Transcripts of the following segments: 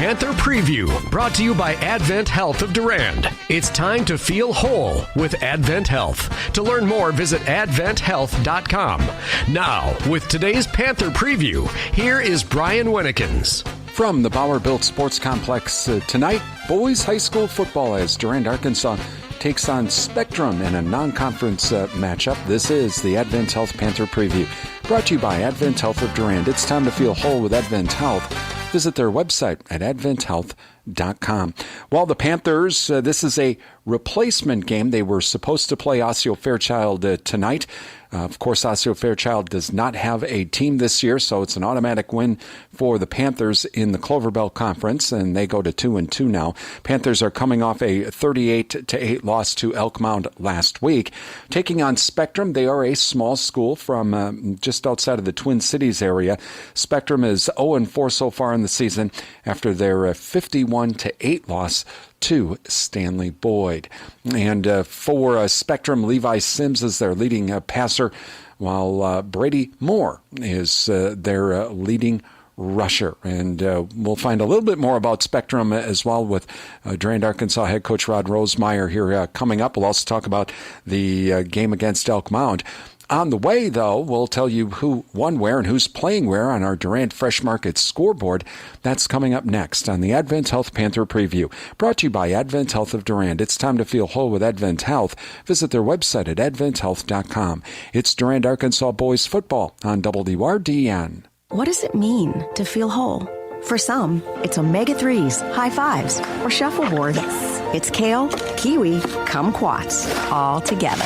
Panther Preview, brought to you by Advent Health of Durand. It's time to feel whole with Advent Health. To learn more, visit adventhealth.com. Now, with today's Panther Preview, here is Brian Winnekins. From the Bauer-Built Sports Complex tonight, boys high school football as Durand-Arkansaw takes on Spectrum in a non-conference matchup. This is the Advent Health Panther Preview, brought to you by Advent Health of Durand. It's time to feel whole with Advent Health. Visit their website at adventhealth.com. While the Panthers, this is a replacement game. They were supposed to play Osseo Fairchild tonight. Of course, Osseo Fairchild does not have a team this year, so it's an automatic win for the Panthers in the Clover Belt Conference, and they go to 2-2 now. Panthers are coming off a 38-8 loss to Elk Mound last week. Taking on Spectrum, they are a small school from just outside of the Twin Cities area. Spectrum is 0-4 so far in the season after their 51-8 loss to Stanley Boyd. And for Spectrum, Levi Sims is their leading passer, while Brady Moore is their leading rusher. And we'll find a little bit more about Spectrum as well with Durand-Arkansaw head coach Rod Rosemeyer here coming up. We'll also talk about the game against Elk Mound. On the way, though, we'll tell you who won where and who's playing where on our Durand Fresh Market scoreboard. That's coming up next on the Advent Health Panther Preview, brought to you by Advent Health of Durand. It's time to feel whole with Advent Health. Visit their website at adventhealth.com. It's Durand-Arkansaw boys football on WRDN. What does it mean to feel whole? For some, it's omega-3s, high fives, or shuffleboard. Yes. It's kale, kiwi, kumquats, all together.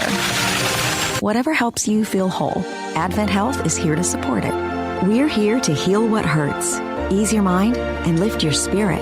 Whatever helps you feel whole, Advent Health is here to support it. We're here to heal what hurts, ease your mind, and lift your spirit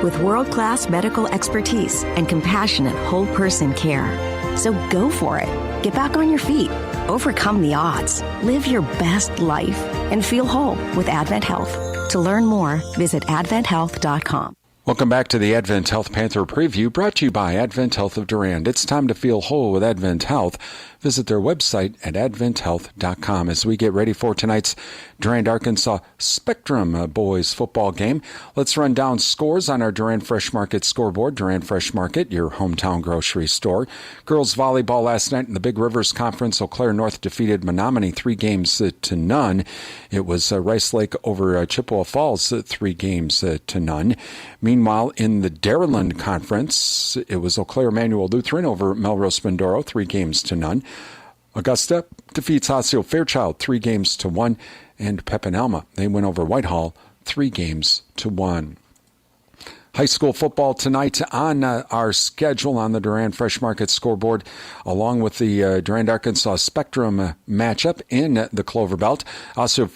with world-class medical expertise and compassionate whole-person care. So go for it. Get back on your feet. Overcome the odds. Live your best life and feel whole with Advent Health. To learn more, visit adventhealth.com. Welcome back to the Advent Health Panther Preview, brought to you by Advent Health of Durand. It's time to feel whole with Advent Health. Visit their website at adventhealth.com as we get ready for tonight's Durand-Arkansaw Spectrum boys football game. Let's run down scores on our Durand Fresh Market scoreboard. Durand Fresh Market, your hometown grocery store. Girls volleyball last night in the Big Rivers Conference. Eau Claire North defeated Menominee 3-0. It was Rice Lake over Chippewa Falls 3-0. Meanwhile, in the Dairyland Conference, it was Eau Claire Emmanuel Lutheran over Melrose Mindoro 3-0. Augusta defeats Osseo Fairchild 3-1, and Pepin Alma, they win over Whitehall 3-1. High school football tonight on our schedule on the Durand Fresh Market scoreboard, along with the Durand-Arkansaw Spectrum matchup in the Clover Belt. Also,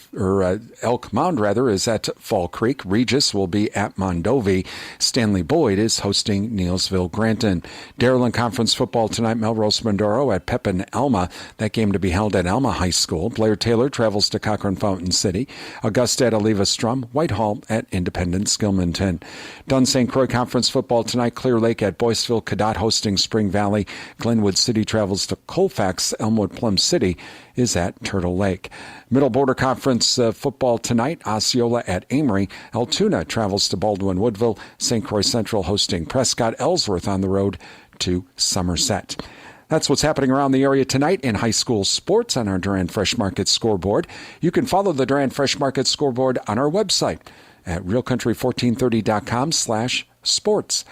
Elk Mound, is at Fall Creek. Regis will be at Mondovi. Stanley Boyd is hosting Neilsville Granton. Dairyland Conference football tonight, Melrose Mindoro at Pepin Alma. That game to be held at Alma High School. Blair Taylor travels to Cochrane Fountain City. Augusta at Oliva Strum. Whitehall at Independence Gilmanton. St. Croix Conference football tonight. Clear Lake at Boyceville. Cadott hosting Spring Valley. Glenwood City travels to Colfax. Elmwood Plum City is at Turtle Lake. Middle Border Conference football tonight. Osceola at Amory. Altoona travels to Baldwin Woodville. St. Croix Central hosting Prescott. Ellsworth on the road to Somerset. That's what's happening around the area tonight in high school sports on our Durand Fresh Market scoreboard. You can follow the Durand Fresh Market scoreboard on our website at realcountry1430.com/sports.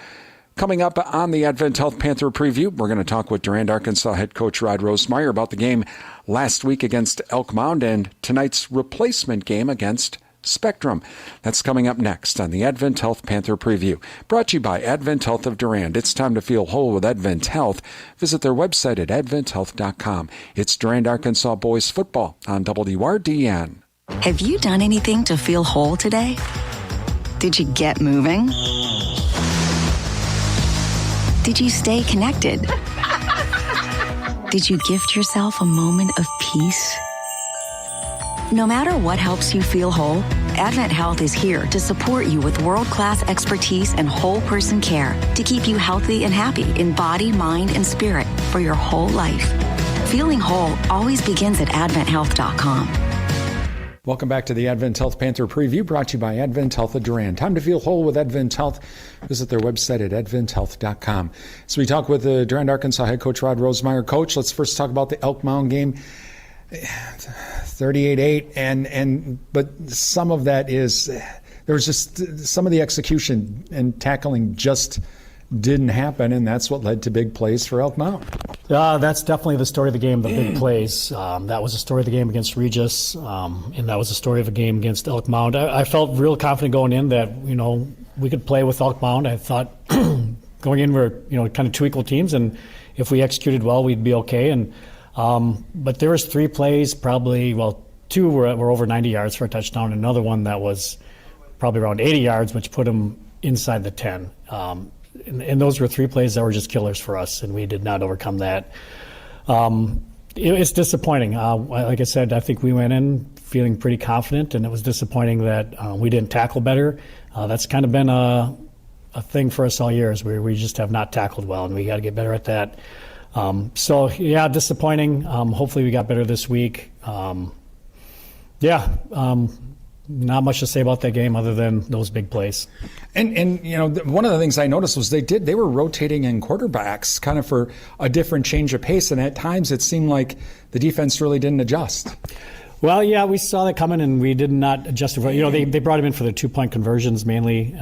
Coming up on the Advent Health Panther Preview, we're going to talk with Durand-Arkansaw head coach Rod Rosemeyer about the game last week against Elk Mound and tonight's replacement game against Spectrum. That's coming up next on the Advent Health Panther Preview, brought to you by Advent Health of Durand. It's time to feel whole with Advent Health. Visit their website at adventhealth.com. It's Durand-Arkansaw boys football on WRDN. Have you done anything to feel whole today? Did you get moving? Did you stay connected? Did you gift yourself a moment of peace? No matter what helps you feel whole, Advent Health is here to support you with world-class expertise and whole person care to keep you healthy and happy in body, mind, and spirit for your whole life. Feeling whole always begins at adventhealth.com. Welcome back to the Advent Health Panther Preview, brought to you by Advent Health of Durand. Time to feel whole with Advent Health. Visit their website at adventhealth.com. So we talk with the Durand-Arkansaw head coach Rod Rosemeyer. Coach, let's first talk about the Elk Mound game. 38-8, but some of that is there was just some of the execution and tackling just didn't happen, and that's what led to big plays for Elk Mound. That's definitely the story of the game, the big plays. That was the story of the game against Regis, and that was the story of the game against Elk Mound. I felt real confident going in that, we could play with Elk Mound. I thought going in we're, kind of two equal teams, and if we executed well, we'd be okay. And but there was three plays, two were over 90 yards for a touchdown, and another one that was probably around 80 yards, which put them inside the 10. And those were three plays that were just killers for us, and we did not overcome that. It's disappointing. Like I said, I think we went in feeling pretty confident, and it was disappointing that we didn't tackle better. That's kind of been a thing for us all year, is we just have not tackled well, and we got to get better at that. Disappointing. Hopefully we got better this week. Not much to say about that game other than those big plays. And one of the things I noticed was they were rotating in quarterbacks kind of for a different change of pace, and at times it seemed like the defense really didn't adjust. Well, yeah, we saw that coming, and we did not adjust. They brought him in for the 2-point conversions mainly,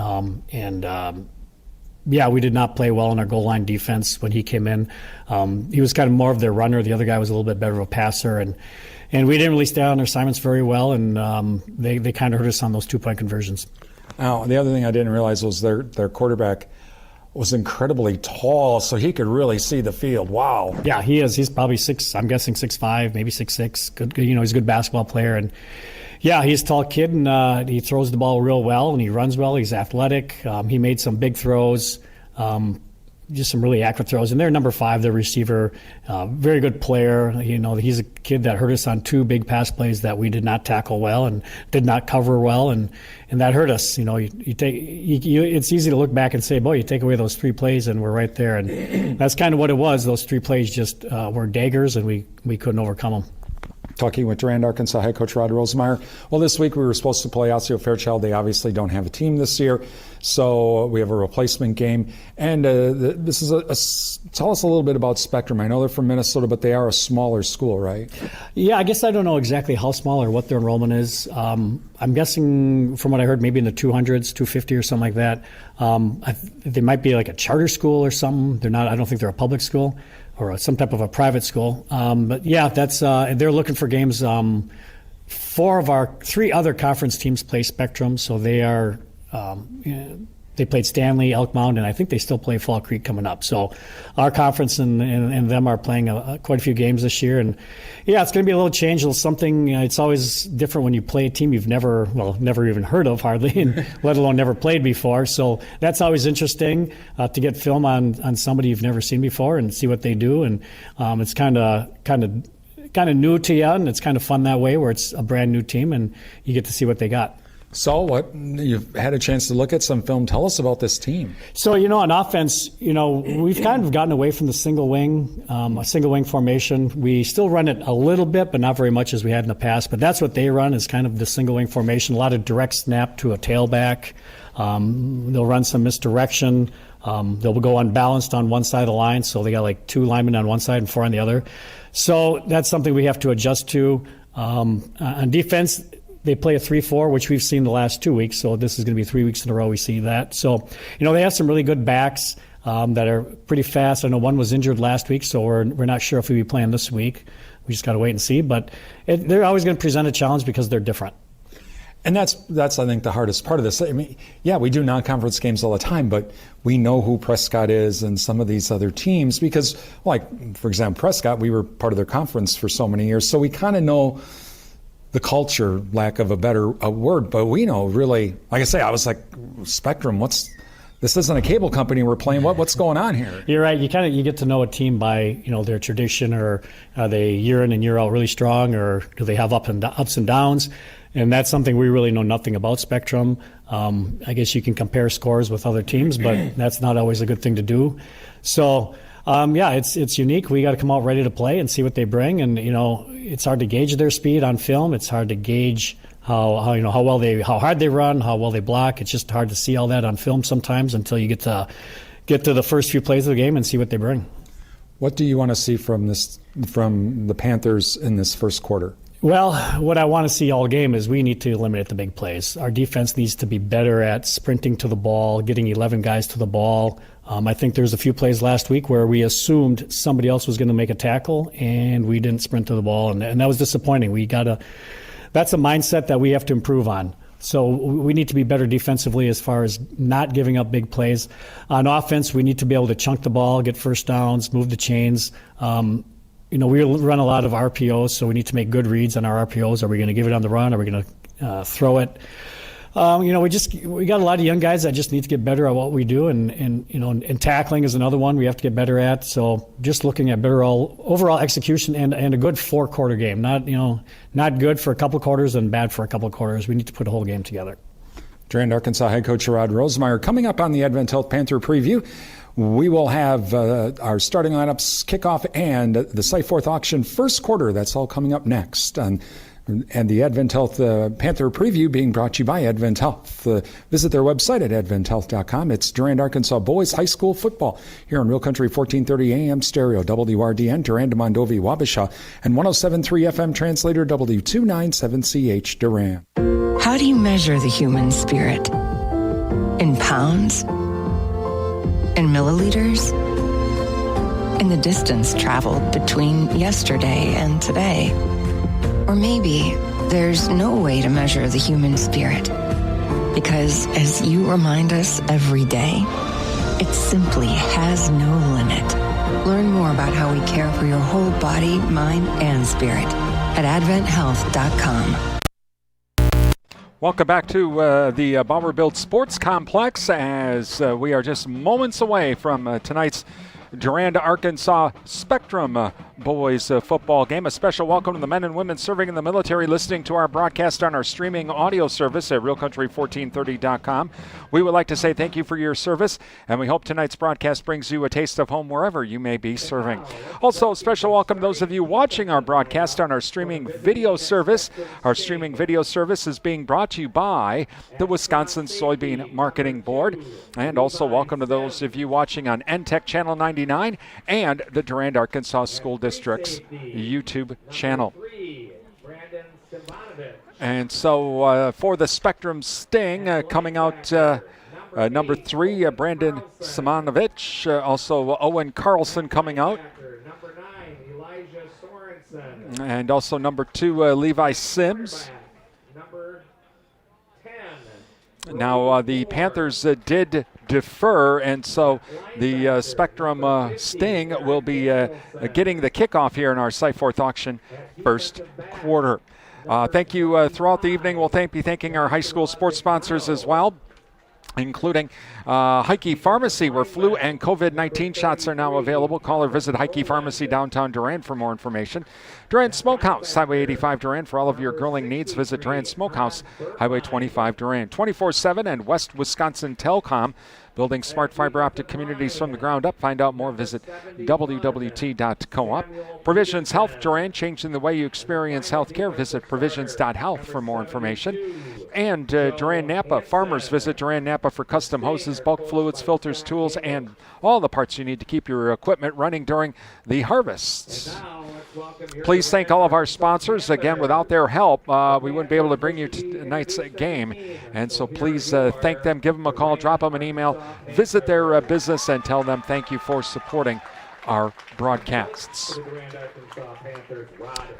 we did not play well in our goal line defense when he came in. He was kind of more of their runner. The other guy was a little bit better of a passer, and we didn't really stay on their assignments very well, and they kind of hurt us on those 2-point conversions. Now, the other thing I didn't realize was their quarterback was incredibly tall, so he could really see the field. Wow. Yeah, he is. He's probably 6'5", maybe 6'6". Good, he's a good basketball player, and yeah, he's a tall kid, and he throws the ball real well, and he runs well. He's athletic. He made some big throws. Just some really accurate throws. And they're number 5, their receiver, very good player. He's a kid that hurt us on 2 big pass plays that we did not tackle well and did not cover well, and that hurt us. It's easy to look back and say, boy, you take away those 3 plays and we're right there. And that's kind of what it was. Those 3 plays just were daggers, and we couldn't overcome them. Talking with Durand-Arkansaw head coach Rod Rosemeyer. Well, this week we were supposed to play Osseo Fairchild. They obviously don't have a team this year, so we have a replacement game. And this is tell us a little bit about Spectrum. I know they're from Minnesota, but they are a smaller school, right? Yeah, I guess I don't know exactly how small or what their enrollment is. I'm guessing, from what I heard, maybe in the 200s, 250 or something like that. They might be like a charter school or something. They're not. I don't think they're a public school or some type of a private school. But yeah, that's they're looking for games. 4 of our 3 other conference teams play Spectrum, so they are they played Stanley, Elk Mound, and I think they still play Fall Creek coming up. So our conference and them are playing quite a few games this year. And yeah, it's going to be a little change, a little something. It's always different when you play a team you've never even heard of hardly, and let alone never played before. So that's always interesting to get film on somebody you've never seen before and see what they do. And it's kind of new to you, and it's kind of fun that way, where it's a brand new team and you get to see what they got. So you've had a chance to look at some film. Tell us about this team. So, on offense, we've kind of gotten away from the single wing formation. We still run it a little bit, but not very much as we had in the past. But that's what they run, is kind of the single wing formation. A lot of direct snap to a tailback. They'll run some misdirection. They'll go unbalanced on one side of the line. So they got like 2 linemen on one side and 4 on the other. So that's something we have to adjust to. On defense, they play a 3-4, which we've seen the last 2 weeks. So this is going to be 3 weeks in a row we see that. So, they have some really good backs that are pretty fast. I know one was injured last week, so we're not sure if we'll be playing this week. We just got to wait and see. But they're always going to present a challenge because they're different. And that's I think the hardest part of this. I mean, yeah, we do non-conference games all the time, but we know who Prescott is and some of these other teams because, like, for example, Prescott, we were part of their conference for so many years, so we kind of know the culture, lack of a better word, but we know really, like I say, I was like, Spectrum, this isn't a cable company we're playing. What's going on here? You're right. You get to know a team by, their tradition, or are they year in and year out really strong, or do they have ups and downs? And that's something we really know nothing about Spectrum. I guess you can compare scores with other teams, but that's not always a good thing to do. So, it's unique. We got to come out ready to play and see what they bring. And, it's hard to gauge their speed on film. It's hard to gauge how hard they run, how well they block. It's just hard to see all that on film sometimes until you get to the first few plays of the game and see what they bring. What do you want to see from the Panthers in this first quarter? Well, what I want to see all game is we need to eliminate the big plays. Our defense needs to be better at sprinting to the ball, getting 11 guys to the ball. I think there's a few plays last week where we assumed somebody else was going to make a tackle, and we didn't sprint to the ball, and that was disappointing. That's a mindset that we have to improve on. So we need to be better defensively as far as not giving up big plays. On offense, we need to be able to chunk the ball, get first downs, move the chains. We run a lot of RPOs, so we need to make good reads on our RPOs. Are we going to give it on the run? Are we going to throw it? We got a lot of young guys that just need to get better at what we do, and tackling is another one we have to get better at. So just looking at better overall execution and a good 4-quarter game, not good for a couple quarters and bad for a couple quarters. We need to put a whole game together. Durand-Arkansaw head coach Rod Rosemeyer. Coming up on the Advent Health Panther preview, we will have our starting lineups kickoff and the Site Fourth auction first quarter. That's all coming up next. And the Advent Health Panther preview being brought to you by Advent Health. Visit their website at adventhealth.com. It's Durand-Arkansaw boys high school football here on Real Country 1430 AM stereo, WRDN, Durand, Mondovi, Wabasha, and 107.3 FM translator W297CH Durand. How do you measure the human spirit? In pounds? In milliliters? In the distance traveled between yesterday and today? Or maybe there's no way to measure the human spirit, because as you remind us every day, it simply has no limit. Learn more about how we care for your whole body, mind, and spirit at adventhealth.com. Welcome back to the Bauer Built Sports Complex as we are just moments away from tonight's Durand-Arkansaw Spectrum boys football game. A special welcome to the men and women serving in the military listening to our broadcast on our streaming audio service at realcountry1430.com. We would like to say thank you for your service, and we hope tonight's broadcast brings you a taste of home wherever you may be serving. Also, a special welcome to those of you watching our broadcast on our streaming video service. Our streaming video service is being brought to you by the Wisconsin Soybean Marketing Board. And also welcome to those of you watching on NTech Channel 99 and the Durand-Arkansaw School District's YouTube channel. And so for the Spectrum Sting, coming out number 3, Brandon Simonovich. Also Owen Carlson coming out. And also number 2, Levi Sims. Now, the Panthers did defer, and so the Spectrum Sting will be getting the kickoff here in our Site Fourth auction first quarter. Thank you throughout the evening. We'll be thanking our high school sports sponsors as well, including Heike Pharmacy, where flu and COVID-19 shots are now available. Call or visit Heike Pharmacy, downtown Durand, for more information. Durand Smokehouse, Highway 85 Durand. For all of your grilling needs, visit Durand Smokehouse, Highway 25 Durand. 24/7 and West Wisconsin Telcom, building smart fiber optic communities from the ground up. Find out more, visit wwt.coop. Provisions Health Durand, changing the way you experience healthcare. Visit provisions.health for more information. And Durand Napa Farmers, visit Durand Napa for custom hoses, bulk fluids, filters, tools, and all the parts you need to keep your equipment running during the harvests. Please thank all of our sponsors. Again, without their help, we wouldn't be able to bring you tonight's game. And so please thank them, give them a call, drop them an email, visit their business, and tell them thank you for supporting our broadcasts.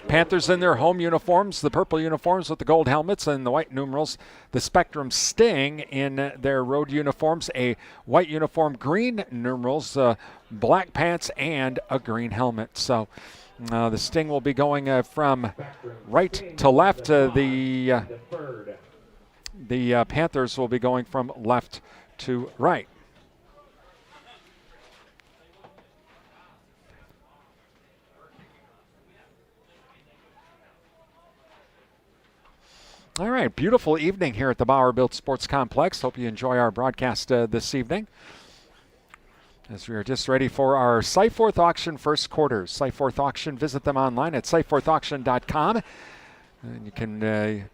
Panthers in their home uniforms, the purple uniforms with the gold helmets and the white numerals. The Spectrum Sting in their road uniforms, a white uniform, green numerals, black pants, and a green helmet. So the Sting will be going from right to left. The Panthers will be going from left to right. All right, beautiful evening here at the Bauer Built Sports Complex. Hope you enjoy our broadcast this evening, as we are just ready for our Site Fourth auction first quarters. Site Fourth auction, visit them online at sitefourthauction.com. And you can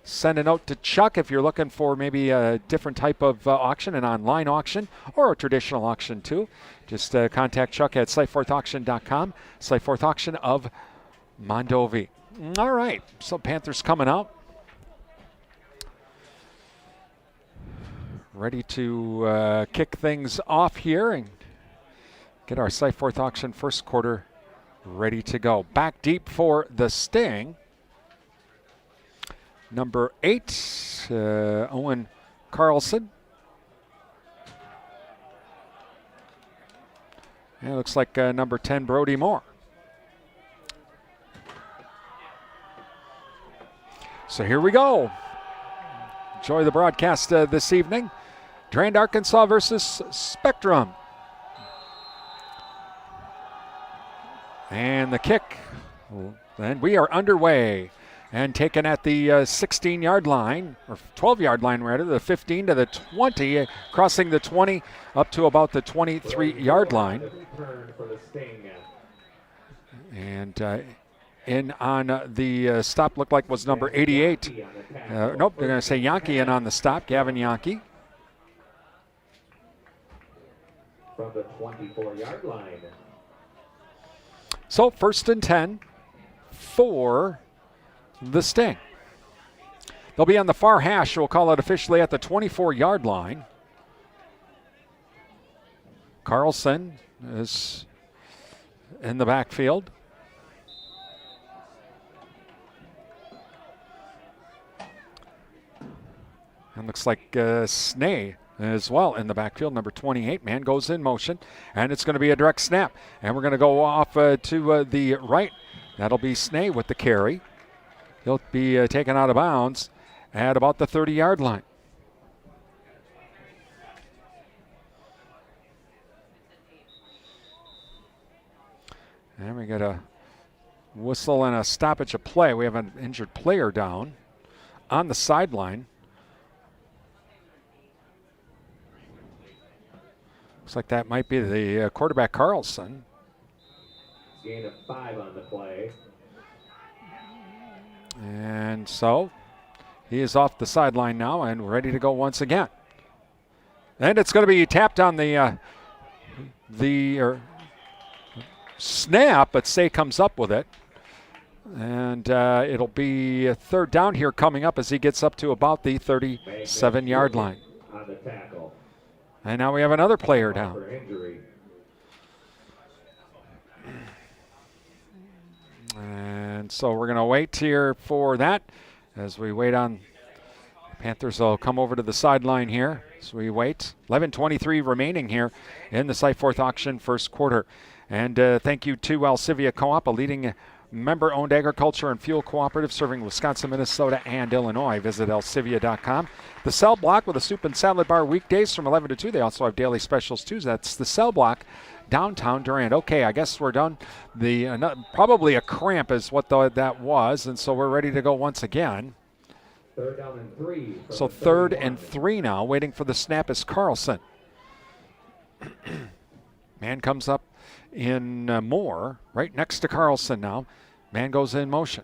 send a note to Chuck if you're looking for maybe a different type of auction, an online auction or a traditional auction too. Just contact Chuck at slightforthauction.com, Slightforth Auction of Mondovi. All right, so Panthers coming out. Ready to kick things off here and get our Slightforth Auction first quarter ready to go. Back deep for the Sting. Number 8, Owen Carlson. And it looks like number 10, Brody Moore. So here we go. Enjoy the broadcast this evening. Durand-Arkansaw versus Spectrum. And the kick. And we are underway. And taken at the 16-yard line, or 12-yard line rather, the 15 to the 20, crossing the 20 up to about the 23-yard line. And in on the stop looked like was number 88. Nope, they're going to say Yankee in on the stop, Gavin Yankee. From the 24-yard line. So 1st and 10 for the Sting. They'll be on the far hash. We'll call it officially at the 24-yard line. Carlson is in the backfield. And looks like Snee as well in the backfield. Number 28, man goes in motion. And it's going to be a direct snap. And we're going to go off to the right. That'll be Snee with the carry. He'll be taken out of bounds at about the 30-yard line. And we get a whistle and a stoppage of play. We have an injured player down on the sideline. Looks like that might be the quarterback, Carlson. Gain of 5 on the play. And so he is off the sideline now and ready to go once again. And it's going to be tapped on the snap, but Say comes up with it. And it'll be a 3rd down here coming up as he gets up to about the 37-yard line. On the tackle. And now we have another player down. For injury. And so we're going to wait here for that as we wait on. Panthers will come over to the sideline here as we wait. 11:23 remaining here in the Slightforth Auction first quarter. And thank you to Alcivia Co-op, a leading member-owned agriculture and fuel cooperative serving Wisconsin, Minnesota, and Illinois. Visit alcivia.com. The Cell Block with a soup and salad bar weekdays from 11 to 2. They also have daily specials too. That's the Cell Block, downtown Durand. Okay, I guess we're done. Probably a cramp is what that was, and so we're ready to go once again. 3rd down and 3. So 3rd and 3 now. Waiting for the snap is Carlson. Man comes up in Moore, right next to Carlson now. Man goes in motion.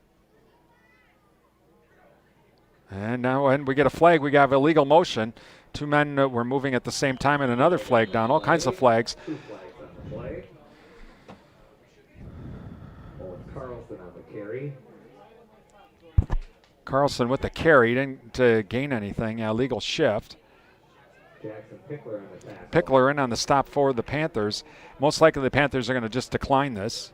And now when we get a flag, we have illegal motion. 2 men were moving at the same time and another flag down. All kinds of flags. 2 flags on the play. Owen Carlson on the carry. Carlson with the carry. Didn't gain anything. Illegal shift. Jackson Pickler on the tackle. Pickler in on the stop for the Panthers. Most likely the Panthers are going to just decline this.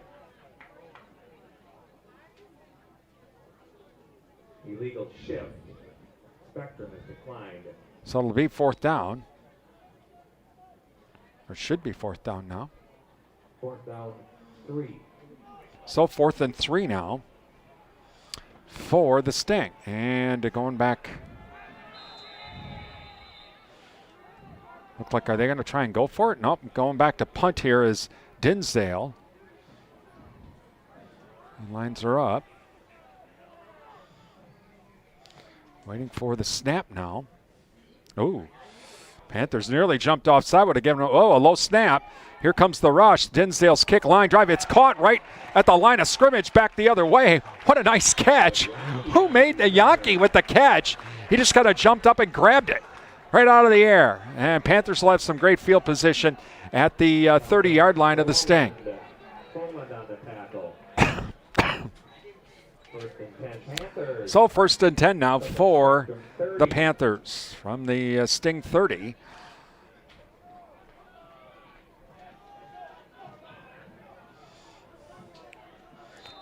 Illegal shift. Spectrum is declined. So it'll be 4th down. Or should be 4th down now. 4th down, 3. So 4th and 3 now for the Sting. And going back. Look like, are they going to try and go for it? Nope. Going back to punt here is Dinsdale. Lines are up. Waiting for the snap now. Ooh. Panthers nearly jumped offside. Would have given a low snap. Here comes the rush. Dinsdale's kick, line drive. It's caught right at the line of scrimmage back the other way. What a nice catch. Who made the Yankee with the catch? He just kind of jumped up and grabbed it right out of the air. And Panthers will have some great field position at the 30-yard line of the Sting. So 1st and 10 now for the Panthers from the Sting 30.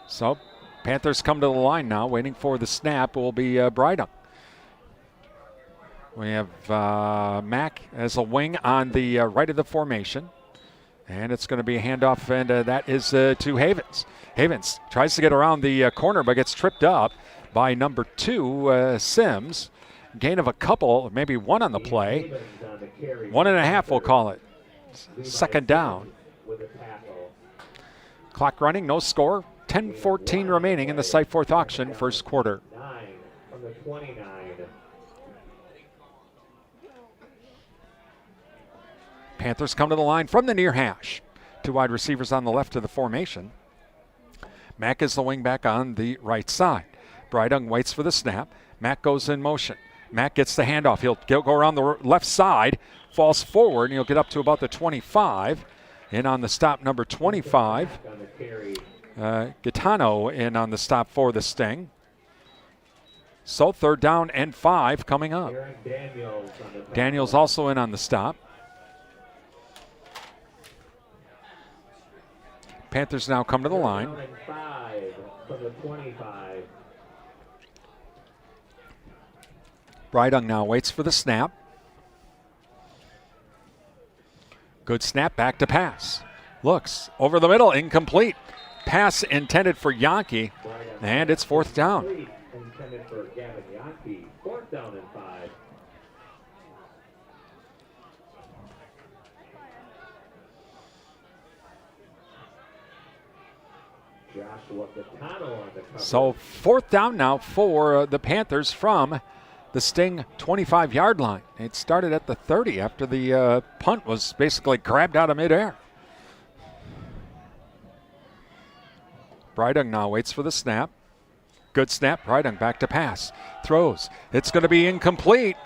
So Panthers come to the line now, waiting for the snap. Will be Brydon. We have Mack as a wing on the right of the formation. And it's going to be a handoff, and that is to Havens. Havens tries to get around the corner, but gets tripped up by number 2, Sims. Gain of a couple, maybe one on the play. 1.5, we'll call it. 2nd down. Clock running, no score. 10:14 remaining in the Site Fourth auction, first quarter. 9 from the 29. Panthers come to the line from the near hash. 2 wide receivers on the left of the formation. Mack is the wing back on the right side. Brydung waits for the snap. Mack goes in motion. Mack gets the handoff. He'll go around the left side, falls forward, and he'll get up to about the 25. In on the stop, number 25. Gaetano in on the stop for the Sting. So 3rd down and 5 coming up. Daniels also in on the stop. Panthers now come to the line. 5 from the 25. Brydung now waits for the snap. Good snap, back to pass. Looks over the middle, incomplete. Pass intended for Yankee, and it's 4th down. Intended for Gavin Yankee. 4th down and 5. Joshua Gaetano on the cover. So 4th down now for the Panthers from the Sting 25-yard line. It started at the 30 after the punt was basically grabbed out of midair. Brydung now waits for the snap. Good snap. Brydung back to pass. Throws. It's going to be incomplete.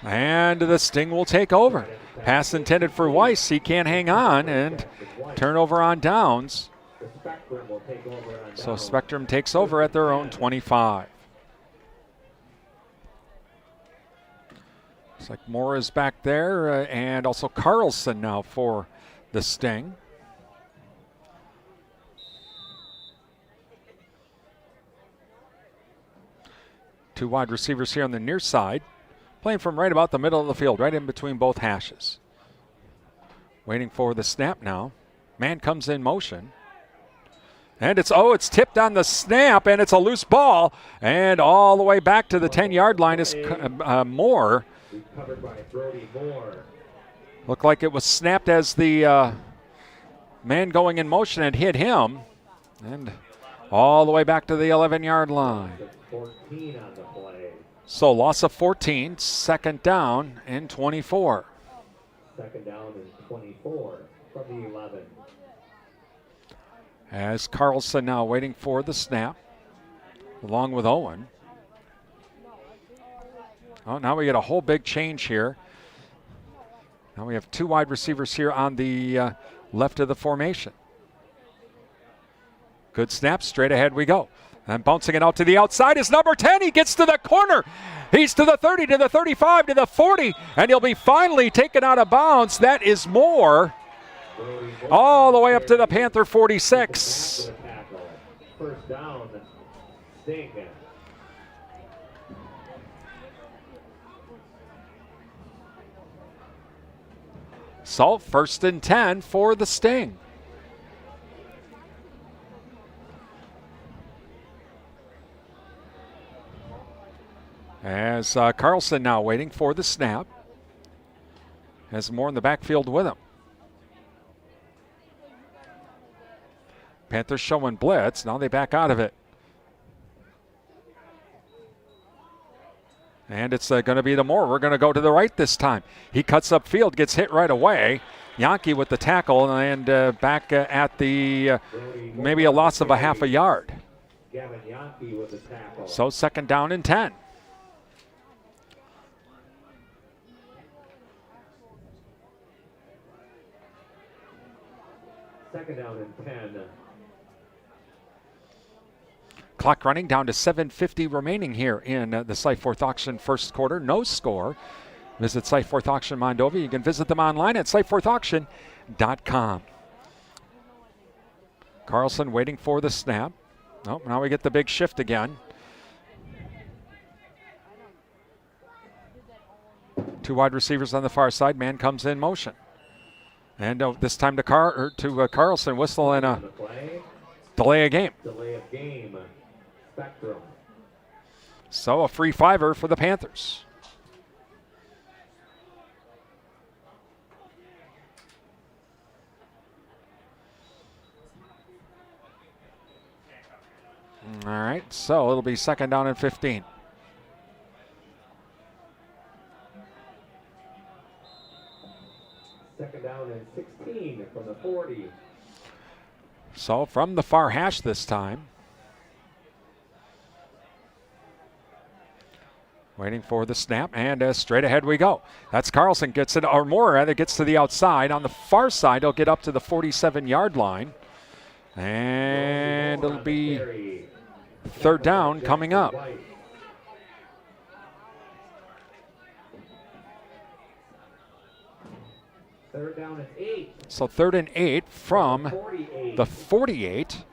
And the Sting will take over. Pass intended for Weiss. He can't hang on, and turnover on downs. So Spectrum takes over at their own 25. Looks like Moore is back there, and also Carlson now for the Sting. Two wide receivers here on the near side, playing from right about the middle of the field, right in between both hashes. Waiting for the snap now. Man comes in motion. And it's tipped on the snap, and it's a loose ball. And all the way back to the 10-yard line is Moore. Covered by Brody Moore. Looked like it was snapped as the man going in motion had hit him. And all the way back to the 11-yard line. 14 on the play. So loss of 14, 2nd down and 24. 2nd down and 24 from the 11. As Carlson now waiting for the snap, along with Owen. Oh, now we get a whole big change here. Now we have 2 wide receivers here on the left of the formation. Good snap, straight ahead we go. And bouncing it out to the outside is number 10. He gets to the corner. He's to the 30, to the 35, to the 40, and he'll be finally taken out of bounds. That is Moore. All the way up to the Panther 46. 1st down, Sting. So 1st and 10 for the Sting. As Carlson now waiting for the snap. Has Moore in the backfield with him. Panthers showing blitz. Now they back out of it. And it's going to be the Moore. We're going to go to the right this time. He cuts upfield, gets hit right away. Yankee with the tackle and back at the maybe a loss of a half a yard. So second down and 10. Second down and 10. Clock running down to 7:50 remaining here in the Site Fourth Auction first quarter. No score. Visit Site Fourth Auction Mondovi. You can visit them online at sitefourthauction.com. Carlson waiting for the snap. Oh, now we get the big shift again. Two wide receivers on the far side. Man comes in motion. And this time to Carlson. Whistle and a delay of game. Delay of game. Spectrum. So a free fiver for the Panthers. All right, so it'll be second down and 15. Second down and 16 from the 40. So from the far hash this time. Waiting for the snap, and straight ahead we go. That's Carlson gets it, or more rather, gets to the outside. On the far side, he'll get up to the 47-yard line. And it'll be third down coming up. Third down and 8. So 3rd and 8 from the 48.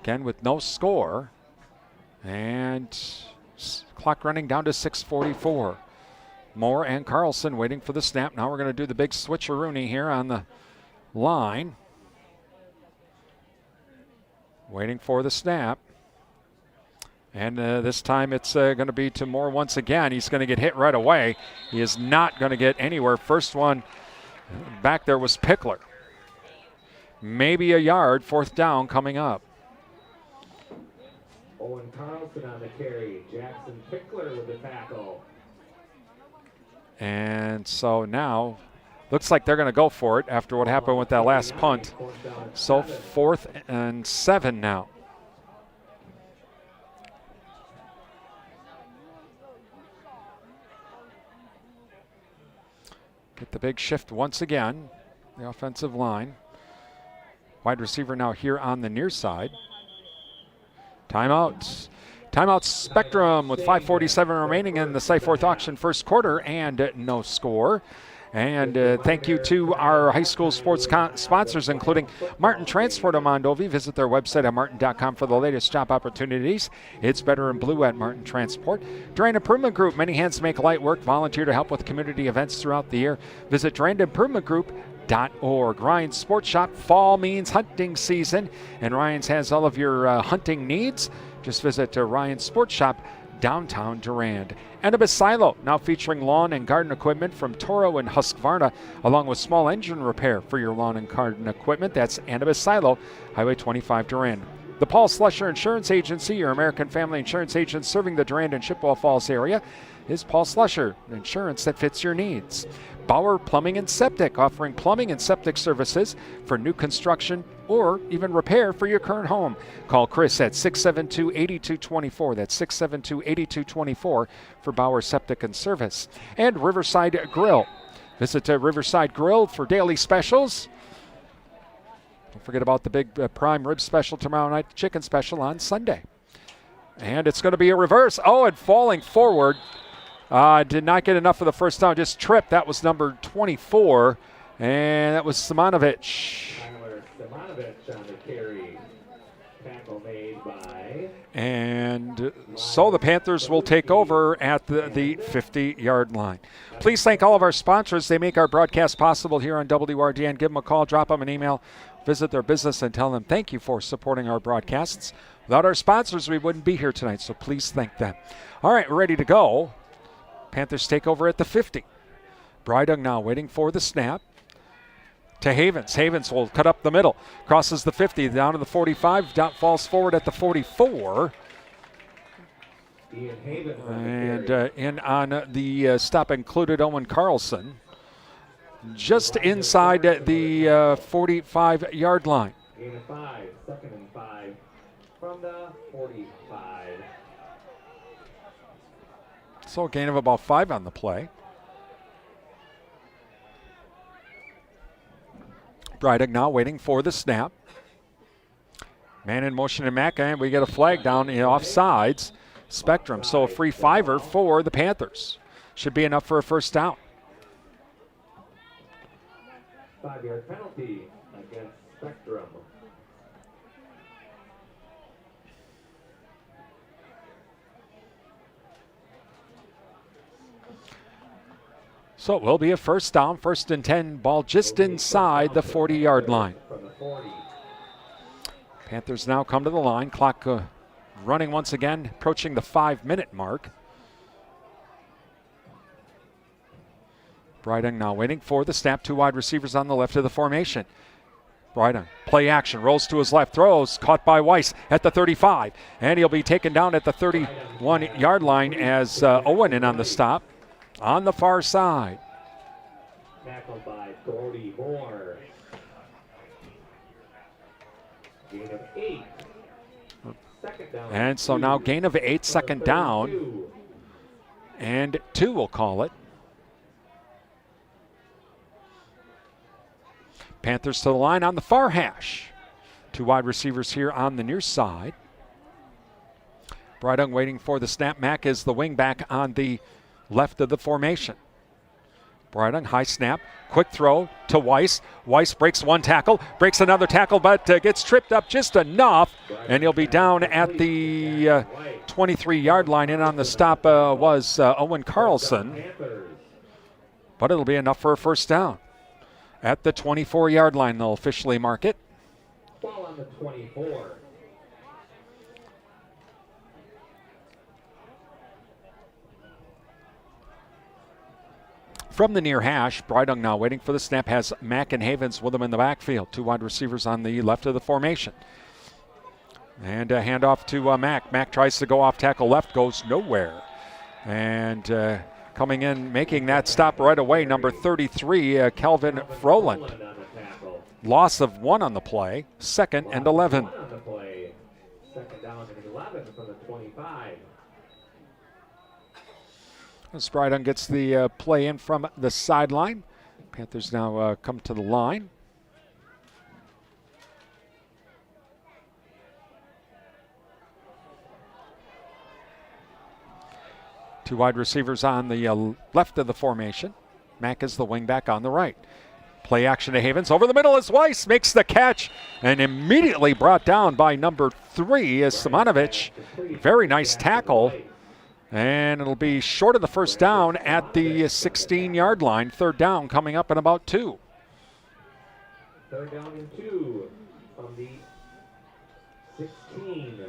Again with no score. And clock running down to 6:44. Moore and Carlson waiting for the snap. Now we're going to do the big switcheroony here on the line. Waiting for the snap. And this time it's going to be to Moore once again. He's going to get hit right away. He is not going to get anywhere. First one back there was Pickler. Maybe a yard, fourth down coming up. Owen Carlson on the carry. Jackson Pickler with the tackle. And so now looks like they're going to go for it after what happened with that last punt. So 4th and 7 now. Get the big shift once again, the offensive line. Wide receiver now here on the near side. Timeout. Timeout Spectrum with 5:47 remaining in the Site Fourth Auction first quarter and no score. And thank you to our high school sports sponsors, including Martin Transport of Mondovi. Visit their website at martin.com for the latest job opportunities. It's better in blue at Martin Transport. Durand Improvement Group, many hands make light work. Volunteer to help with community events throughout the year. Visit durandimprovementgroup.org. Ryan's Sports Shop, fall means hunting season, and Ryan's has all of your hunting needs. Just visit Ryan's Sports Shop, downtown Durand. Annabis Silo, now featuring lawn and garden equipment from Toro and Husqvarna, along with small engine repair for your lawn and garden equipment. That's Annabis Silo, Highway 25 Durand. The Paul Slusher Insurance Agency, your American family insurance agent serving the Durand and Chippewa Falls area, is Paul Slusher, insurance that fits your needs. Bauer Plumbing and Septic, offering plumbing and septic services for new construction or even repair for your current home. Call Chris at 672-8224. That's 672-8224 for Bauer Septic and Service. And Riverside Grill. Visit Riverside Grill for daily specials. Don't forget about the big prime rib special tomorrow night, chicken special on Sunday. And it's going to be a reverse. Oh, and falling forward. Did not get enough for the first down, just tripped. That was number 24, and that was Simonovic. Simonovic on the carry. Tackle made by. And so the Panthers will take over at the 50-yard line. Please thank all of our sponsors. They make our broadcast possible here on WRDN. Give them a call, drop them an email, visit their business, and tell them thank you for supporting our broadcasts. Without our sponsors, we wouldn't be here tonight, so please thank them. All right, we're ready to go. Panthers take over at the 50. Brydung now waiting for the snap. To Havens. Havens will cut up the middle. Crosses the 50 down to the 45. Falls forward at the 44. Ian Havens on the And carry. in on the stop included Owen Carlson, just inside the 45-yard line. Gain of 5, 2nd and 5 from the 45. So a gain of about 5 on the play. Breidig now waiting for the snap. Man in motion in Mack, and we get a flag down off sides spectrum. So a free 5er for the Panthers. Should be enough for a first down. 5-yard penalty against Spectrum. So it will be a first down, 1st and 10, ball just inside the 40-yard line. From the 40. Panthers now come to the line. Clock running once again, approaching the 5-minute mark. Breidig now waiting for the snap. 2 wide receivers on the left of the formation. Breidig, play action, rolls to his left, throws, caught by Weiss at the 35. And he'll be taken down at the 31-yard line as Owen in on the stop on the far side. Tackled by Gordy Moore. Gain of 8. 2nd down. And so now gain of 8, 2nd down. 32. And 2 will call it. Panthers to the line on the far hash. 2 wide receivers here on the near side. Breidig waiting for the snap. Mack is the wing back on the left of the formation. Breidig, high snap, quick throw to Weiss. Weiss breaks 1 tackle, breaks another tackle, but gets tripped up just enough, and he'll be down at the 23-yard line. In on the stop was Owen Carlson, Panthers. but it'll be enough for a first down. At the 24-yard line, they'll officially mark it. Ball on the 24. From the near hash, Breidig now waiting for the snap, has Mack and Havens with him in the backfield. 2 wide receivers on the left of the formation. And a handoff to Mack. Mack tries to go off tackle left, goes nowhere. And coming in, making that stop right away, number 33, Kelvin Froland. On the tackle. Loss of 1 on the play, 2nd and 11. 1 on the play. 2nd down and 11 from the 25. Breidig gets the play in from the sideline. Panthers now come to the line. Two wide receivers on the left of the formation. Mack is the wingback on the right. Play action to Havens. Over the middle is Weiss. Makes the catch and immediately brought down by number 3 is Simonovic. Very nice tackle. And it'll be short of the first down at the 16-yard line. 3rd down coming up in about 2. 3rd down and 2 from the 16.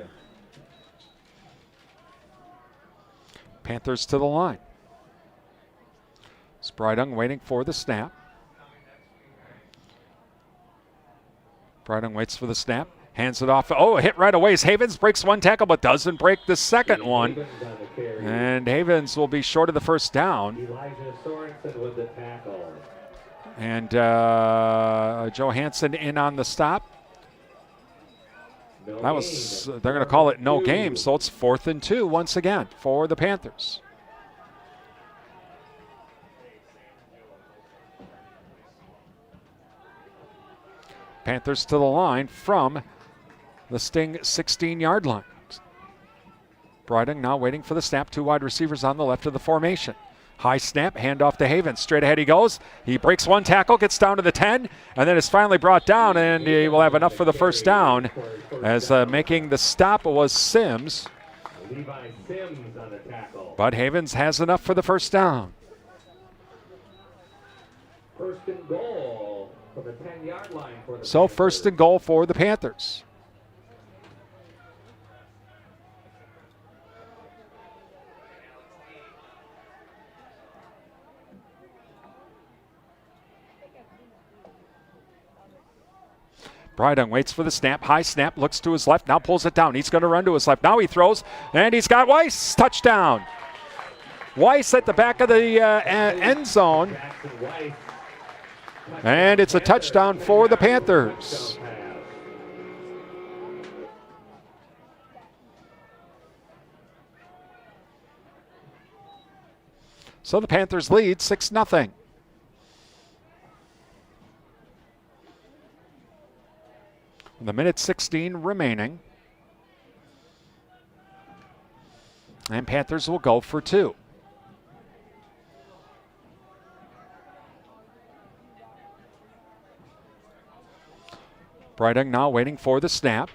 Panthers to the line. Breidig waiting for the snap. Breidig waits for the snap. Hands it off. Oh, a hit right away as Havens breaks 1 tackle but doesn't break the 2nd one. Havens on the carry. And Havens will be short of the first down. Elijah Sorensen with the tackle. And Joe Hansen in on the stop. No That was, they're going to call it no game, so it's 4th and 2 once again for the Panthers. Panthers to the line from the Sting 16-yard line. Breidig now waiting for the snap. 2 wide receivers on the left of the formation. High snap, handoff to Havens. Straight ahead he goes. He breaks 1 tackle, gets down to the 10, and then is finally brought down, and he will have enough for the first down. As making the stop was Sims, Levi Sims on the tackle. but Havens has enough for the first down. 1st and goal from the 10-yard line for the So Panthers. 1st and goal for the Panthers. Brydung waits for the snap. High snap, looks to his left, now pulls it down. He's going to run to his left. Now he throws, and he's got Weiss. Touchdown. Weiss at the back of the end zone. And it's a touchdown for the Panthers. So the Panthers lead 6-0. The minute 16 remaining. And Panthers will go for 2. Brydung now waiting for the snap.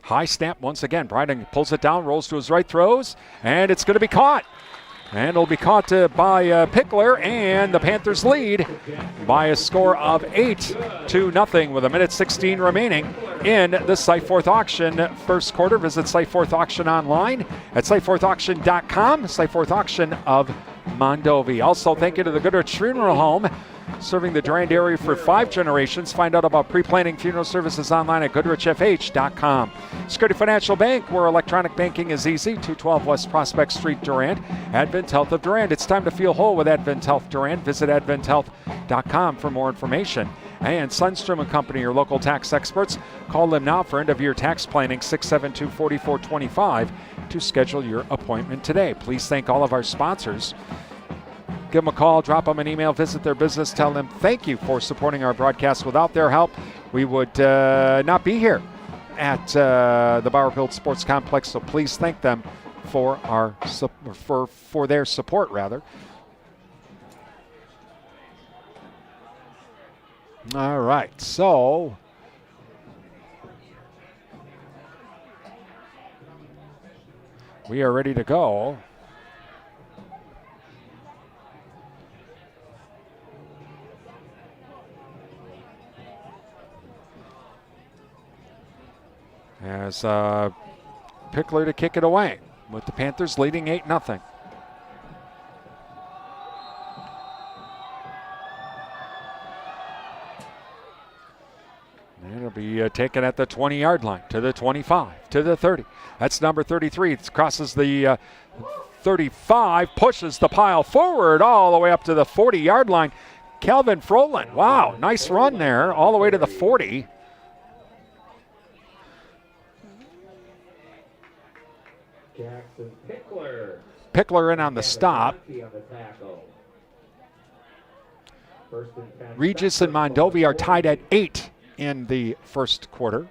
High snap once again. Brydung pulls it down, rolls to his right, throws, and it's going to be caught. And it'll be caught by Pickler, and the Panthers lead by a score of 8-0 with a minute 16 remaining in the Sightforth Auction first quarter. Visit Sightforth Auction online at sightforthauction.com. Sightforth Auction of Mondovi. Also, thank you to the Goodrich Funeral Home, serving the Durand area for 5 generations. Find out about pre-planning funeral services online at goodrichfh.com. Security Financial Bank, where electronic banking is easy. 212 West Prospect Street, Durand. Advent Health of Durand. It's time to feel whole with Advent Health Durand. Visit adventhealth.com for more information. And Sundstrom & Company, your local tax experts. Call them now for end-of-year tax planning, 672-4425, to schedule your appointment today. Please thank all of our sponsors. Give them a call, drop them an email, visit their business, tell them thank you for supporting our broadcast. Without their help, we would not be here at the Bauer-Built Sports Complex, so please thank them for their support, rather. All right, so we are ready to go. As Pickler to kick it away, with the Panthers leading 8-0. It'll be taken at the 20-yard line, to the 25, to the 30. That's number 33. It crosses the 35, pushes the pile forward all the way up to the 40-yard line. Calvin Frolin, wow, nice run there, all the way to the 40. Jackson Pickler. Pickler in on the stop. Regis and Mondovi are tied at 8 in the first quarter.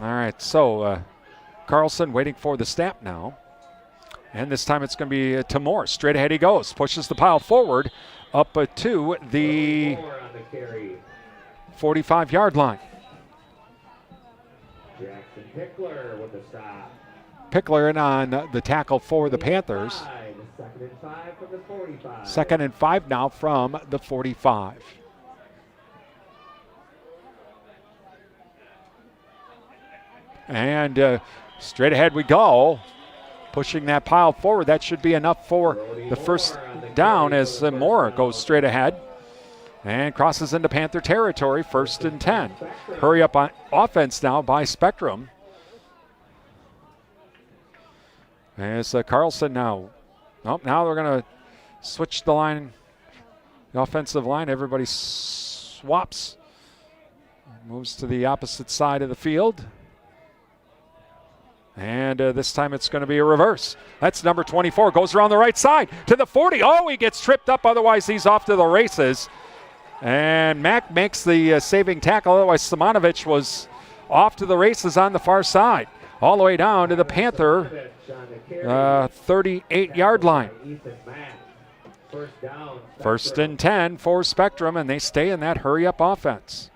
All right, so Carlson waiting for the snap now. And this time it's going to be to Moore. Straight ahead he goes. Pushes the pile forward up to the 45-yard line. Jackson Pickler with the stop. Pickler in on the tackle for the Panthers. 2nd and 5 from the 45. 2nd and 5 now from the 45. And straight ahead we go. Pushing that pile forward. That should be enough for the first down as Moore goes straight ahead and crosses into Panther territory. 1st and 10. Hurry up on offense now by Spectrum. As Carlson now. Oh, now they're going to switch the line. The offensive line. Everybody swaps. Moves to the opposite side of the field. And this time it's going to be a reverse. That's number 24. Goes around the right side to the 40. Oh, he gets tripped up. Otherwise, he's off to the races. And Mack makes the saving tackle. Otherwise, Simonovic was off to the races on the far side. All the way down to the Panther 38-yard line. 1st and 10 for Spectrum, and they stay in that hurry-up offense.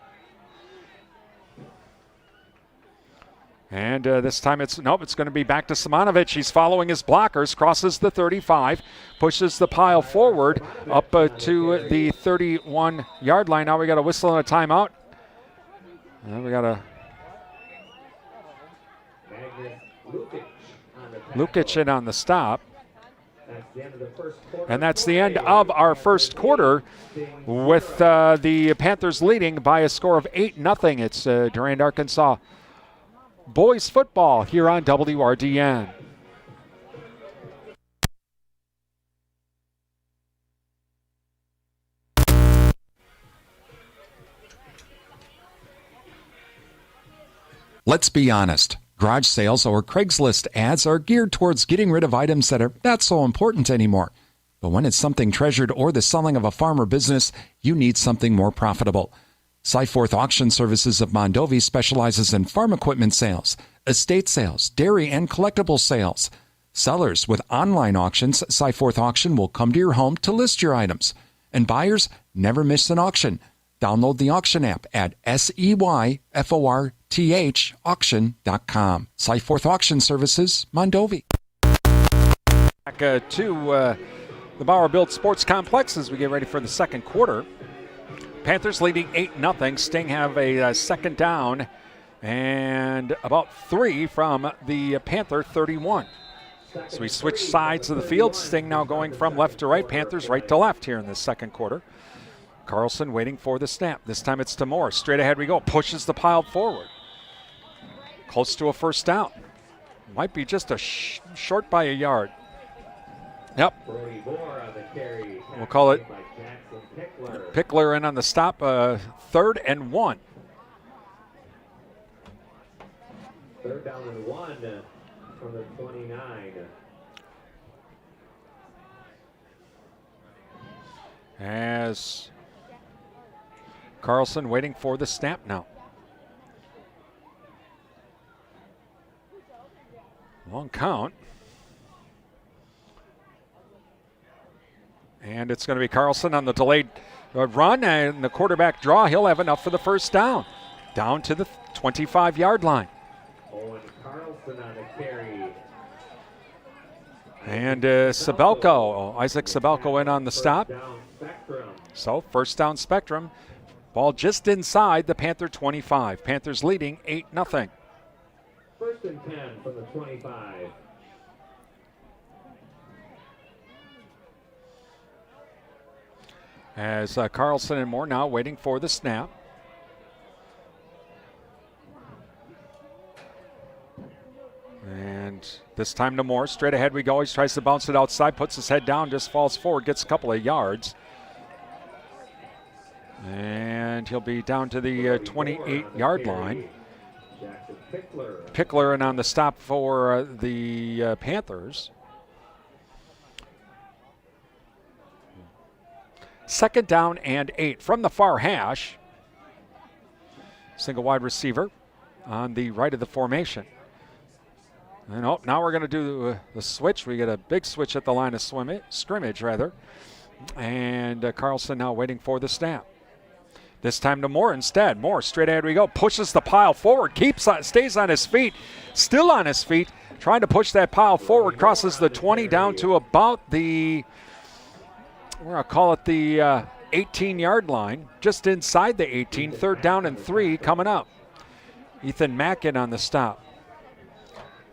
And this time it's going to be back to Simonovic. He's following his blockers, crosses the 35, pushes the pile forward up to the 31-yard line. Now we got a whistle and a timeout. And we got a Lukic in on the stop. And that's the end of our first quarter, with the Panthers leading by a score of 8-0. It's Durand-Arkansaw boys football here on WRDN. Let's be honest. Garage sales or Craigslist ads are geared towards getting rid of items that are not so important anymore. But when it's something treasured or the selling of a farm or business, you need something more profitable. Cyforth Auction Services of Mondovi specializes in farm equipment sales, estate sales, dairy and collectible sales. Sellers with online auctions, Cyforth Auction will come to your home to list your items. And buyers never miss an auction. Download the auction app at SEYFORTH auction.com. Cyforth Auction Services, Mondovi. Back to the Bauer Built Sports Complex as we get ready for the second quarter. Panthers leading 8-0. Sting have a second down and about 3 from the Panther 31. So we switch sides of the field. Sting now going from left to right. Panthers right to left here in the second quarter. Carlson waiting for the snap. This time it's to Moore. Straight ahead we go. Pushes the pile forward. Close to a first down. Might be just a short by a yard. Yep. We'll call it Pickler in on the stop. 3rd and 1. 3rd down and 1 from the 29. As Carlson waiting for the snap now. Long count. And it's going to be Carlson on the delayed run and the quarterback draw. He'll have enough for the first down. Down to the 25-yard line. Owen Carlson on the carry. And Isaac Sabelko in on the stop. So first down Spectrum. Ball just inside the Panther 25. Panthers leading 8-0. 1st and 10 from the 25. As Carlson and Moore now waiting for the snap. And this time to Moore. Straight ahead we go. He tries to bounce it outside, puts his head down, just falls forward, gets a couple of yards. And he'll be down to the 28-yard line. Pickler in on the stop for the Panthers. 2nd down and 8 from the far hash. Single wide receiver on the right of the formation. And now we're going to do the switch. We get a big switch at the line of scrimmage. And Carlson now waiting for the snap. This time to Moore instead. Moore, straight ahead we go. Pushes the pile forward. Stays on his feet. Still on his feet. Trying to push that pile forward. Crosses the 20 down to about the, we're going to call it the 18-yard line. Just inside the 18. 3rd down and 3 coming up. Ethan Mackin on the stop.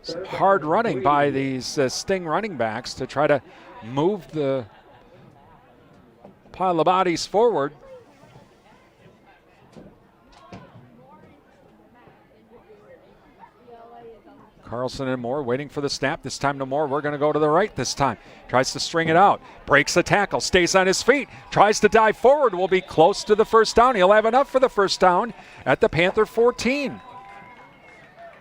Some hard running by these Sting running backs to try to move the pile of bodies forward. Carlson and Moore waiting for the snap. This time to Moore. We're going to go to the right this time. Tries to string it out. Breaks a tackle. Stays on his feet. Tries to dive forward. Will be close to the first down. He'll have enough for the first down at the Panther 14.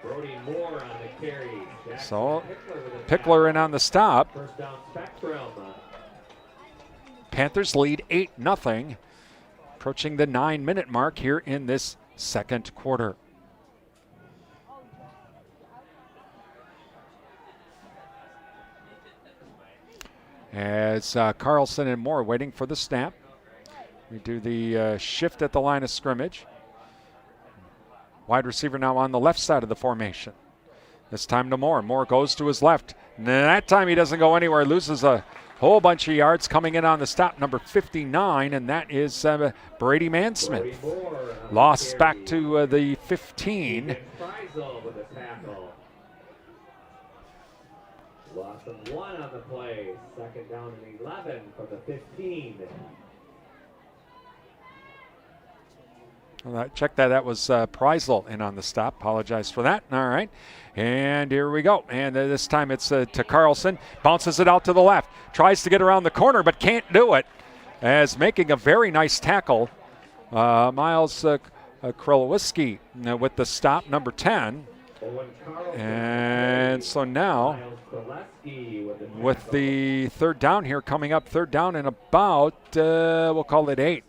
Brody Moore on the carry. So Pickler in on the stop. First down Spectrum. Panthers lead 8-0. Approaching the 9-minute mark here in this second quarter. As Carlson and Moore waiting for the snap. We do the shift at the line of scrimmage. Wide receiver now on the left side of the formation. This time to Moore. Moore goes to his left. And that time he doesn't go anywhere. Loses a whole bunch of yards. Coming in on the stop, number 59, and that is Brady Mansmith. Lost back to the 15. Loss of 1 on the play. Second down and 11 from the 15. Check that. That was Preisel in on the stop. Apologize for that. All right. And here we go. And this time it's to Carlson. Bounces it out to the left. Tries to get around the corner, but can't do it. As making a very nice tackle, Miles Krolowiski with the stop, number 10. And so now, with the third down here coming up, third down and about, we'll call it 8.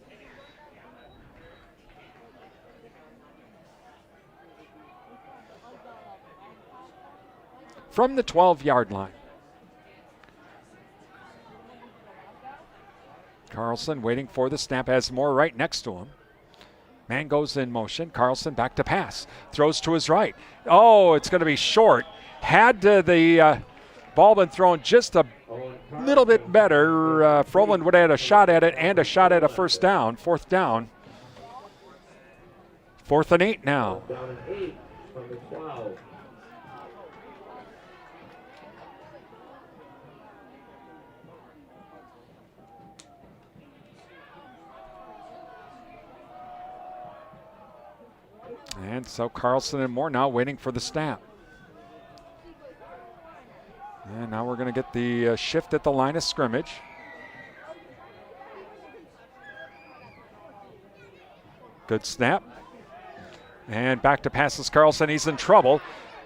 From the 12-yard line. Carlson waiting for the snap, has Moore right next to him. Man goes in motion. Carlson back to pass. Throws to his right. Oh, it's going to be short. Had the ball been thrown just a little bit better, Froland would have had a shot at it and a shot at a first down, fourth down. 4th and 8 now. Down and 8 from the 12. And so Carlson and Moore now waiting for the snap. And now we're going to get the shift at the line of scrimmage. Good snap. And back to passes Carlson. He's in trouble.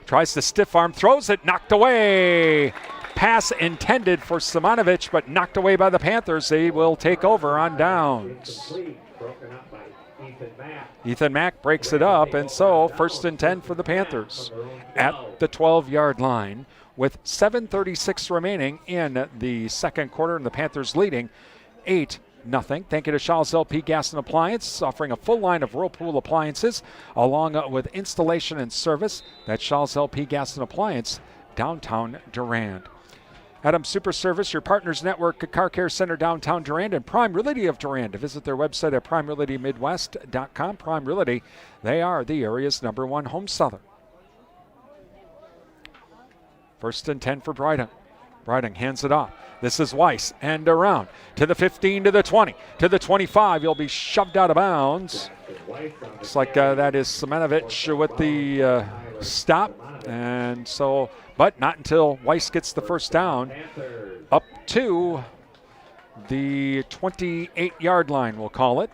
Tries to stiff arm, throws it, knocked away. Pass intended for Simonovic, but knocked away by the Panthers. They will take over on downs. Ethan Mack breaks it up, and so 1st and 10 for the Panthers at the 12-yard line with 7:36 remaining in the second quarter, and the Panthers leading 8-0. Thank you to Shaw's LP Gas and Appliance, offering a full line of Whirlpool appliances along with installation and service. That's Shaw's LP Gas and Appliance, downtown Durand. Adam Super Service, your partners network, Car Care Center, downtown Durand, and Prime Realty of Durand. Visit their website at primerealitymidwest.com. Prime Realty, they are the area's #1 home seller. 1st and 10 for Breitung. Breitung hands it off. This is Weiss, and around to the 15, to the 20, to the 25. He'll be shoved out of bounds. Looks like that is Semenovic with the stop. And so, but not until Weiss gets the first down up to the 28-yard line, we'll call it,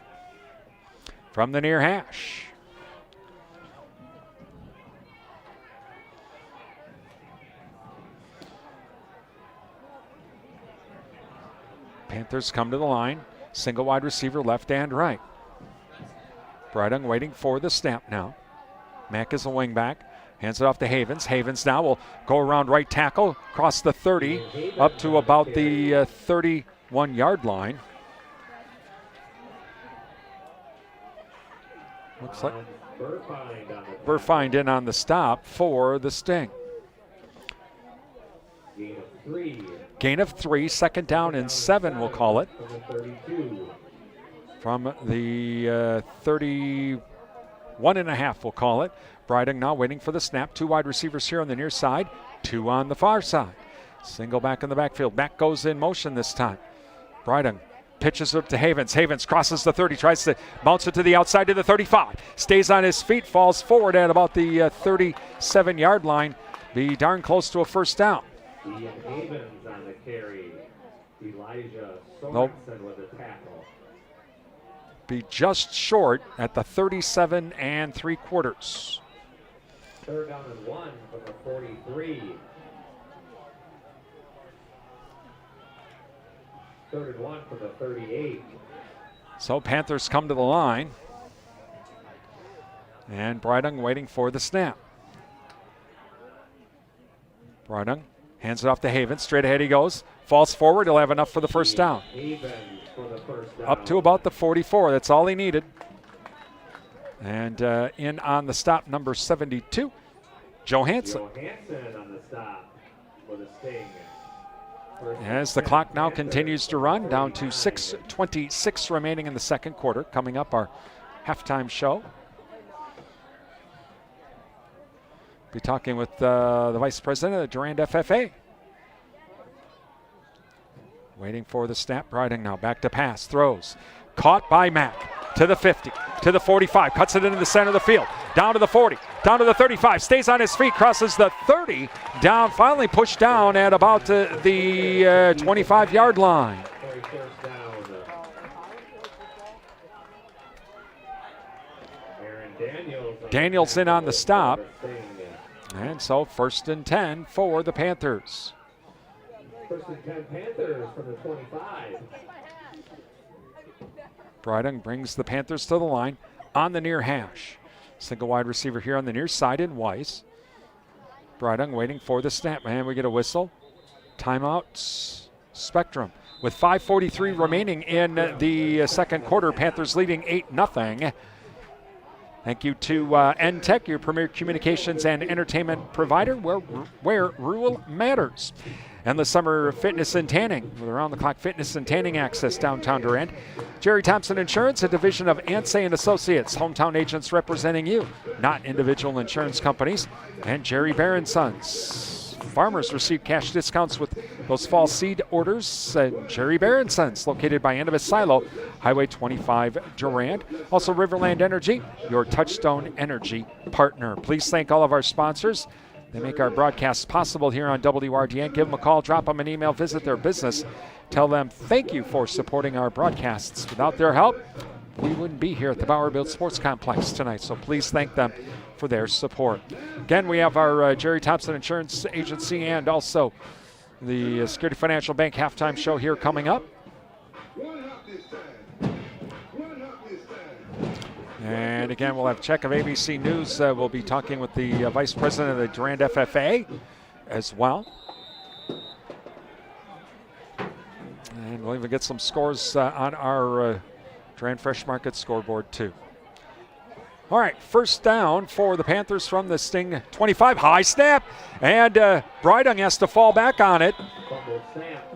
from the near hash. Panthers come to the line. Single wide receiver left and right. Breitung waiting for the snap now. Mack is a wing back. Hands it off to Havens. Havens now will go around right tackle, cross the 30, up to about the 31-yard line. Looks like Burfind in on the stop for the Sting. Gain of 3, 2nd down and 7, we'll call it. From the 31.5, we'll call it. Breitung now waiting for the snap. 2 wide receivers here on the near side, 2 on the far side. Single back in the backfield. Mack goes in motion this time. Breitung pitches it to Havens. Havens crosses the 30, tries to bounce it to the outside to the 35. Stays on his feet, falls forward at about the 37-yard line. Be darn close to a first down. Ian Havens on the carry. Elijah Sorensen with a tackle. Be just short at the 37 3/4. 3rd down and 1 from the 43. 3rd and 1 from the 38. So Panthers come to the line. And Breitung waiting for the snap. Breitung hands it off to Havens. Straight ahead he goes. Falls forward. He'll have enough for the first down. Up to about the 44. That's all he needed. And in on the stop, number 72, Johansson. Johansson on the stop for the Sting. As the clock now continues to run, down to 6:26 remaining in the second quarter. Coming up, our halftime show. Be talking with the Vice President of the Durand FFA, Waiting for the snap. Briding now back to pass. Throws. Caught by Mack. To the 50. To the 45. Cuts it into the center of the field. Down to the 40. Down to the 35. Stays on his feet. Crosses the 30. Down. Finally pushed down at about the 25-yard line. Daniels in on the stop. And so 1st and 10 for the Panthers. 1st and 10 Panthers from the 25. Briding brings the Panthers to the line on the near hash. Single wide receiver here on the near side in Weiss. Briding waiting for the snap. And we get a whistle. Timeout Spectrum. With 5:43 remaining in the second quarter, Panthers leading 8-0. Thank you to NTech, your premier communications and entertainment provider, where rural matters. And the Summer Fitness and Tanning, with around-the-clock fitness and tanning access downtown Durand. Jerry Thompson Insurance, a division of Ansay and Associates, hometown agents representing you, not individual insurance companies. And Jerry Bear & Sons. Farmers receive cash discounts with those fall seed orders at Jerry Bear & Sons, located by Annabis Silo, Highway 25, Durand. Also, Riverland Energy, your Touchstone Energy partner. Please thank all of our sponsors. They make our broadcasts possible here on WRDN. Give them a call, drop them an email, visit their business. Tell them thank you for supporting our broadcasts. Without their help, we wouldn't be here at the Bowerfield Sports Complex tonight, so please thank them for their support. Again, we have our Jerry Thompson Insurance Agency and also the Security Financial Bank halftime show here coming up. And again, we'll have check of ABC News. We'll be talking with the Vice President of the Durand FFA as well. And we'll even get some scores on our Durand Fresh Market scoreboard too. All right, 1st down for the Panthers from the Sting 25. High snap, and Bridung has to fall back on it.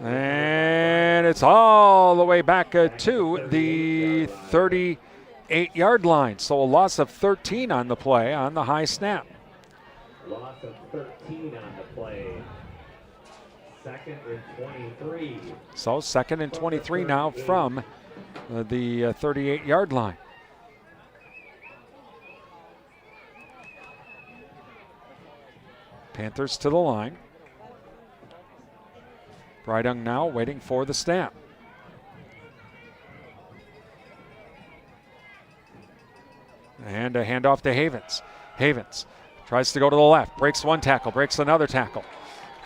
And it's all the way back to the 38-yard line. So a loss of 13 on the play on the high snap. Loss of 13 on the play. 2nd and 23. So 2nd and 23 now from the 38-yard line. Panthers to the line. Bridung now waiting for the snap. And a handoff to Havens. Havens tries to go to the left, breaks one tackle, breaks another tackle.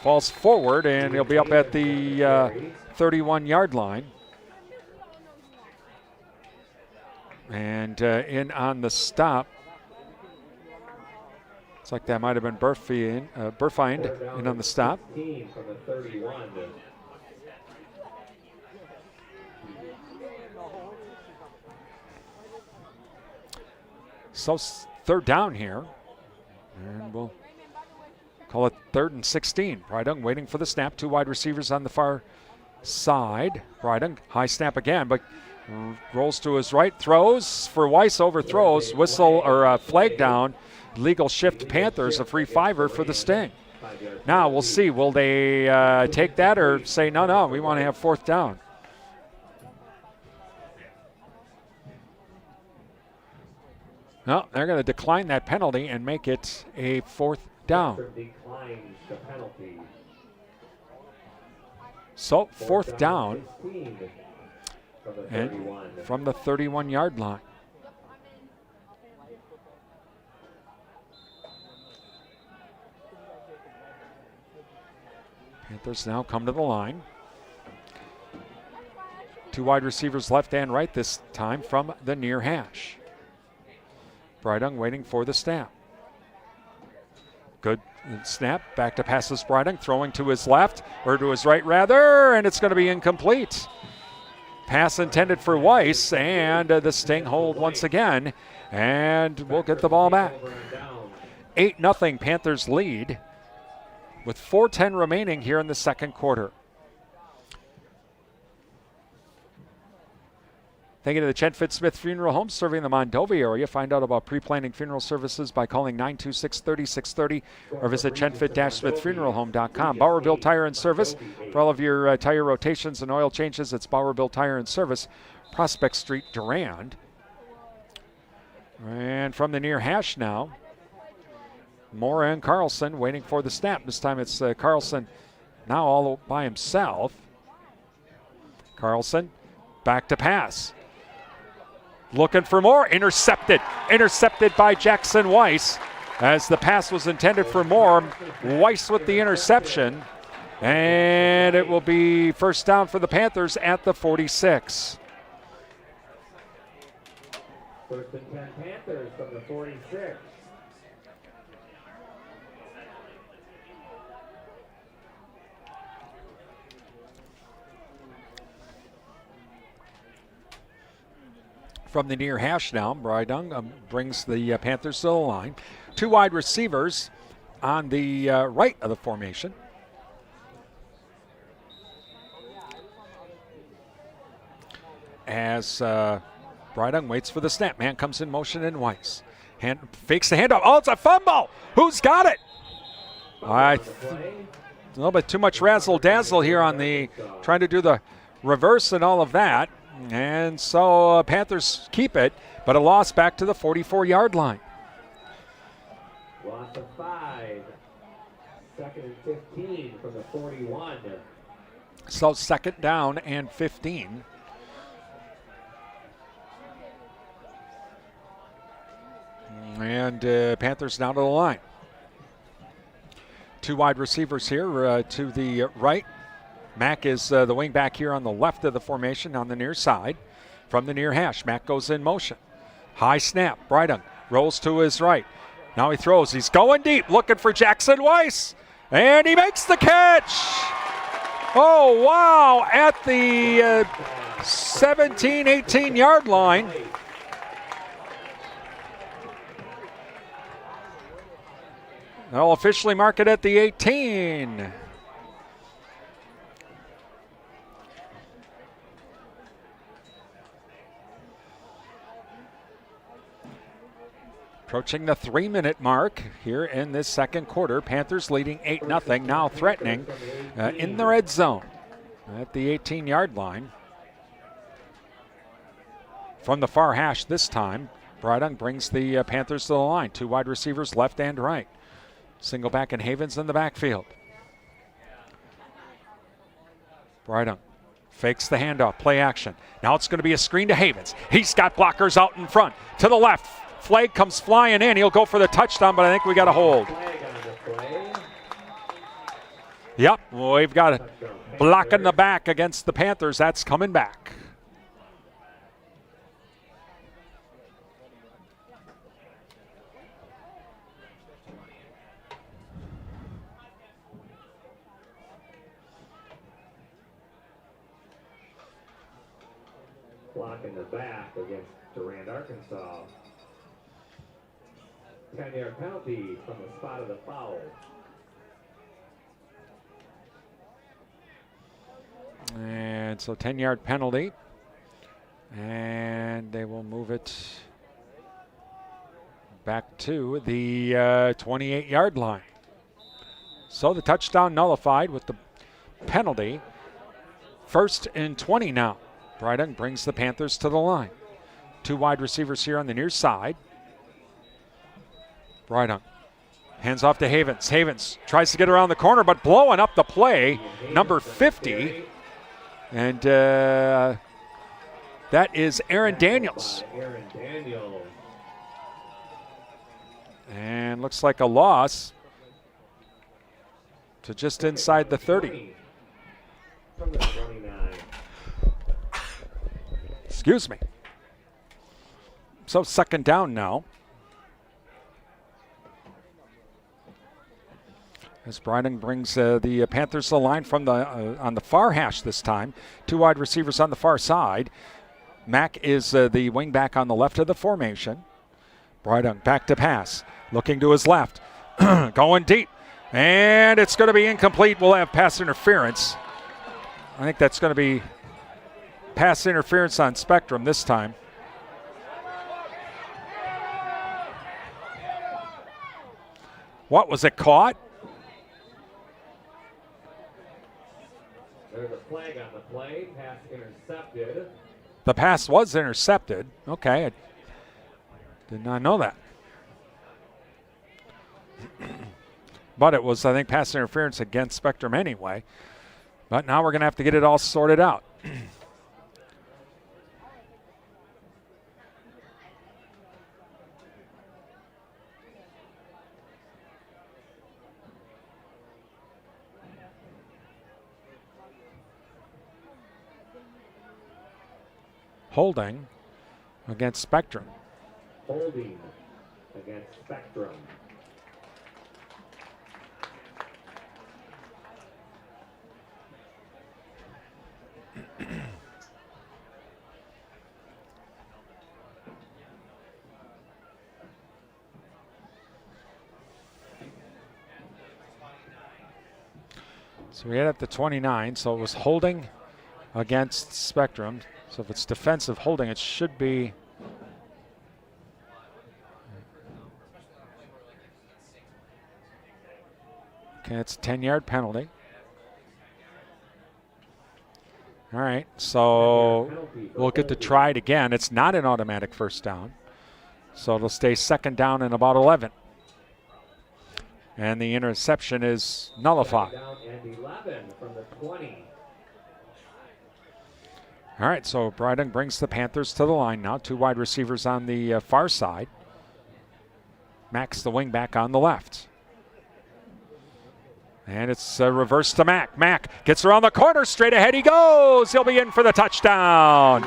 Falls forward, and he'll be up at the 31-yard line. And in on the stop. Looks like that might have been Burfind in on the stop. So 3rd down here. And we'll call it 3rd and 16. Bridung waiting for the snap. 2 wide receivers on the far side. Bridung, high snap again, but rolls to his right. Throws for Weiss, overthrows. Whistle or flag down. Legal shift Panthers, a free 5er for the Sting. Now we'll see. Will they take that or say, no, we want to have 4th down? No, they're going to decline that penalty and make it a 4th down. So 4th down and from the 31-yard line. Panthers now come to the line. 2 wide receivers left and right this time from the near hash. Bridung waiting for the snap. Good snap. Back to passes Bridung. Throwing to his left, or to his right rather, and it's going to be incomplete. Pass intended for Weiss, and the Sting hold once again, and we'll get the ball back. 8-0 Panthers lead with 4:10 remaining here in the second quarter. Thank you to the Chet Smith Funeral Home serving the Mondovi area. Find out about pre-planning funeral services by calling 926-3630 or visit chetfit-smithfuneralhome.com. Bowerville Tire and Service. For all of your tire rotations and oil changes, it's Bowerville Tire and Service, Prospect Street, Durand. And from the near hash now, Mora and Carlson waiting for the snap. This time it's Carlson now all by himself. Carlson back to pass. Looking for more. Intercepted by Jackson Weiss as the pass was intended for more. Weiss with the interception. And it will be first down for the Panthers at the 46. First and 10 Panthers from the 46. From the near hash now, Brydung brings the Panthers to the line. Two wide receivers on the right of the formation. As Brydung waits for the snap. Man comes in motion in Weiss. Fakes the handoff. Oh, it's a fumble. Who's got it? A little bit too much razzle-dazzle here on the trying to do the reverse and all of that. And so Panthers keep it, but a loss back to the 44-yard line. Loss of 5. Second and 15 from the 41. So second down and 15. And Panthers now to the line. Two wide receivers here to the right. Mack is the wing back here on the left of the formation on the near side. From the near hash, Mack goes in motion. High snap. Brydung rolls to his right. Now he throws. He's going deep, looking for Jackson Weiss. And he makes the catch. Oh, wow. At the 17, 18-yard line. They'll officially mark it at the 18. Approaching the 3-minute mark here in this second quarter. Panthers leading 8-0, now threatening in the red zone at the 18-yard line. From the far hash this time, Brydung brings the Panthers to the line. Two wide receivers left and right. Single back and Havens in the backfield. Brydung fakes the handoff, play action. Now it's going to be a screen to Havens. He's got blockers out in front. To the left, flag comes flying in. He'll go for the touchdown, but I think we got a hold. Yep, we've got a block in the back against the Panthers. That's coming back. Block in the back against Durand-Arkansaw. 10-yard penalty from the spot of the foul. And so 10-yard penalty. And they will move it back to the 28-yard line. So the touchdown nullified with the penalty. First and 20 now. Brydung brings the Panthers to the line. Two wide receivers here on the near side. Brydung hands off to Havens. Havens tries to get around the corner, but blowing up the play, number 50. And that is Aaron Daniels. And looks like a loss to just inside the 30. From the 29. Excuse me. So second down now. As Brydung brings the Panthers to the line from the on the far hash this time. Two wide receivers on the far side. Mack is the wing back on the left of the formation. Brydung back to pass. Looking to his left. Going deep. And it's going to be incomplete. We'll have pass interference. I think that's going to be pass interference on Spectrum this time. What, was it caught? There's a flag on the play. Pass intercepted. The pass was intercepted. Okay, I did not know that. But it was, I think, pass interference against Spectrum anyway. But now we're going to have to get it all sorted out. Holding against Spectrum. Holding against Spectrum. So we had at the 29, so it was holding against Spectrum. So if it's defensive holding, it should be. Okay, it's a 10-yard penalty. All right, so we'll get to try it again. It's not an automatic first down. So it'll stay second down and about 11. And the interception is nullified. Down and 11 from the 20. All right, so Bryden brings the Panthers to the line now. Two wide receivers on the far side. Max, the wing back, on the left. And it's reverse to Mack. Mack gets around the corner, straight ahead he goes. He'll be in for the touchdown.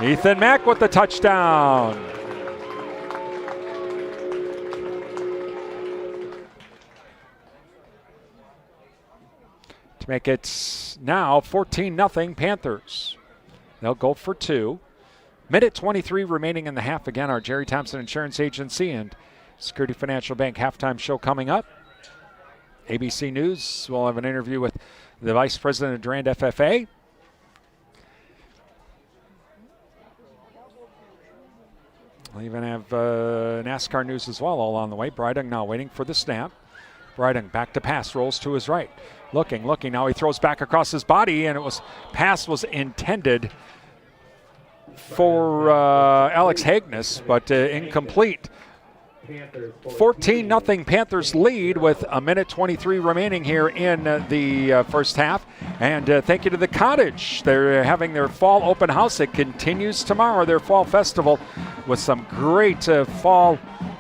Ethan Mack with the touchdown. To make it now 14-0 Panthers. They'll go for two. Minute 23 remaining in the half. Again, our Jerry Thompson Insurance Agency and Security Financial Bank halftime show coming up. ABC News will have an interview with the Vice President of Durand FFA. We'll even have NASCAR news as well all on the way. Bryden now waiting for the snap. Bryden back to pass, rolls to his right. Looking. Now he throws back across his body, and pass was intended for Alex Hagnes, but incomplete. 14-0 Panthers lead with a minute 23 remaining here in the first half. And thank you to the Cottage. They're having their fall open house. It continues tomorrow, their fall festival, with some great fall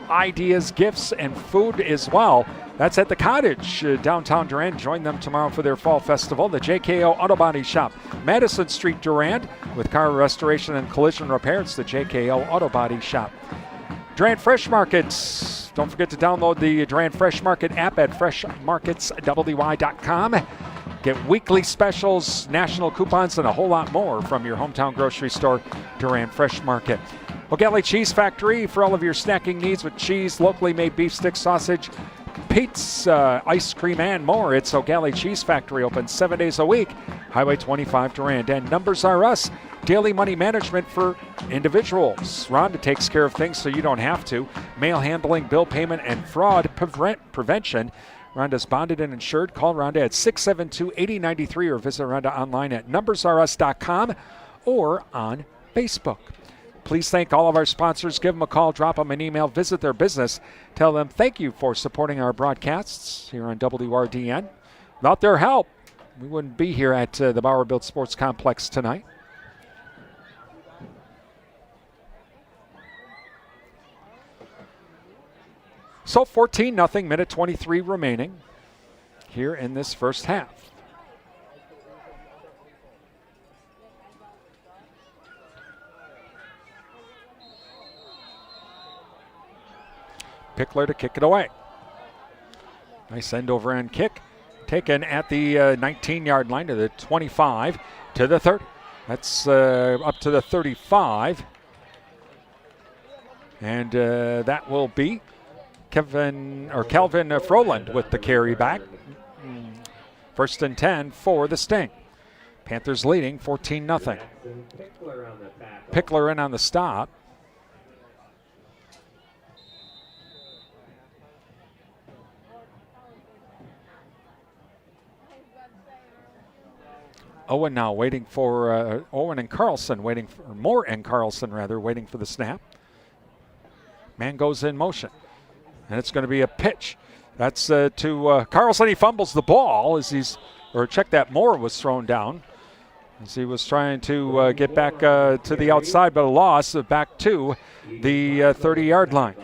ideas, gifts, and food as well. That's at the Cottage, downtown Durand. Join them tomorrow for their fall festival. The JKO Auto Body Shop, Madison Street, Durand, with car restoration and collision repair. It's the JKO Auto Body Shop. Durand Fresh Markets. Don't forget to download the Durand Fresh Market app at freshmarketswdy.com. Get weekly specials, national coupons, and a whole lot more from your hometown grocery store, Durand Fresh Market. O'Galley Cheese Factory for all of your snacking needs with cheese, locally made beef stick, sausage, pizza, ice cream, and more. It's O'Galley Cheese Factory, open 7 days a week. Highway 25 Durand. And Numbers R Us, daily money management for individuals. Rhonda takes care of things so you don't have to. Mail handling, bill payment, and fraud prevention. Rhonda's bonded and insured. Call Rhonda at 672-8093 or visit Rhonda online at numbersrus.com or on Facebook. Please thank all of our sponsors. Give them a call, drop them an email, visit their business. Tell them thank you for supporting our broadcasts here on WRDN. Without their help, we wouldn't be here at the Bauer Built Sports Complex tonight. So 14-0, minute 23 remaining here in this first half. Pickler to kick it away. Nice end over end kick. Taken at the 19-yard line to the 25 to the 30. That's up to the 35. And that will be Calvin Froland with the carry back. First and 10 for the Sting. Panthers leading 14-0. Jackson Pickler on the tackle. Pickler in on the stop. Owen now waiting for Moore and Carlson waiting for the snap. Man goes in motion, and it's going to be a pitch. That's to Carlson. He fumbles the ball check that Moore was thrown down as he was trying to get back to the outside, but a loss back to the 30-yard line.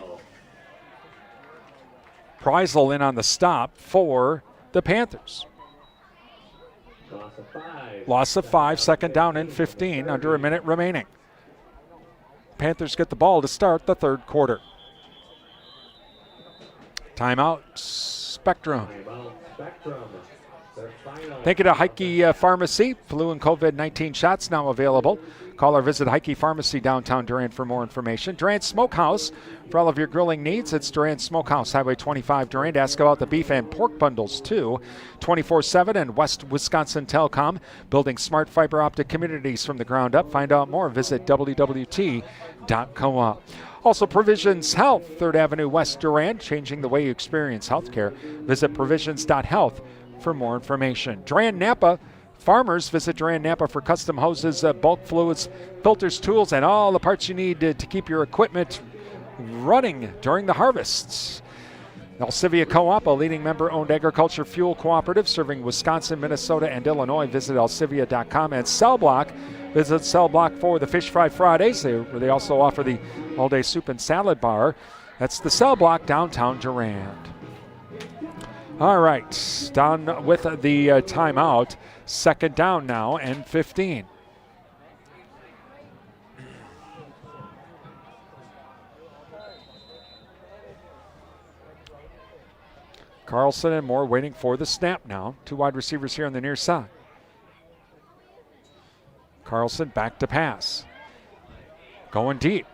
Preisel in on the stop for the Panthers. Loss of 5, second down and 15, under a minute remaining. Panthers get the ball to start the third quarter. Timeout, Spectrum. Thank you to Heike Pharmacy. Flu and COVID-19 shots now available. Call or visit Heike Pharmacy downtown Durand for more information. Durand Smokehouse for all of your grilling needs. It's Durand Smokehouse, Highway 25 Durand. Ask about the beef and pork bundles too. 24/7 and West Wisconsin Telecom, building smart fiber optic communities from the ground up. Find out more. Visit wwt.coop. Also, Provisions Health, 3rd Avenue West Durand, changing the way you experience healthcare. Visit provisions.health for more information. Durand Napa farmers, visit Durand Napa for custom hoses, bulk fluids, filters, tools, and all the parts you need to keep your equipment running during the harvests. Alcivia Co-op, a leading member-owned agriculture fuel cooperative serving Wisconsin, Minnesota, and Illinois. Visit alcivia.com. And Cell Block, visit Cell Block for the Fish Fry Fridays, where they also offer the all-day soup and salad bar. That's the Cell Block, downtown Durand. All right, done with the timeout. Second down now and 15. Carlson and Moore waiting for the snap now. 2 wide receivers here on the near side. Carlson back to pass. Going deep.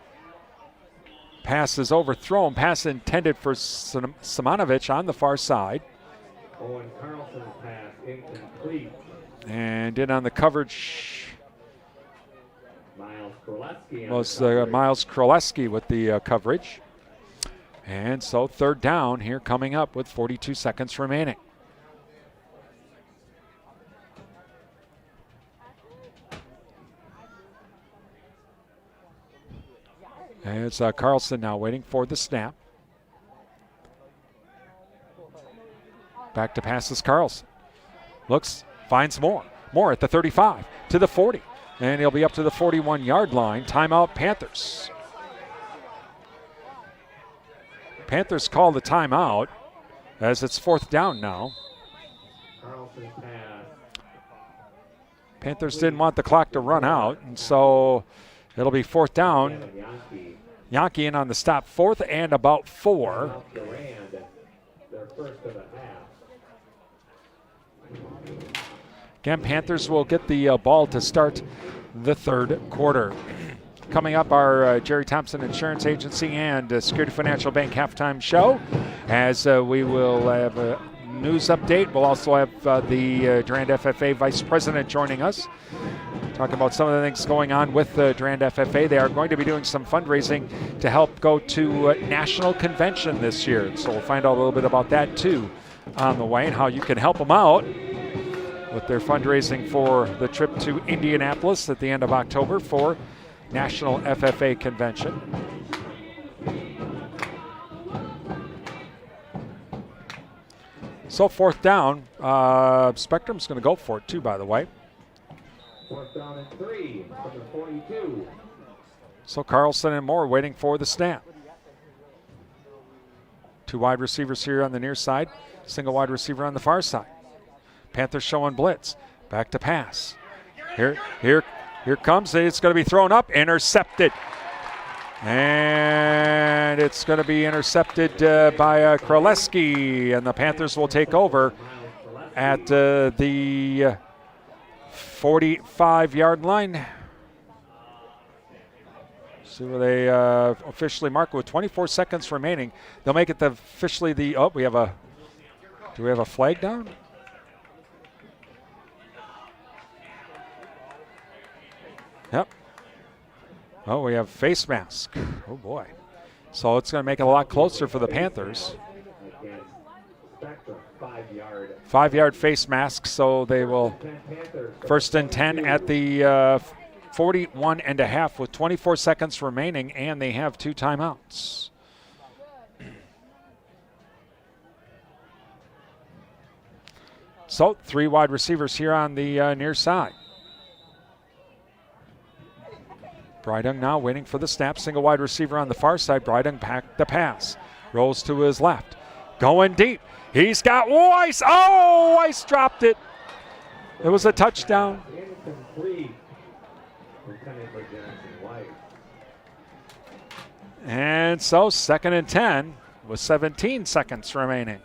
Pass is overthrown. Pass intended for Simonovic on the far side. Owen Carlson's pass incomplete. And in on the coverage Miles Królewski was Miles Królewski with the coverage. And so third down here coming up with 42 seconds remaining. And it's Carlson now waiting for the snap. Back to passes Carlson. Looks, finds Moore. Moore at the 35, to the 40. And he'll be up to the 41-yard line. Timeout, Panthers. Panthers call the timeout as it's fourth down now. Panthers didn't want the clock to run out, and so it'll be fourth down. Yankee in on the stop, 4th and about 4. Again, Panthers will get the ball to start the third quarter. Coming up, our Jerry Thompson Insurance Agency and Security Financial Bank halftime show, as we will have a news update. We'll also have the Durand FFA Vice President joining us, talking about some of the things going on with the Durand FFA. They are going to be doing some fundraising to help go to National Convention this year. So we'll find out a little bit about that too on the way and how you can help them out with their fundraising for the trip to Indianapolis at the end of October for National FFA Convention. So fourth down, Spectrum's going to go for it too, by the way. Fourth down and 3 from the 42. So Carlson and Moore waiting for the snap. 2 wide receivers here on the near side, single wide receiver on the far side. Panthers showing blitz, back to pass. Here comes, it's going to be thrown up, intercepted. And it's going to be intercepted by Królewski, and the Panthers will take over at the 45-yard line. See where they officially mark with 24 seconds remaining. They'll make it officially the, do we have a flag down? Yep. Oh, we have face mask. Oh, boy. So it's going to make it a lot closer for the Panthers. 5-yard face mask, so they will first and 10 at the 41 and a half with 24 seconds remaining, and they have 2 timeouts. So 3 wide receivers here on the near side. Brydung now waiting for the snap. Single wide receiver on the far side. Brydung back the pass. Rolls to his left. Going deep. He's got Weiss. Oh, Weiss dropped it. It was a touchdown. And so 2nd and 10 with 17 seconds remaining.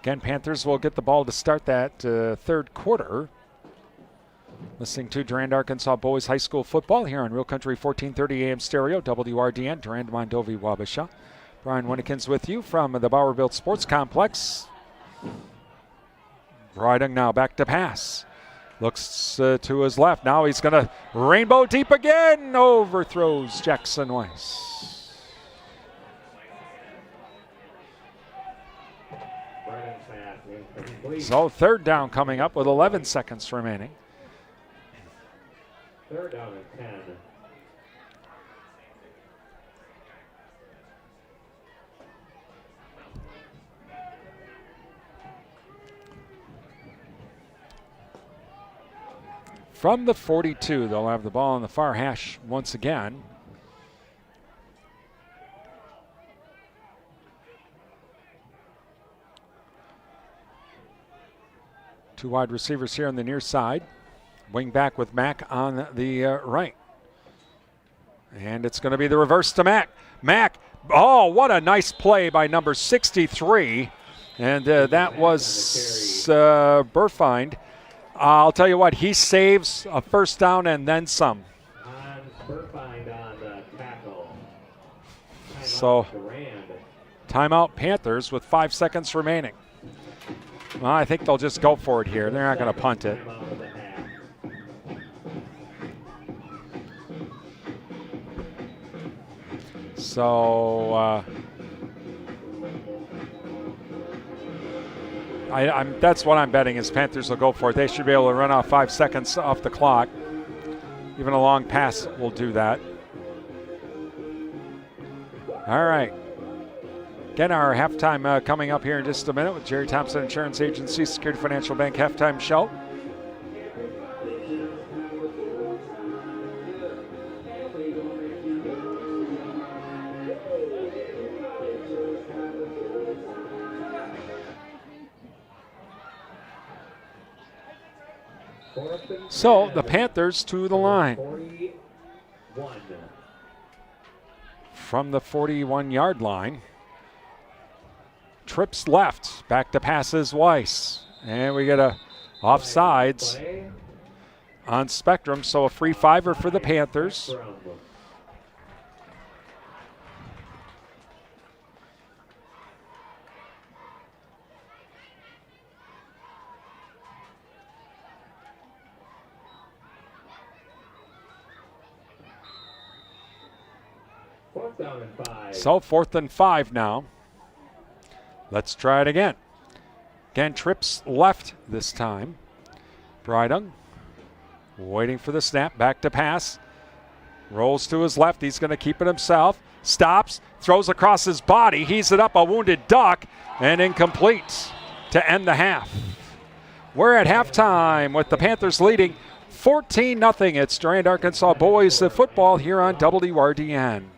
Again, Panthers will get the ball to start that 3rd quarter. Listening to Durand-Arkansaw Boys High School football here on Real Country 1430 AM stereo, WRDN, Durand, Mondovi, Wabasha. Brian Winnikins with you from the Bowerville Sports Complex. Brydung now back to pass. Looks to his left. Now he's going to rainbow deep again. Overthrows Jackson Weiss. So 3rd down coming up with 11 seconds remaining. 3rd down and 10. From the 42, they'll have the ball on the far hash once again. Two wide receivers here on the near side. Wing back with Mack on the right. And it's going to be the reverse to Mack. Mack, oh, what a nice play by number 63. And that was Burfind. I'll tell you what, he saves a 1st down and then some. Burfind on the tackle. So, timeout Panthers with 5 seconds remaining. Well, I think they'll just go for it here. They're not going to punt it. So, that's what I'm betting is Panthers will go for it. They should be able to run off 5 seconds off the clock. Even a long pass will do that. All right. Again, our halftime coming up here in just a minute with Jerry Thompson Insurance Agency, Security Financial Bank halftime show. So the Panthers to the line. From the 41-yard line. Trips left. Back to passes Weiss. And we get a offsides on Spectrum. So a free 5er for the Panthers. So 4th and 5 now. Let's try it again. Again, trips left this time. Brydung waiting for the snap. Back to pass. Rolls to his left. He's going to keep it himself. Stops. Throws across his body. Heaves it up. A wounded duck. And incomplete to end the half. We're at halftime with the Panthers leading 14-0. It's Durand-Arkansaw Boys football here on WRDN.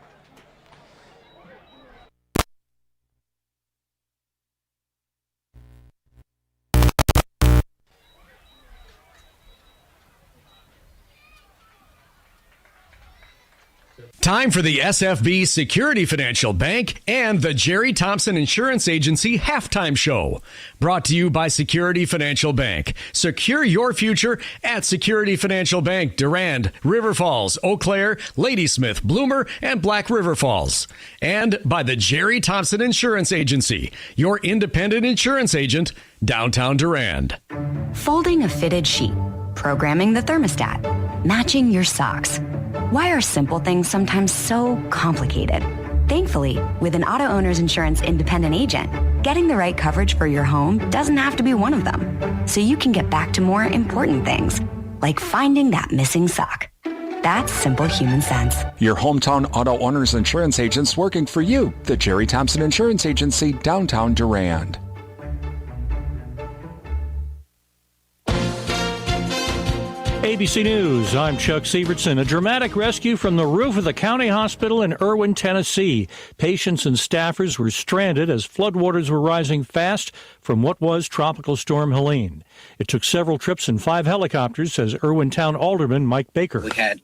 Time for the SFB Security Financial Bank and the Jerry Thompson Insurance Agency Halftime Show. Brought to you by Security Financial Bank. Secure your future at Security Financial Bank, Durand, River Falls, Eau Claire, Ladysmith, Bloomer, and Black River Falls. And by the Jerry Thompson Insurance Agency, your independent insurance agent, downtown Durand. Folding a fitted sheet, programming the thermostat, matching your socks. Why are simple things sometimes so complicated? Thankfully, with an auto owner's insurance independent agent, getting the right coverage for your home doesn't have to be one of them. So you can get back to more important things, like finding that missing sock. That's simple human sense. Your hometown auto owner's insurance agents working for you. The Jerry Thompson Insurance Agency, downtown Durand. ABC News, I'm Chuck Sievertson. A dramatic rescue from the roof of the county hospital in Irwin, Tennessee. Patients and staffers were stranded as floodwaters were rising fast from what was Tropical Storm Helene. It took several trips and 5 helicopters, says Irwin Town Alderman Mike Baker. We had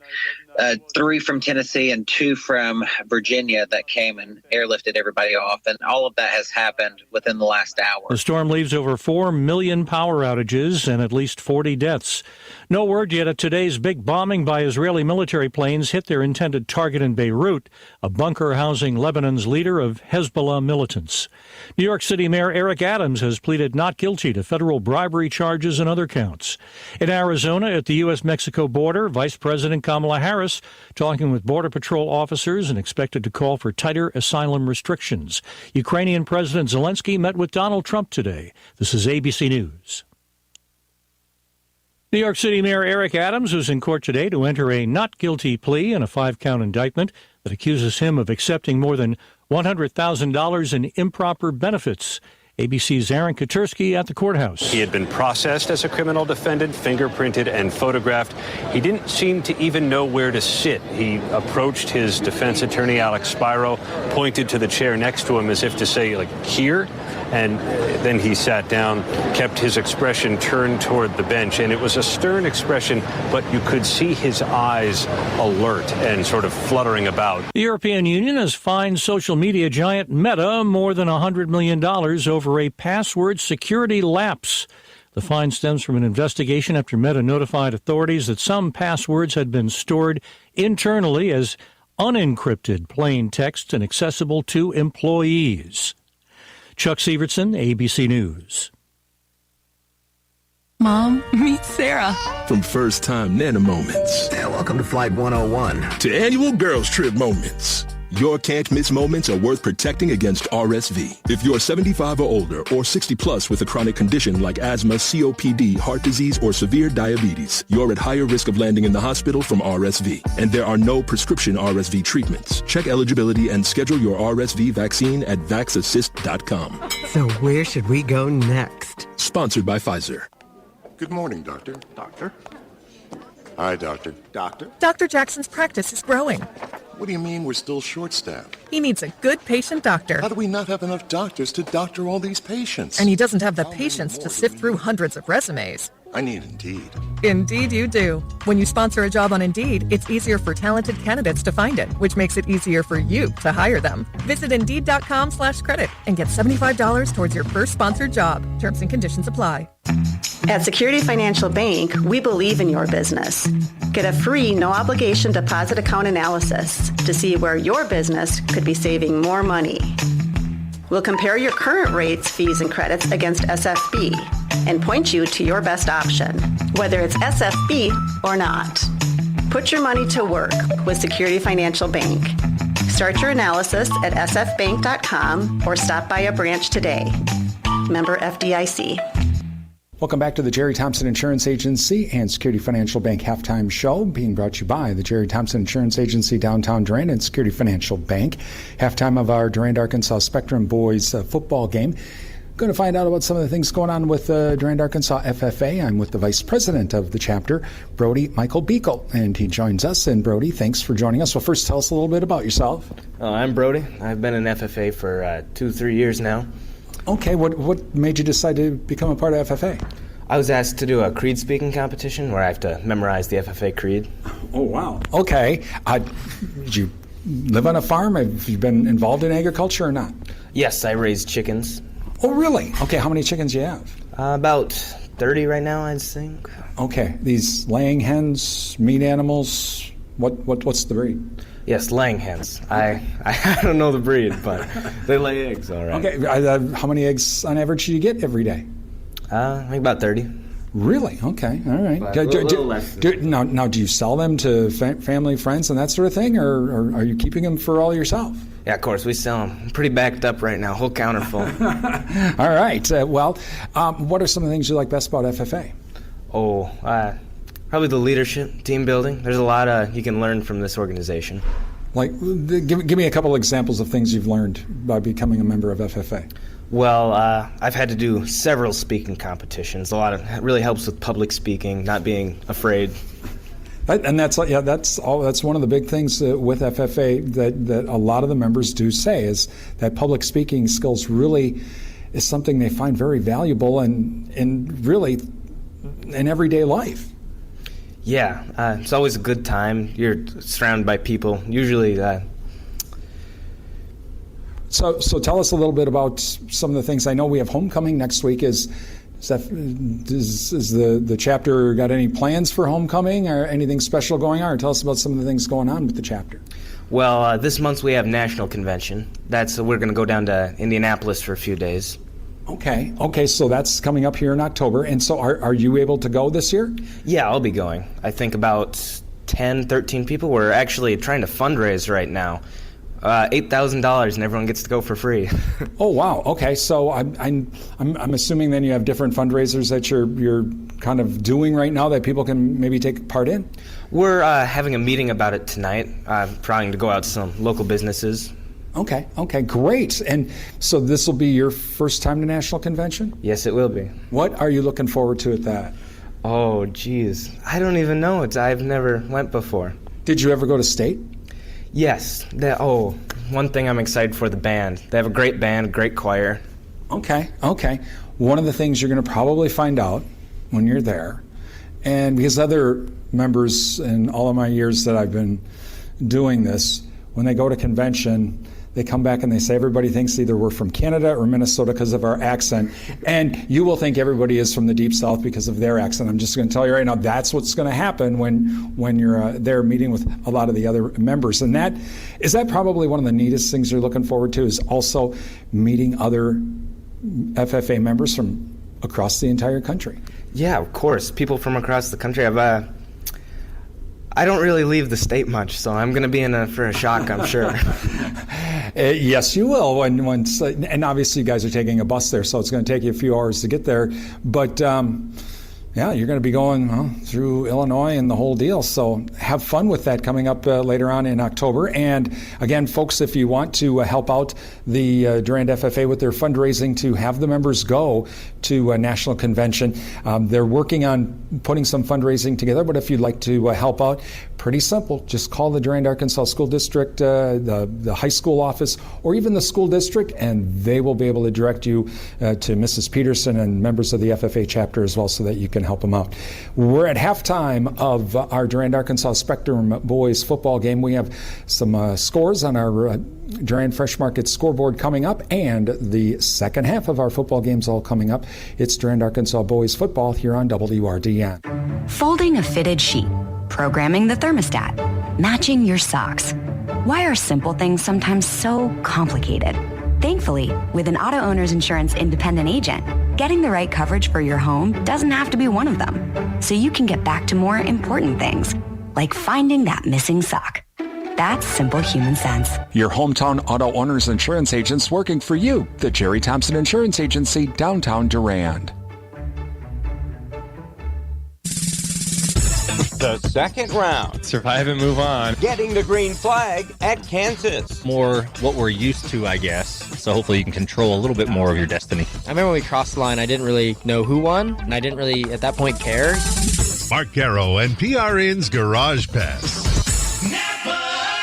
3 from Tennessee and 2 from Virginia that came and airlifted everybody off, and all of that has happened within the last hour. The storm leaves over 4 million power outages and at least 40 deaths. No word yet of today's big bombing by Israeli military planes hit their intended target in Beirut, a bunker housing Lebanon's leader of Hezbollah militants. New York City Mayor Eric Adams has pleaded not guilty to federal bribery charges and other counts. In Arizona, at the U.S.-Mexico border, Vice President Kamala Harris talking with Border Patrol officers and expected to call for tighter asylum restrictions. Ukrainian President Zelensky met with Donald Trump today. This is ABC News. New York City Mayor Eric Adams was in court today to enter a not guilty plea in a 5-count indictment that accuses him of accepting more than $100,000 in improper benefits. ABC's Aaron Katursky at the courthouse. He had been processed as a criminal defendant, fingerprinted and photographed. He didn't seem to even know where to sit. He approached his defense attorney, Alex Spiro, pointed to the chair next to him as if to say, like, here? And then he sat down, kept his expression turned toward the bench. And it was a stern expression, but you could see his eyes alert and sort of fluttering about. The European Union has fined social media giant Meta more than $100 million over a password security lapse. The fine stems from an investigation after Meta notified authorities that some passwords had been stored internally as unencrypted plain text and accessible to employees. Chuck Sievertson, ABC News. Mom, meet Sarah. From first-time Nana moments. Yeah, welcome to Flight 101. To annual girls trip moments. Your can't-miss moments are worth protecting against RSV. If you're 75 or older or 60-plus with a chronic condition like asthma, COPD, heart disease, or severe diabetes, you're at higher risk of landing in the hospital from RSV. And there are no prescription RSV treatments. Check eligibility and schedule your RSV vaccine at vaxassist.com. So where should we go next? Sponsored by Pfizer. Good morning, Doctor. Doctor? Hi, Doctor. Doctor? Dr. Jackson's practice is growing. What do you mean we're still short-staffed? He needs a good patient doctor. How do we not have enough doctors to doctor all these patients? And he doesn't have the patience to sift through hundreds of resumes. I need Indeed. Indeed you do. When you sponsor a job on Indeed, it's easier for talented candidates to find it, which makes it easier for you to hire them. Visit Indeed.com/credit and get $75 towards your first sponsored job. Terms and conditions apply. At Security Financial Bank, we believe in your business. Get a free, no-obligation deposit account analysis to see where your business could be saving more money. We'll compare your current rates, fees, and credits against SFB and point you to your best option, whether it's SFB or not. Put your money to work with Security Financial Bank. Start your analysis at sfbank.com or stop by a branch today. Member FDIC. Welcome back to the Jerry Thompson Insurance Agency and Security Financial Bank Halftime Show, being brought to you by the Jerry Thompson Insurance Agency, downtown Durand, and Security Financial Bank. Halftime of our Durand-Arkansaw Spectrum boys football game. Going to find out about some of the things going on with Durand-Arkansaw FFA. I'm with the Vice President of the chapter, Brody Michael Beekle, and he joins us. And Brody, thanks for joining us. Well, first, tell us a little bit about yourself. I'm Brody. I've been in FFA for 2-3 years now. Okay, what made you decide to become a part of FFA? I was asked to do a creed speaking competition where I have to memorize the FFA creed. Oh, wow. Okay. Did you live on a farm? Have you been involved in agriculture or not? Yes, I raise chickens. Oh, really? Okay, how many chickens do you have? About 30 right now, I think. Okay, these laying hens, meat animals, what's the breed? Yes, laying hens. I don't know the breed, but they lay eggs, all right. Okay, how many eggs on average do you get every day? I think about 30. Really? Okay, all right. A little less. Now, do you sell them to family, friends, and that sort of thing, or are you keeping them for all yourself? Yeah, of course, we sell them. I'm pretty backed up right now, whole counter full. All right. What are some of the things you like best about FFA? Probably the leadership, team building. There's a lot you can learn from this organization. Like, give me a couple examples of things you've learned by becoming a member of FFA. Well, I've had to do several speaking competitions. It really helps with public speaking, not being afraid. And that's one of the big things with FFA that a lot of the members do say is that public speaking skills really is something they find very valuable and really in everyday life. Yeah, it's always a good time. You're surrounded by people, usually. So tell us a little bit about some of the things. I know we have homecoming next week. Is the chapter got any plans for homecoming or anything special going on? Or tell us about some of the things going on with the chapter. Well, this month we have National Convention. We're going to go down to Indianapolis for a few days. Okay, so that's coming up here in October. And so are you able to go this year? Yeah, I'll be going. I think about 10, 13 people. We're actually trying to fundraise right now. $8,000 and everyone gets to go for free. Oh wow! Okay, so I'm assuming then you have different fundraisers that you're kind of doing right now that people can maybe take part in. We're having a meeting about it tonight. Trying to go out to some local businesses. Okay, great. And so this will be your first time to National Convention? Yes, it will be. What are you looking forward to at that? Oh, geez, I don't even know. I've never went before. Did you ever go to state? Yes. One thing I'm excited for, the band. They have a great band, great choir. Okay. One of the things you're going to probably find out when you're there, and because other members in all of my years that I've been doing this, when they go to convention, they come back and they say everybody thinks either we're from Canada or Minnesota because of our accent, and you will think everybody is from the Deep South because of their accent. I'm just going to tell you right now, that's what's going to happen when you're there meeting with a lot of the other members. And that probably one of the neatest things you're looking forward to is also meeting other FFA members from across the entire country. Yeah, of course. People from across the country. I don't really leave the state much, so I'm going to be in for a shock, I'm sure. Yes, you will. And obviously you guys are taking a bus there, so it's going to take you a few hours to get there. But yeah, you're going to be going through Illinois and the whole deal. So have fun with that coming up later on in October. And again, folks, if you want to help out the Durand FFA with their fundraising to have the members go to a national convention, they're working on putting some fundraising together. But if you'd like to help out, pretty simple. Just call the Durand-Arkansaw School District, the high school office, or even the school district, and they will be able to direct you to Mrs. Peterson and members of the FFA chapter as well, so that you can help them out. We're at halftime of our Durand-Arkansaw Spectrum boys football game. We have some scores on our Durand Fresh Market scoreboard coming up, and the second half of our football games all coming up. It's Durand-Arkansaw boys football here on WRDN. Folding a fitted sheet, programming the thermostat, matching your socks. Why are simple things sometimes so complicated? Thankfully, with an auto owner's insurance independent agent, getting the right coverage for your home doesn't have to be one of them. So you can get back to more important things, like finding that missing sock. That's simple human sense. Your hometown auto owner's insurance agents working for you. The Jerry Thompson Insurance Agency, downtown Durand. The second round. Survive and move on. Getting the green flag at Kansas. More what we're used to, I guess. So hopefully you can control a little bit more of your destiny. I remember when we crossed the line, I didn't really know who won, and I didn't really, at that point, care. Mark Garrow and PRN's Garage Pass.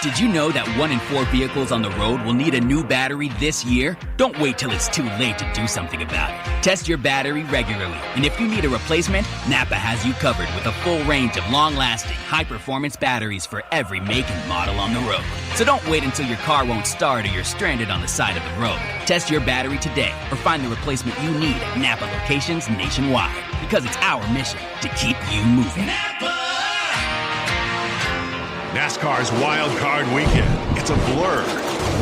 Did you know that 1 in 4 vehicles on the road will need a new battery this year? Don't wait till it's too late to do something about it. Test your battery regularly, and if you need a replacement, Napa has you covered with a full range of long-lasting, high-performance batteries for every make and model on the road. So don't wait until your car won't start or you're stranded on the side of the road. Test your battery today or find the replacement you need at Napa locations nationwide, because it's our mission to keep you moving. NASCAR's Wild Card Weekend. It's a blur.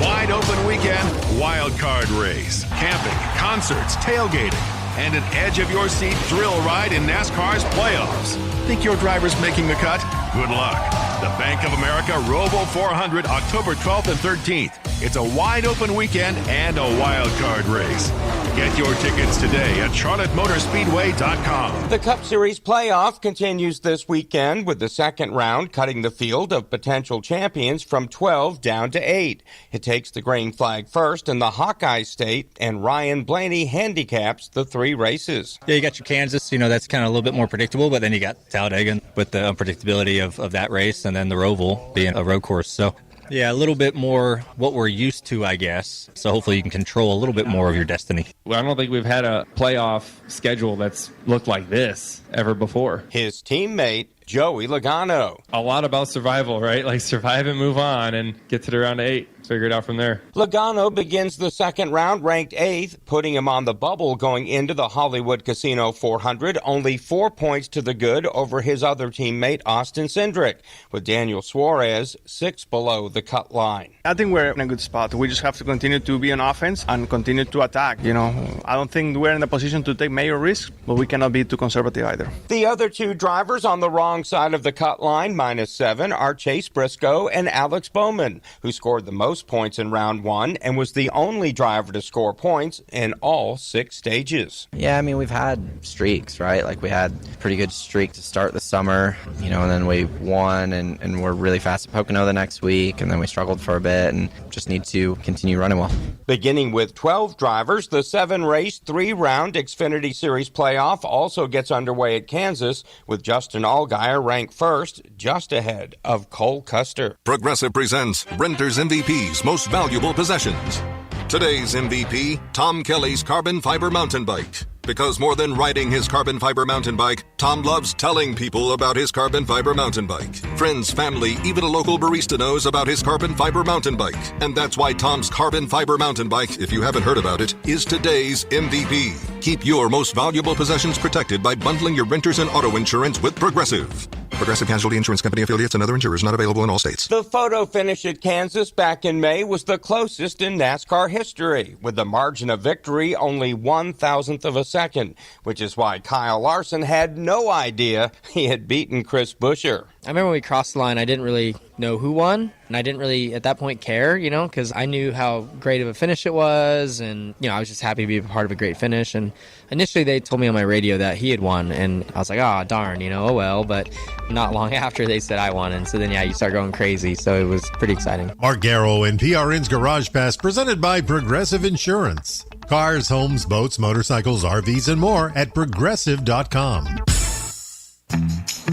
Wide open weekend, wild card race, camping, concerts, tailgating, and an edge-of-your-seat thrill ride in NASCAR's playoffs. Think your driver's making the cut? Good luck. The Bank of America Roval 400, October 12th and 13th. It's a wide-open weekend and a wild card race. Get your tickets today at CharlotteMotorspeedway.com. The Cup Series playoff continues this weekend with the second round cutting the field of potential champions from 12 down to 8. It takes the green flag first in the Hawkeye State, and Ryan Blaney handicaps the 3 races. Yeah, you got your Kansas, that's kind of a little bit more predictable, but then you got Talladega with the unpredictability of that race, and then the Roval being a road course. So, yeah, a little bit more what we're used to, I guess. So hopefully you can control a little bit more of your destiny. Well, I don't think we've had a playoff schedule that's looked like this ever before. His teammate, Joey Logano. A lot about survival, right? Like survive and move on and get to the round of 8. Figure it out from there. Logano begins the second round ranked 8th, putting him on the bubble going into the Hollywood Casino 400, only 4 points to the good over his other teammate, Austin Cindric, with Daniel Suarez 6 below the cut line. I think we're in a good spot. We just have to continue to be on offense and continue to attack. I don't think we're in a position to take major risks, but we cannot be too conservative either. The other 2 drivers on the wrong side of the cut line, -7, are Chase Briscoe and Alex Bowman, who scored the most points in round 1 and was the only driver to score points in all 6 stages. Yeah, we've had streaks, right? Like we had a pretty good streak to start the summer, and then we won and we're really fast at Pocono the next week, and then we struggled for a bit and just need to continue running well. Beginning with 12 drivers, the 7-race, 3-round Xfinity Series playoff also gets underway at Kansas, with Justin Allgaier ranked first, just ahead of Cole Custer. Progressive presents Renter's MVP's Most Valuable Possessions. Today's MVP, Tom Kelly's carbon fiber mountain bike. Because more than riding his carbon fiber mountain bike, Tom loves telling people about his carbon fiber mountain bike. Friends, family, even a local barista knows about his carbon fiber mountain bike. And that's why Tom's carbon fiber mountain bike, if you haven't heard about it, is today's MVP. Keep your most valuable possessions protected by bundling your renters and auto insurance with Progressive. Progressive Casualty Insurance Company affiliates and other insurers not available in all states. The photo finish at Kansas back in May was the closest in NASCAR history, with the margin of victory only 1/1000th of a second, which is why Kyle Larson had no idea he had beaten Chris Buescher. I remember when we crossed the line, I didn't really know who won, and I didn't really at that point care, because I knew how great of a finish it was, and, I was just happy to be a part of a great finish. And initially they told me on my radio that he had won, and I was like, oh, darn, oh well, but not long after they said I won, and so then, you start going crazy, so it was pretty exciting. Mark Garrow and PRN's Garage Pass, presented by Progressive Insurance. Cars, homes, boats, motorcycles, RVs, and more at Progressive.com.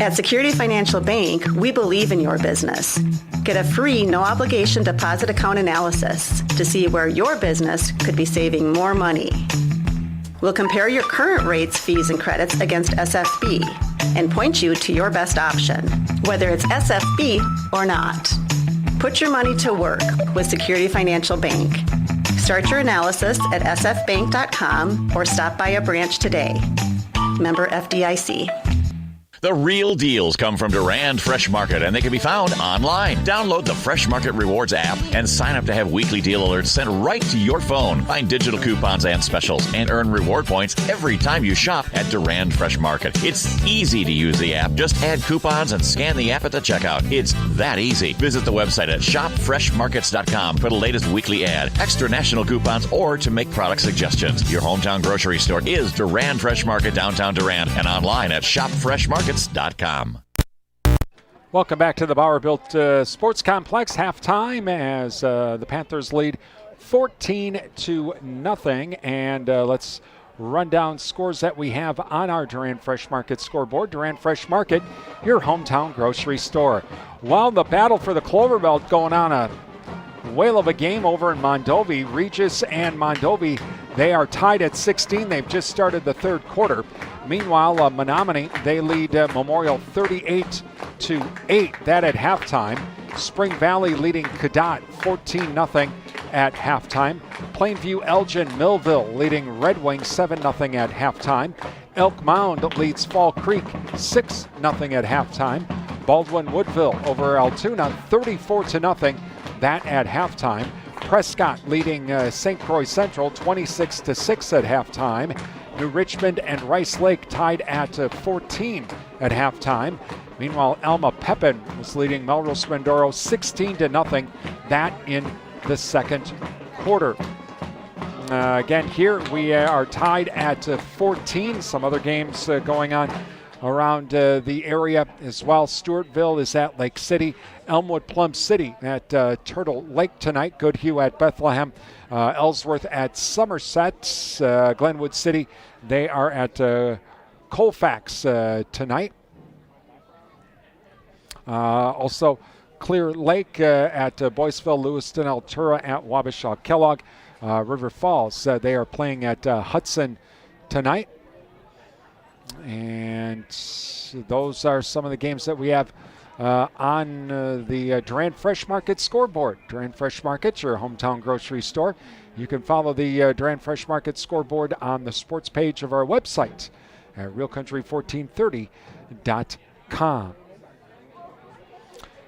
At Security Financial Bank, we believe in your business. Get a free, no-obligation deposit account analysis to see where your business could be saving more money. We'll compare your current rates, fees, and credits against SFB and point you to your best option, whether it's SFB or not. Put your money to work with Security Financial Bank. Start your analysis at sfbank.com or stop by a branch today. Member FDIC. The real deals come from Durand Fresh Market, and they can be found online. Download the Fresh Market Rewards app and sign up to have weekly deal alerts sent right to your phone. Find digital coupons and specials and earn reward points every time you shop at Durand Fresh Market. It's easy to use the app. Just add coupons and scan the app at the checkout. It's that easy. Visit the website at shopfreshmarkets.com for the latest weekly ad, extra national coupons, or to make product suggestions. Your hometown grocery store is Durand Fresh Market, downtown Durand, and online at shopfreshmarkets.com. Welcome back to the Bauer-Built Sports Complex. Halftime as the Panthers lead 14-0. And let's run down scores that we have on our Durand Fresh Market scoreboard. Durand Fresh Market, your hometown grocery store. While the battle for the Clover Belt going on, a whale of a game over in Mondovi. Regis and Mondovi, they are tied at 16. They've just started the third quarter. Meanwhile, Menominee, they lead Memorial 38-8. That at halftime. Spring Valley leading Cadott 14-0 at halftime. Plainview, Elgin, Millville leading Red Wings 7-0 at halftime. Elk Mound leads Fall Creek 6-0 at halftime. Baldwin Woodville over Altoona 34-0. That at halftime. Prescott leading St. Croix Central 26-6 at halftime. New Richmond and Rice Lake tied at 14 at halftime. Meanwhile, Alma Pepin was leading Melrose Mindoro 16-0. That in the second quarter. Again, here we are tied at 14. Some other games going on around the area as well. Stewartville is at Lake City. Elmwood Plum City at Turtle Lake tonight. Goodhue at Bethlehem. Ellsworth at Somerset. Glenwood City, they are at Colfax tonight. Also, Clear Lake at Boyceville, Lewiston, Altura at Wabasha Kellogg. River Falls, they are playing at Hudson tonight. And those are some of the games that we have on the Durand Fresh Market scoreboard. Durand Fresh Market, your hometown grocery store. You can follow the Durand Fresh Market scoreboard on the sports page of our website at realcountry1430.com.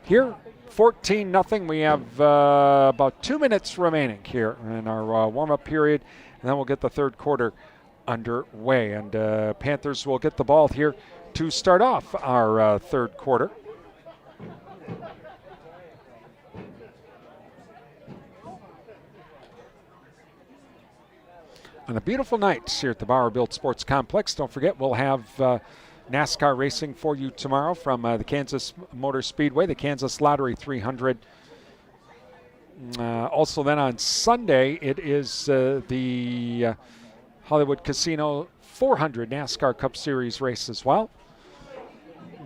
Here, 14-0. We have about 2 minutes remaining here in our warm-up period, and then we'll get the third quarter underway. And Panthers will get the ball here to start off our third quarter. On a beautiful night here at the Bauer Built Sports Complex. Don't forget, we'll have NASCAR racing for you tomorrow from the Kansas Motor Speedway, the Kansas Lottery 300. Also then on Sunday, it is the Hollywood Casino 400 NASCAR Cup Series race as well.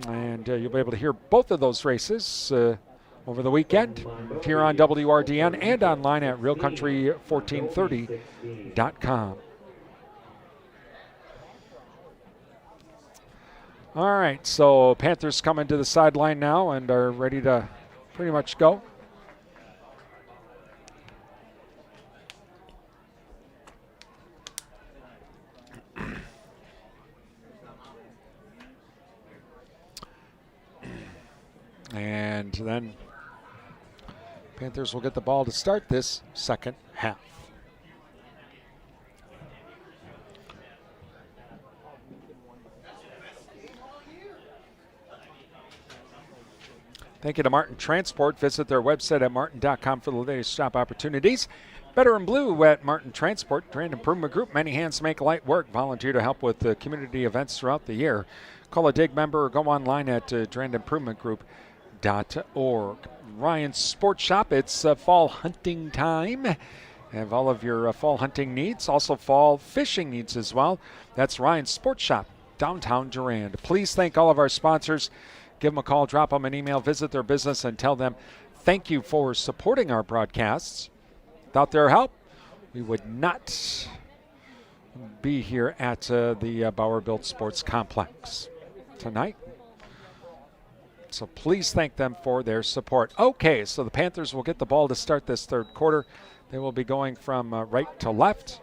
And you'll be able to hear both of those races over the weekend here on WRDN and online at realcountry1430.com. All right, so Panthers coming to the sideline now and are ready to pretty much go. And then Panthers will get the ball to start this second half. Thank you to Martin Transport. Visit their website at martin.com for the latest shop opportunities. Better in Blue at Martin Transport. Durand Improvement Group. Many hands make light work. Volunteer to help with community events throughout the year. Call a DIG member or go online at durandimprovementgroup.org. Ryan's Sports Shop. It's fall hunting time. Have all of your fall hunting needs. Also fall fishing needs as well. That's Ryan's Sports Shop, downtown Durand. Please thank all of our sponsors. Give them a call, drop them an email, visit their business, and tell them thank you for supporting our broadcasts. Without their help, we would not be here at the Bauer Built Sports Complex tonight. So please thank them for their support. Okay, so the Panthers will get the ball to start this third quarter. They will be going from right to left.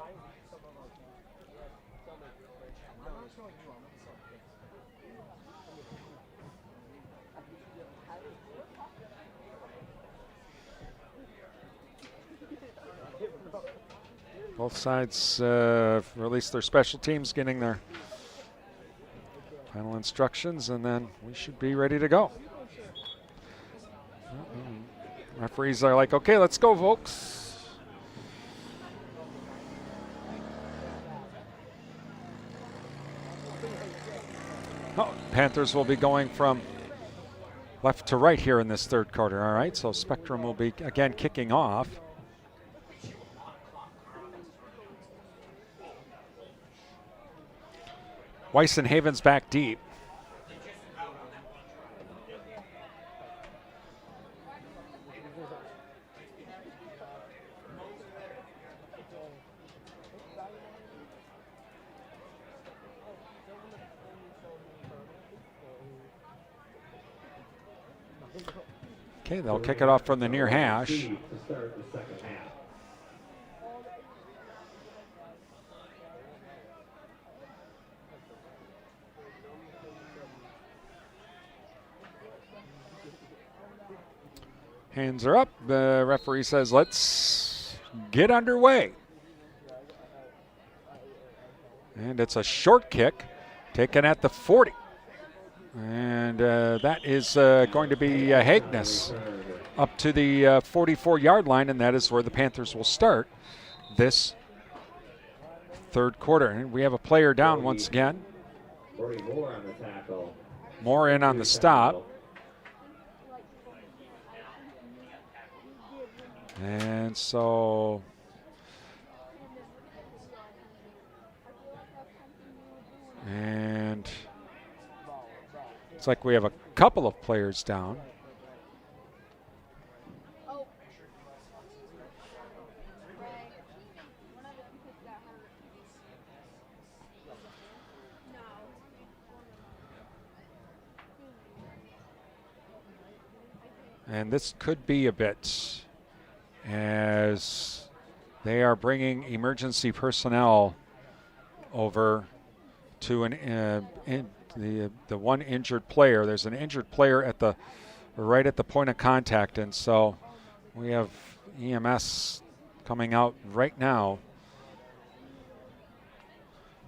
Both sides release their special teams, getting their final instructions, and then we should be ready to go. Referees are like, okay, let's go, folks. Oh, Panthers will be going from left to right here in this third quarter. All right, so Spectrum will be, again, kicking off. Weissenhaven's back deep. Okay, they'll kick it off from the near hash. Hands are up. The referee says, let's get underway. And it's a short kick taken at the 40. And that is going to be Hagnes up to the 44-yard line, and that is where the Panthers will start this third quarter. And we have a player down once again. Moore in on the stop. And so it's like we have a couple of players down. And this could be a bit, as they are bringing emergency personnel over to the one injured player. There's an injured player at the right at the point of contact, and so we have EMS coming out right now.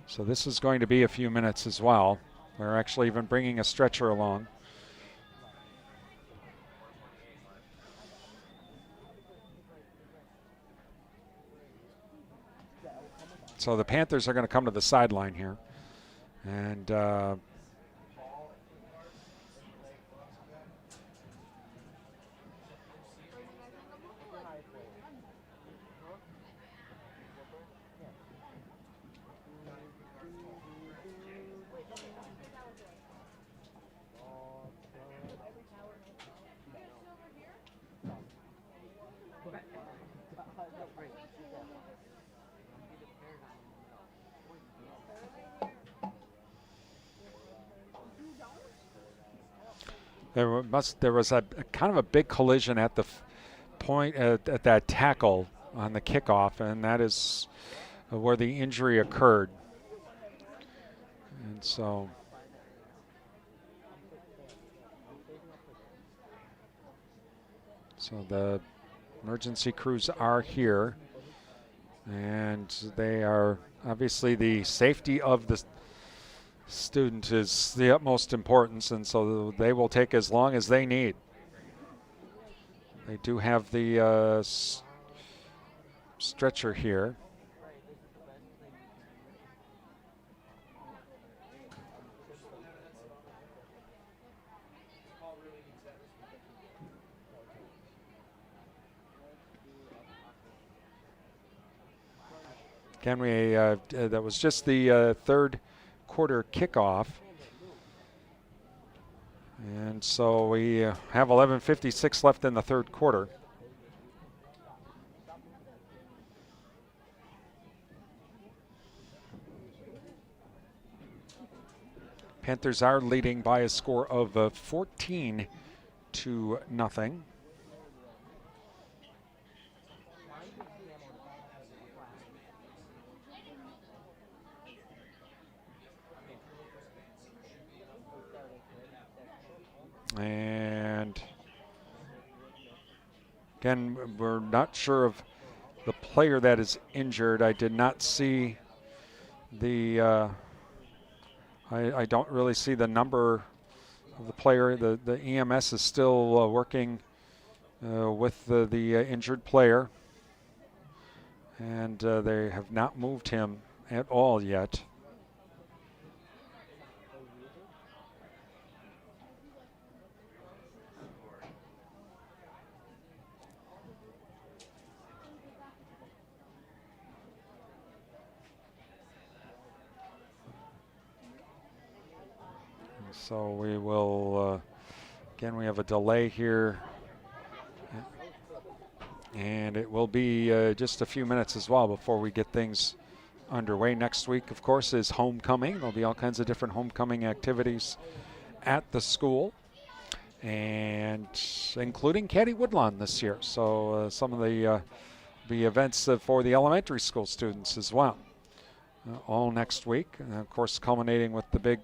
So this is going to be a few minutes as well. We're actually even bringing a stretcher along. So the Panthers are going to come to the sideline here. And there was a kind of a big collision at the point at that tackle on the kickoff, and that is where the injury occurred. And so the emergency crews are here, and they are obviously, the safety of the student is the utmost importance, and so they will take as long as they need. They do have the stretcher here. Again, that was just the third quarter kickoff. And so we have 11:56 left in the third quarter. Panthers are leading by a score of 14-0. And again, we're not sure of the player that is injured. I did not see the, I don't really see the number of the player. The EMS is still working with the injured player, and they have not moved him at all yet. So we will, again, we have a delay here. And it will be just a few minutes as well before we get things underway. Next week, of course, is homecoming. There'll be all kinds of different homecoming activities at the school, and including Caddy Woodlawn this year. So some of the events for the elementary school students as well, all next week. And of course, culminating with the big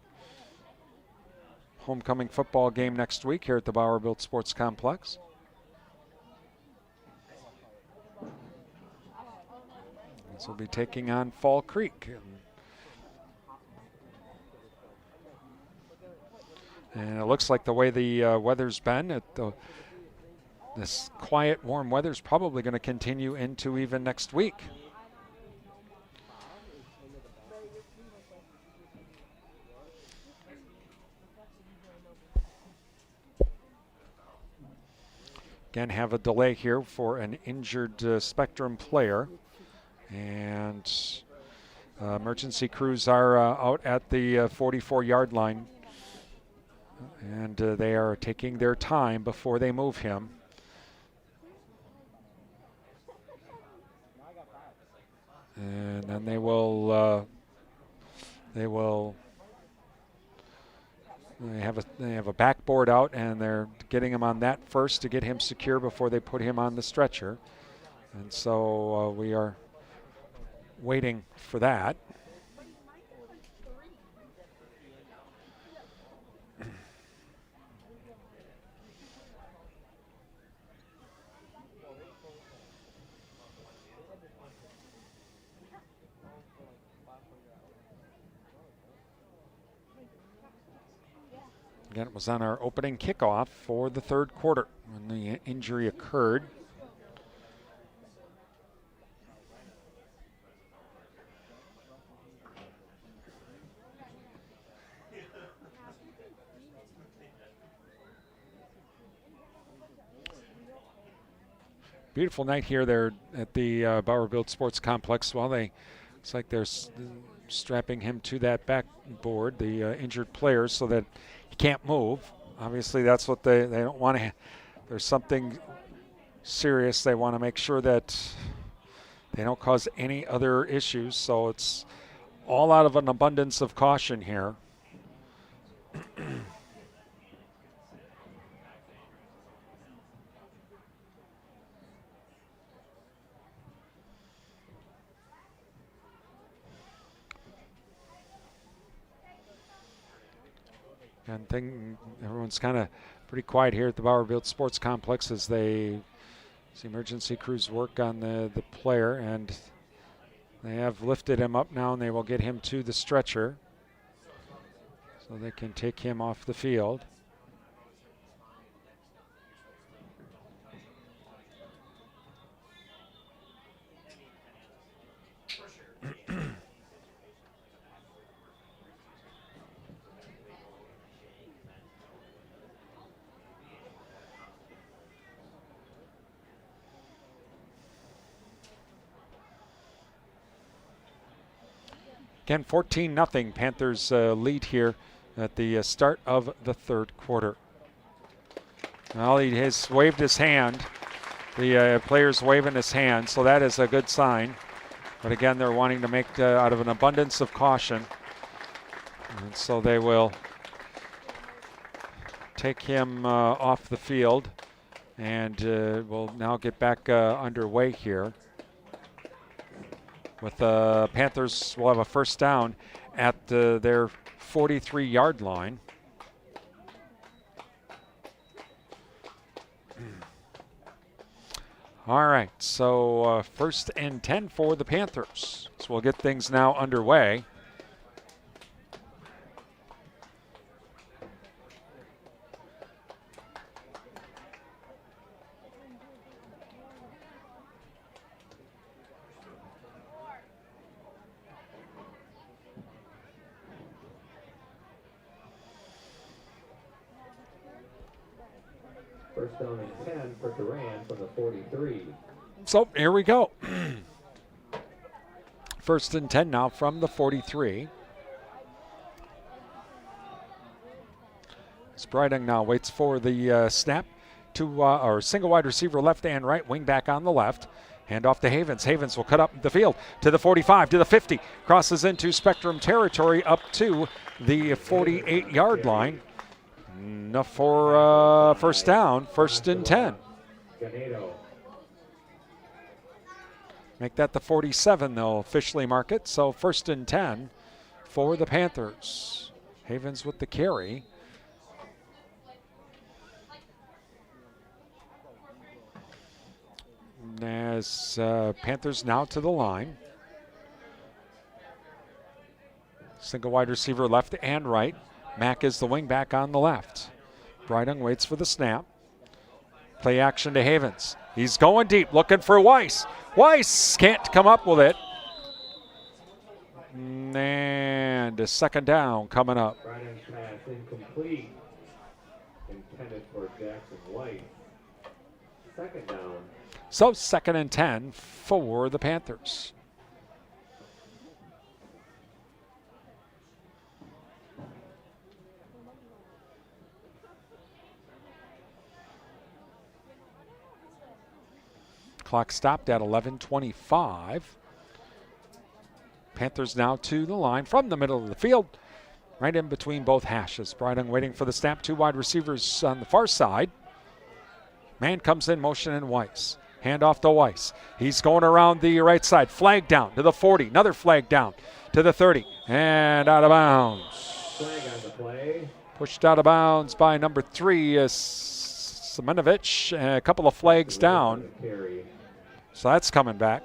homecoming football game next week here at the Bauer-Built Sports Complex. This will be taking on Fall Creek. And it looks like the way the weather's been, this quiet, warm weather is probably going to continue into even next week. Again, have a delay here for an injured Spectrum player. And emergency crews are out at the 44-yard line. And they are taking their time before they move him. And then they have a backboard out, and they're getting him on that first to get him secure before they put him on the stretcher. And so we are waiting for that. Again, it was on our opening kickoff for the third quarter when the injury occurred. Beautiful night here there at the Bauer-Built Sports Complex. Well, looks like they're strapping him to that backboard, the injured player, so that he can't move. Obviously, that's what they don't want to. There's something serious. They want to make sure that they don't cause any other issues. So it's all out of an abundance of caution here. And everyone's kind of pretty quiet here at the Bauer-Built Sports Complex as the emergency crews work on the player, and they have lifted him up now, and they will get him to the stretcher so they can take him off the field. Again, 14-0 Panthers lead here at the start of the third quarter. Well, he has waved his hand. The player's waving his hand, so that is a good sign. But again, they're wanting to make out of an abundance of caution. And so they will take him off the field, and we'll now get back underway here. With the Panthers will have a first down at their 43-yard line. All right, so first and 10 for the Panthers. So we'll get things now underway. First down and 10 for Durand from the 43. So here we go. First and 10 now from the 43. Brydung now waits for the snap to or single wide receiver left and right, wing back on the left. Hand off to Havens. Havens will cut up the field to the 45, to the 50. Crosses into Spectrum territory up to the 48-yard line. Enough for first down, 1st and 10. Make that the 47, they'll officially mark it. So 1st and 10 for the Panthers. Havens with the carry. As Panthers now to the line. Single wide receiver left and right. Mack is the wing back on the left. Brydung waits for the snap. Play action to Havens. He's going deep, looking for Weiss. Weiss can't come up with it. And a 2nd down coming up. Brydung's pass incomplete. Intended for Jackson White. 2nd down. So 2nd and 10 for the Panthers. Clock stopped at 11:25. Panthers now to the line from the middle of the field, right in between both hashes. Brydung waiting for the snap. 2 wide receivers on the far side. Man comes in motion and Weiss. Hand off to Weiss. He's going around the right side. Flag down to the 40. Another flag down to the 30. And out of bounds. Flag on the play. Pushed out of bounds by number 3, Semenovich. A couple of flags down. So that's coming back.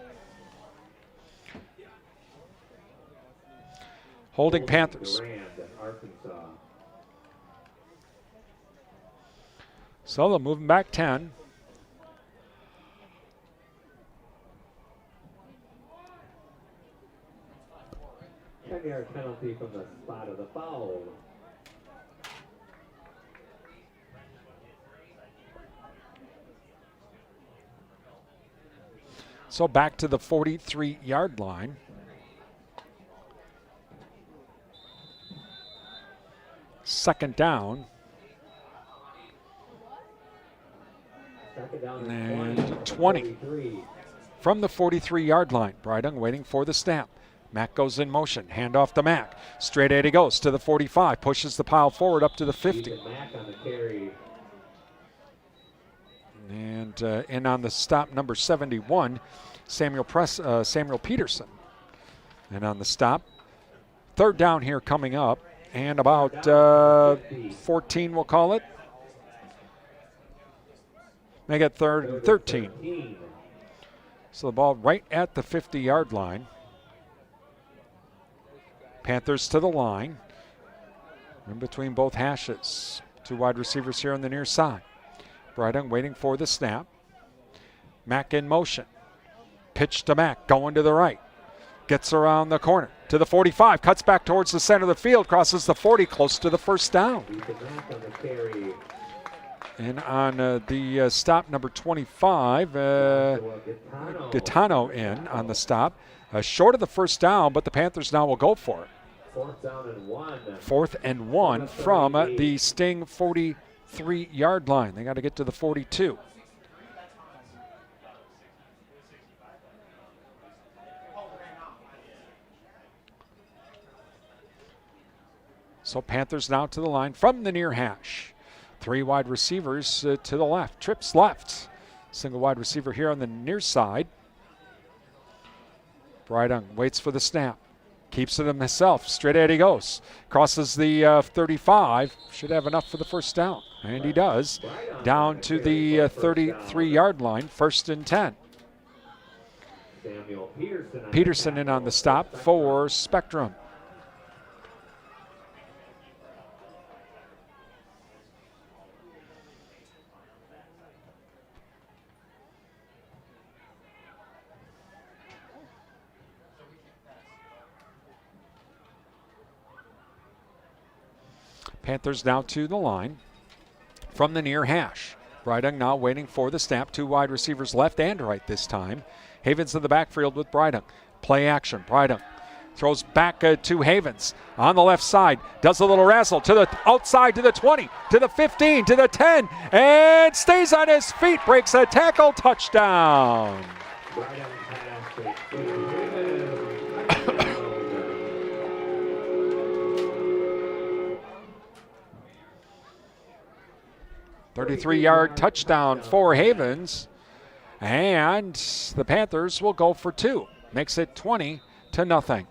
Holding Panthers. Durand-Arkansaw. So they'll move him back 10. Ten-yard penalty from the spot of the foul. So back to the 43-yard line. Second down. And 20. From the 43-yard line. Brydung waiting for the snap. Mack goes in motion. Hand off to Mack. Straight ahead he goes to the 45. Pushes the pile forward up to the 50. And in on the stop, number 71, Samuel Peterson. And on the stop, 3rd down here coming up. And about 14, we'll call it. Make it 3rd and 13. So the ball right at the 50-yard line. Panthers to the line. In between both hashes. 2 wide receivers here on the near side. Brydung waiting for the snap. Mack in motion. Pitch to Mack, going to the right. Gets around the corner to the 45. Cuts back towards the center of the field. Crosses the 40, close to the 1st down. And on the stop, number 25, Gaetano in on the stop. Short of the 1st down, but the Panthers now will go for it. 4th and 1 from the Sting 43-yard line. They got to get to the 42. So Panthers now to the line from the near hash. 3 wide receivers to the left. Trips left. Single wide receiver here on the near side. Brydung waits for the snap. Keeps it himself. Straight ahead he goes. Crosses the 35. Should have enough for the 1st down. And he does. Down to the 33-yard line. 1st and 10. Peterson in on the stop for Spectrum. Panthers now to the line from the near hash. Brydung now waiting for the snap. 2 wide receivers left and right this time. Havens in the backfield with Brydung. Play action. Brydung Throws back to Havens on the left side. Does a little wrestle to the outside, to the 20, to the 15, to the 10, and stays on his feet. Breaks a tackle. Touchdown. 33-yard touchdown for Havens. And the Panthers will go for 2. Makes it 20-0.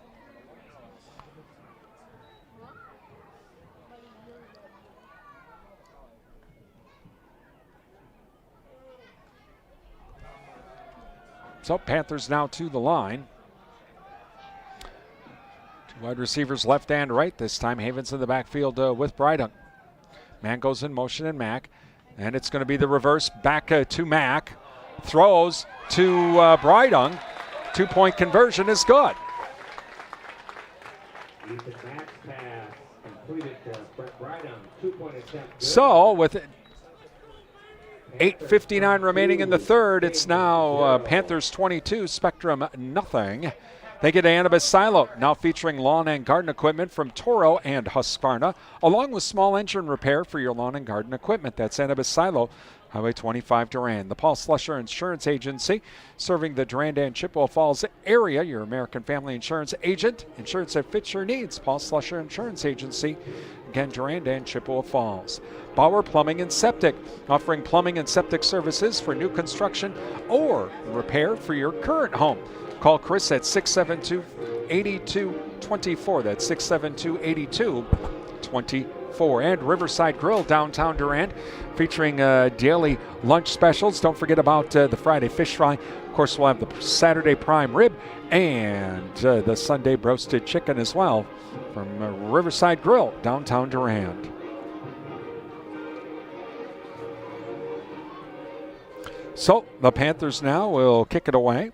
So Panthers now to the line. 2 wide receivers left and right this time. Havens in the backfield with Brydunk. Man goes in motion and Mack. And it's going to be the reverse back to Mack. Throws to Brydunk. 2-point conversion is good. So with 8:59 remaining in the third, it's now Panthers 22, Spectrum nothing. They get Annabis Silo, now featuring lawn and garden equipment from Toro and Husqvarna, along with small engine repair for your lawn and garden equipment. That's Annabis Silo, Highway 25 Durand. The Paul Slusher Insurance Agency, serving the Durand and Chippewa Falls area. Your American Family Insurance agent. Insurance that fits your needs. Paul Slusher Insurance Agency. Again, Durand and Chippewa Falls. Bauer Plumbing and Septic, offering plumbing and septic services for new construction or repair for your current home. Call Chris at 672-8224. That's 672-8224. And Riverside Grill, downtown Durand, featuring daily lunch specials. Don't forget about the Friday fish fry. Of course, we'll have the Saturday prime rib and the Sunday roasted chicken as well from Riverside Grill, downtown Durand. So the Panthers now will kick it away.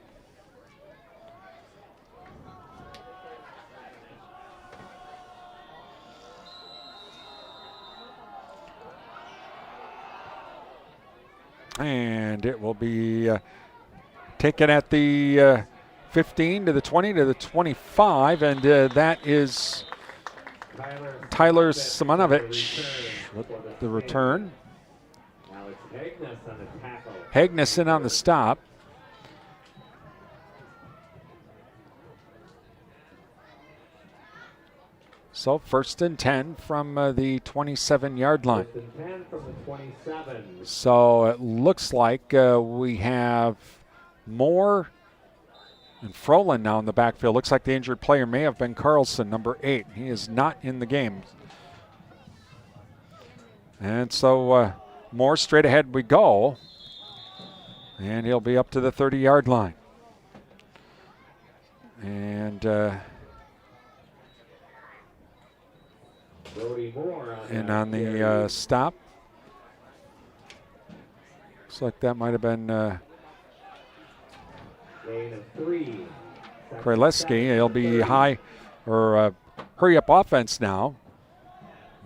And it will be taken at the 15 to the 20 to the 25, and that is Tyler Simonovich with the return. Hagnuson on the stop. So 1st and 10 from the 27-yard line. So it looks like we have Moore and Froland now in the backfield. Looks like the injured player may have been Carlson, number 8. He is not in the game. And so Moore, straight ahead we go. And he'll be up to the 30-yard line. And on the stop. Looks like that might have been Kraleski. He'll be high or hurry up offense now.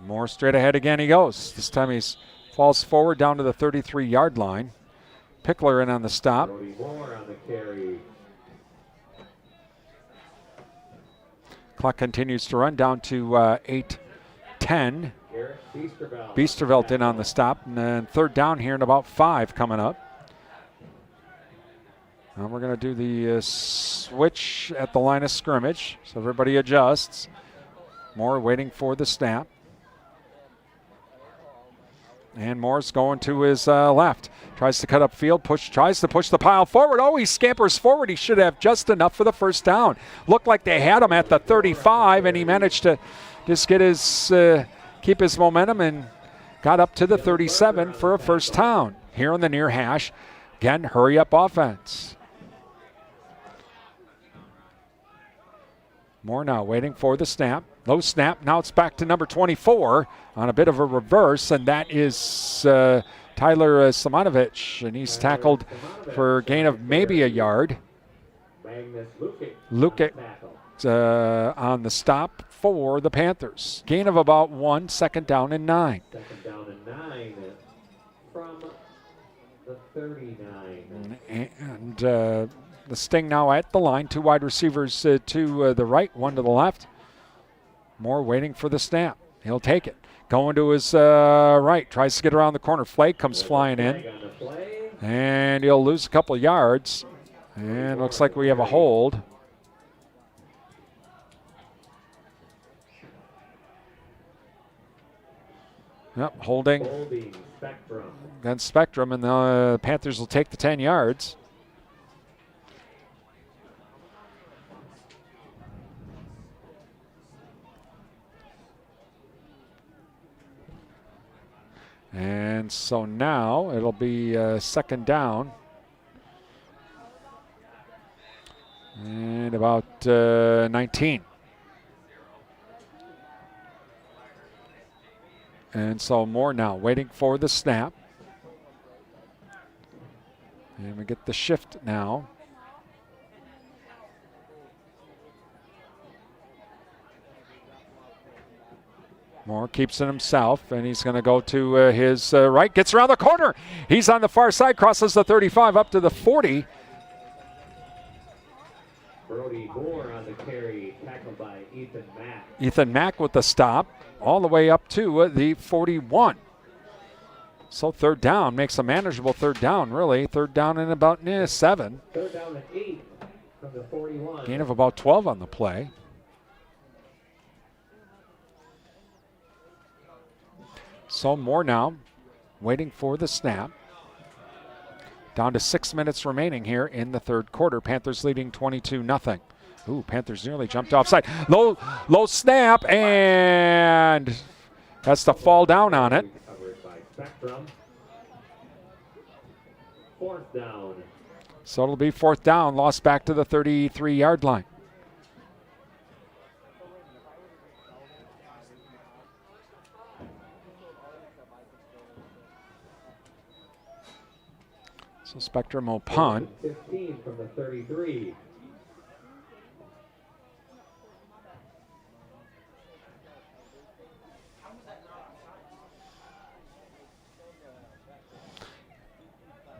More straight ahead again he goes. This time he falls forward down to the 33-yard line. Pickler in on the stop. Clock continues to run down to 8:10. Biesterveld in on the stop. And then 3rd down here in about 5 coming up. And we're going to do the switch at the line of scrimmage. So everybody adjusts. Moore waiting for the snap. And Moore's going to his left. Tries to cut up field, tries to push the pile forward. Oh, he scampers forward. He should have just enough for the 1st down. Looked like they had him at the 35, and he managed to just get his keep his momentum and got up to the 37 for a 1st down. Here on the near hash, again, hurry up offense. Moore now waiting for the snap. Low snap. Now it's back to number 24 on a bit of a reverse, and that is Tyler Simonovich, and he's tackled for a gain of maybe a yard. Lukic on the stop for the Panthers. Gain of about 1, 2nd down and 9. 2nd down and 9 from the 39. And The Sting now at the line. 2 wide receivers to the right, 1 to the left. Moore waiting for the snap. He'll take it. Going to his right. Tries to get around the corner. Flag comes flying in. And he'll lose a couple yards. And looks like we have a hold. Yep, holding against Spectrum, and the Panthers will take the 10 yards. And so now it'll be second down. And about 19. And so Moore now waiting for the snap. And we get the shift now. Moore keeps it himself, and he's going to go to his right. Gets around the corner. He's on the far side, crosses the 35 up to the 40. Brody Moore on the carry, tackled by Ethan Mack. Ethan Mack with the stop, all the way up to the 41. So third down makes a manageable third down, really. Third down in about 7. Third down at 8 from the 41. Gain of about 12 on the play. So Moore now waiting for the snap. Down to 6 minutes remaining here in the third quarter. Panthers leading 22-0. Ooh, Panthers nearly jumped offside. Low snap, and has to fall down on it. Covered by Spectrum. Fourth down. So it'll be fourth down, lost back to the 33-yard line. So Spectrum will punt. 15 from the 33.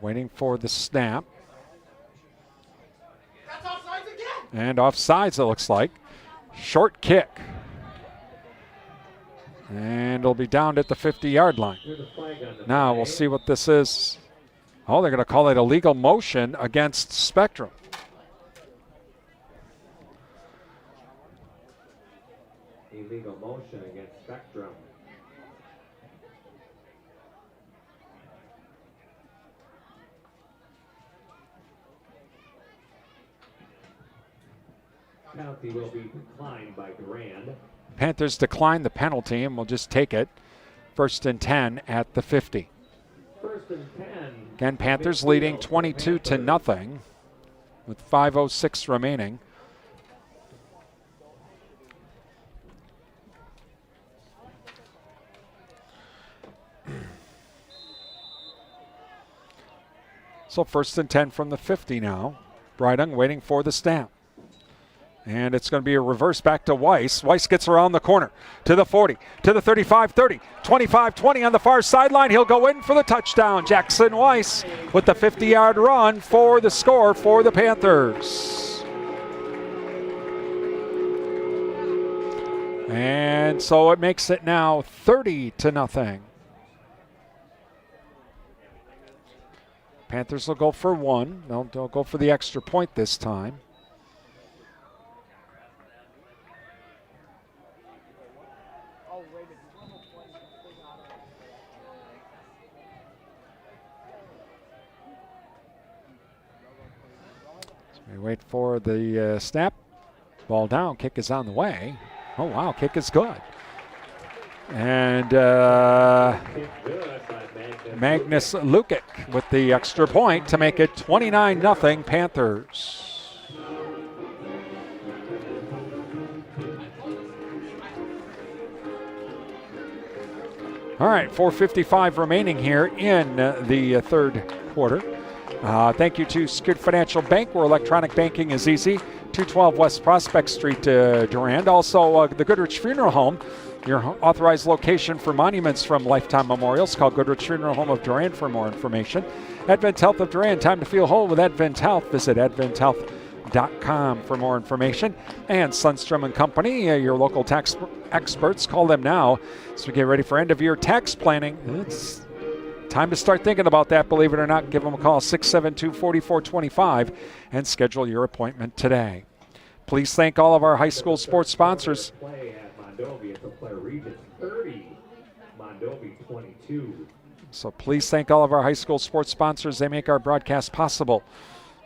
Waiting for the snap. And offsides, it looks like. Short kick. And it'll be down at the 50-yard line. Now we'll see what this is. Oh, they're going to call it illegal motion against Spectrum. Illegal motion against Spectrum. Penalty will be declined by Durand. Panthers decline the penalty and will just take it. 1st and 10 at the 50. 1st and 10. Again, Panthers leading 22-0 with 5:06 remaining. So 1st and 10 from the 50 now. Breidung waiting for the snap. And it's going to be a reverse back to Weiss. Weiss gets around the corner to the 40, to the 35, 30, 25, 20 on the far sideline. He'll go in for the touchdown. Jackson Weiss with the 50-yard run for the score for the Panthers. And so it makes it now 30-0. Panthers will go for 1. They'll go for the extra point this time. We wait for the snap. Ball down. Kick is on the way. Oh, wow. Kick is good. And Magnus Lukic with the extra point to make it 29-0 Panthers. All right, 4:55 remaining here in the third quarter. Thank you to Security Financial Bank, where electronic banking is easy. 212 West Prospect Street, Durand. Also, the Goodrich Funeral Home, your authorized location for monuments from Lifetime Memorials. Call Goodrich Funeral Home of Durand for more information. Advent Health of Durand, time to feel whole with Advent Health. Visit adventhealth.com for more information. And Sundstrom & Company, your local tax experts. Call them now as we get ready for end-of-year tax planning. It's time to start thinking about that, believe it or not. Give them a call, 672-4425, and schedule your appointment today. Please thank all of our high school sports sponsors. So please thank all of our high school sports sponsors. They make our broadcast possible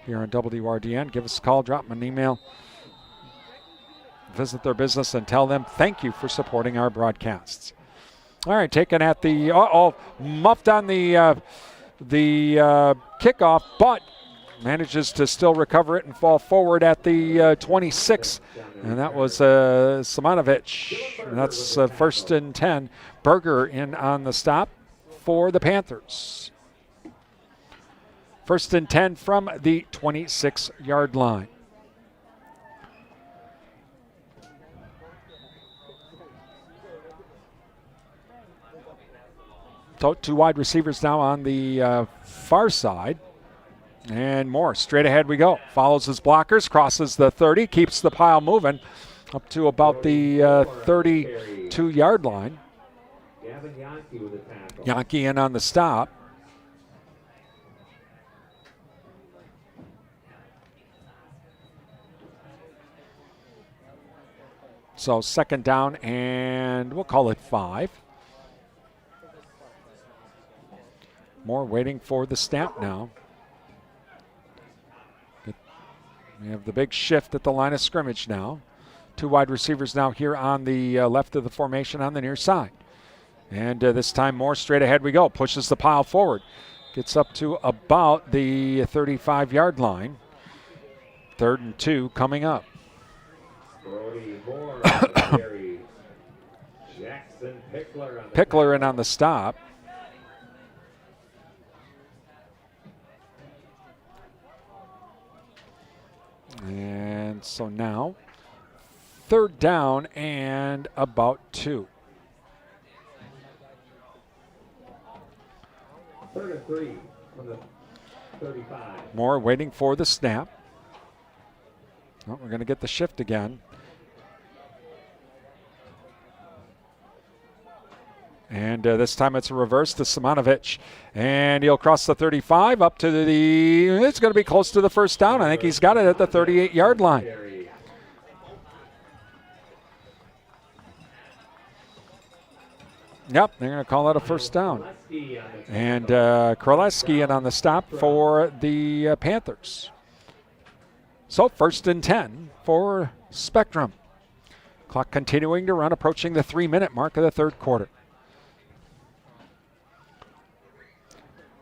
here on WRDN. Give us a call, drop them an email, visit their business, and tell them thank you for supporting our broadcasts. All right, taken at the muffed on the kickoff, but manages to still recover it and fall forward at the 26, and that was Simonovic. And that's first and 10. Berger in on the stop for the Panthers. First and 10 from the 26-yard line. So 2 wide receivers now on the far side. And more. Straight ahead we go. Follows his blockers, crosses the 30, keeps the pile moving up to about the 32-yard line. Yankee in on the stop. So second down, and we'll call it 5. Moore waiting for the snap now. We have the big shift at the line of scrimmage now. 2 wide receivers now here on the left of the formation on the near side. And this time Moore straight ahead we go. Pushes the pile forward. Gets up to about the 35-yard line. 3rd and 2 coming up. Pickler in on the stop. And so now, 3rd down and about 2. 3rd and 3 from the 35. Moore waiting for the snap. Oh, we're going to get the shift again. And this time it's a reverse to Simonovic. And he'll cross the 35 up to it's going to be close to the first down. I think he's got it at the 38-yard line. Yep, they're going to call that a first down. And Kraleski in on the stop for the Panthers. So 1st and 10 for Spectrum. Clock continuing to run, approaching the 3-minute mark of the 3rd quarter.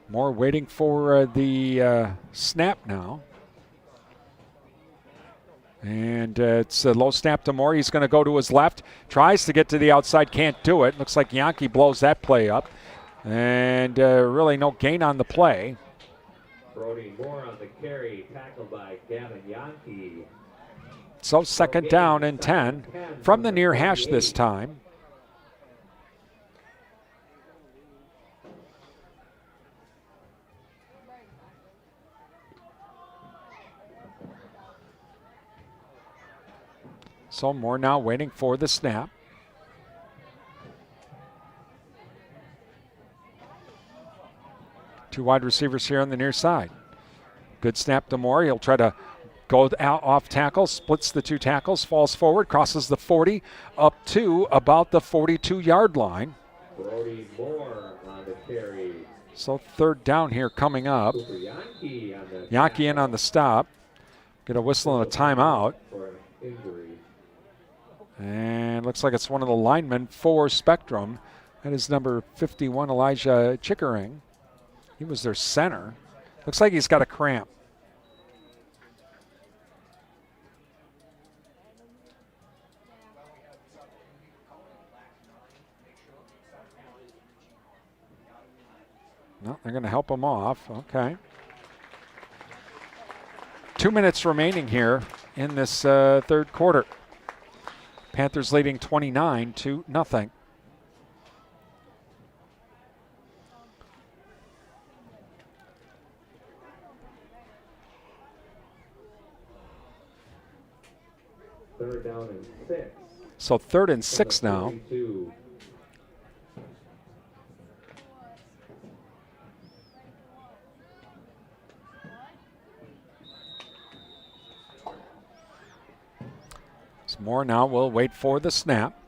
Moore waiting for the snap now. And it's a low snap to Moore. He's going to go to his left. Tries to get to the outside, can't do it. Looks like Yankee blows that play up. And really no gain on the play. Brody Moore on the carry, tackled by Gavin Yankee. So 2nd down and 10 from the near hash this time. So Moore now waiting for the snap. Two wide receivers here on the near side. Good snap to Moore. He'll try to go out off tackle, splits the 2 tackles, falls forward, crosses the 40 up to about the 42-yard line. Brody Moore on the carry. So 3rd down here coming up. Yankee in on the stop. Get a whistle and a timeout. And looks like it's one of the linemen for Spectrum. That is number 51, Elijah Chickering. He was their center. Looks like he's got a cramp. No, they're going to help him off. Okay. 2 minutes remaining here in this 3rd quarter. Panthers leading 29-0. Third down and 6. So 3rd and 6 now. 42. Moore now will wait for the snap.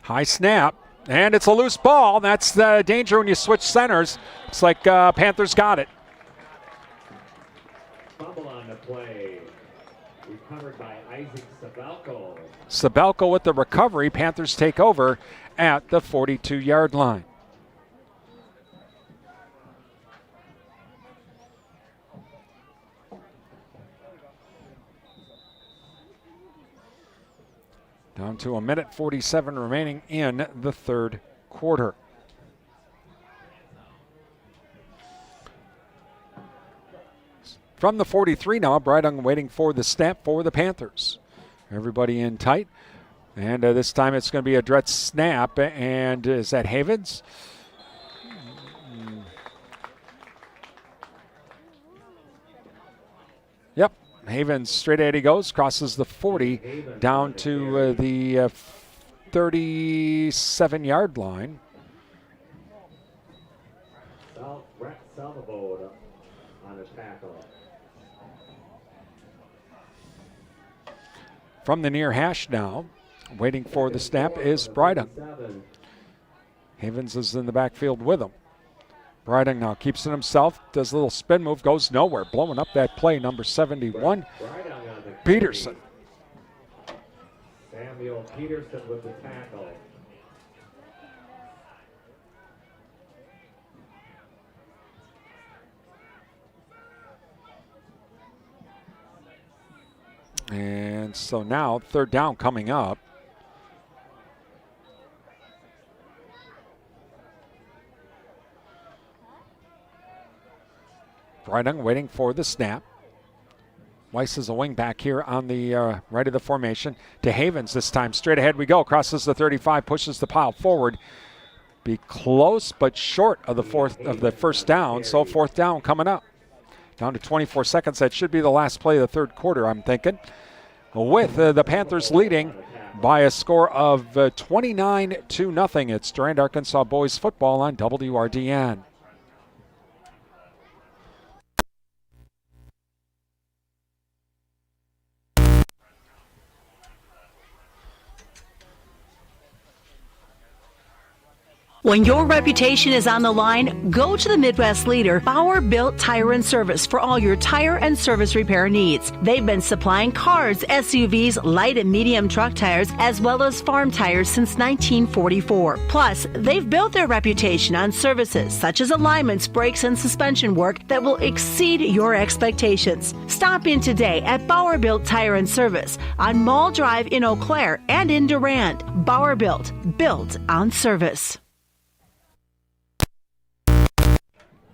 High snap, and it's a loose ball. That's the danger when you switch centers. It's like Panthers got it. Fumble on the play. Recovered by Isaac Sabelko. Sabelko with the recovery. Panthers take over at the 42-yard line. Down to 1:47 remaining in the third quarter. From the 43 now, Brydung waiting for the snap for the Panthers. Everybody in tight. And this time it's going to be a direct snap. And is that Havens? Yep. Havens straight ahead he goes, crosses the 40 down to the 37-yard line. Brett Salvabode on his tackle. From the near hash now, waiting for the snap is Brydung. Havens is in the backfield with him. Brydung now keeps it himself, does a little spin move, goes nowhere, blowing up that play, number 71, Peterson. Samuel Peterson with the tackle. And so now, third down coming up. Brydung waiting for the snap. Weiss is a wing back here on the right of the formation. To Havens this time. Straight ahead we go. Crosses the 35, pushes the pile forward. Be close but short of the first down. So fourth down coming up. Down to 24 seconds. That should be the last play of the third quarter, I'm thinking. With the Panthers leading by a score of 29-0. It's Durand-Arkansaw boys football on WRDN. When your reputation is on the line, go to the Midwest leader, Bauer Built Tire and Service, for all your tire and service repair needs. They've been supplying cars, SUVs, light and medium truck tires, as well as farm tires since 1944. Plus, they've built their reputation on services such as alignments, brakes, and suspension work that will exceed your expectations. Stop in today at Bauer Built Tire and Service on Mall Drive in Eau Claire and in Durand. Bauer Built on service.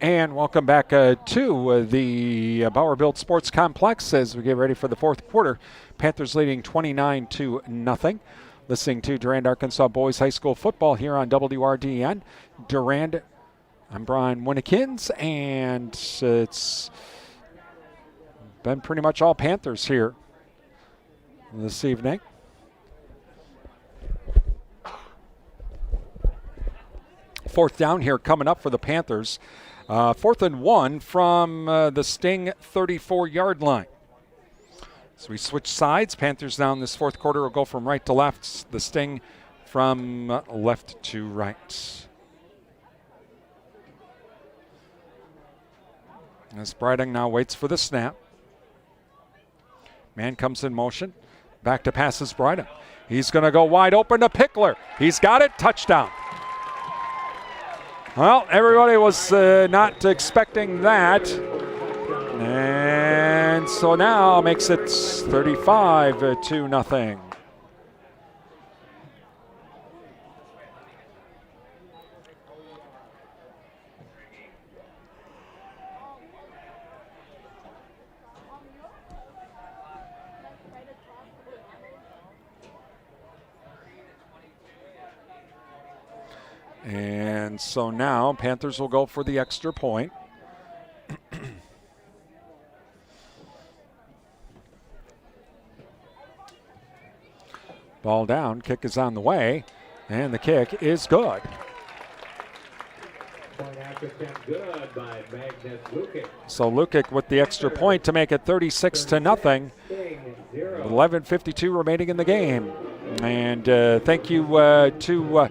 And welcome back to the Bauer Built Sports Complex as we get ready for the fourth quarter. Panthers leading 29-0. Listening to Durand-Arkansaw Boys High School football here on WRDN. Durand, I'm Brian Winnikins, and it's been pretty much all Panthers here this evening. Fourth down here coming up for the Panthers. 4th and 1 from the Sting 34-yard line. So we switch sides. Panthers now in this fourth quarter will go from right to left. The Sting from left to right. As Brydung now waits for the snap. Man comes in motion. Back to passes Brydung. He's going to go wide open to Pickler. He's got it. Touchdown. Well, everybody was not expecting that. And so now makes it 35-0. And so now Panthers will go for the extra point. Ball down, kick is on the way, and the kick is good. Point after attempt good by Magnus Lukic. So Lukic with the extra point to make it 36-0. 11:52 remaining in the game. And thank you to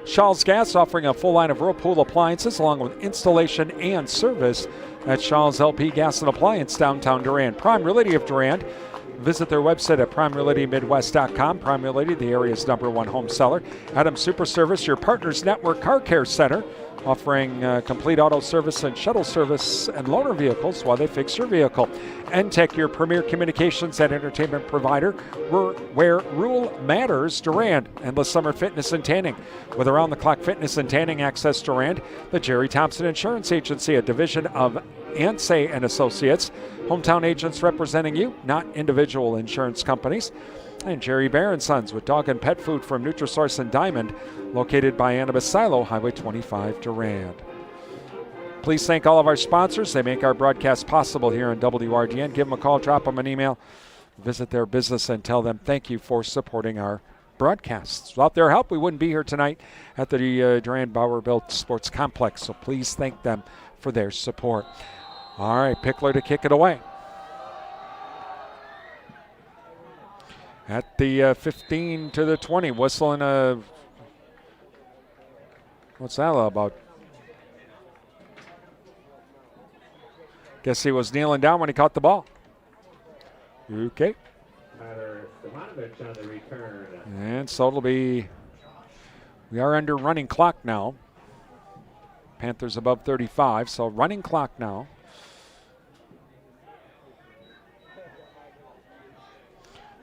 Shaw's Gas, offering a full line of Whirlpool appliances along with installation and service at Shaw's LP Gas and Appliance, downtown Durand. Prime Realty of Durand. Visit their website at PrimeRealityMidwest.com. Prime Realty, the area's #1 home seller. Adams Super Service, your Partners Network Car Care Center, offering complete auto service and shuttle service and loaner vehicles while they fix your vehicle. NTech, your premier communications and entertainment provider, where rule matters. Durand, endless summer fitness and tanning. With around-the-clock fitness and tanning access, Durand, the Jerry Thompson Insurance Agency, a division of Ansay and Associates. Hometown agents representing you, not individual insurance companies. And Jerry Bear & Sons with dog and pet food from Nutrisource and Diamond, located by Annabas Silo, Highway 25, Durand. Please thank all of our sponsors. They make our broadcast possible here on WRDN. Give them a call, drop them an email, visit their business, and tell them thank you for supporting our broadcasts. Without their help, we wouldn't be here tonight at the Durand Bauer-Built Sports Complex, so please thank them for their support. All right, Pickler to kick it away. At the 15 to the 20, whistling a, what's that all about? Guess he was kneeling down when he caught the ball. Okay. Tyler Stamanovich on the return. And so it'll be, we are under running clock now. Panthers above 35, so running clock now.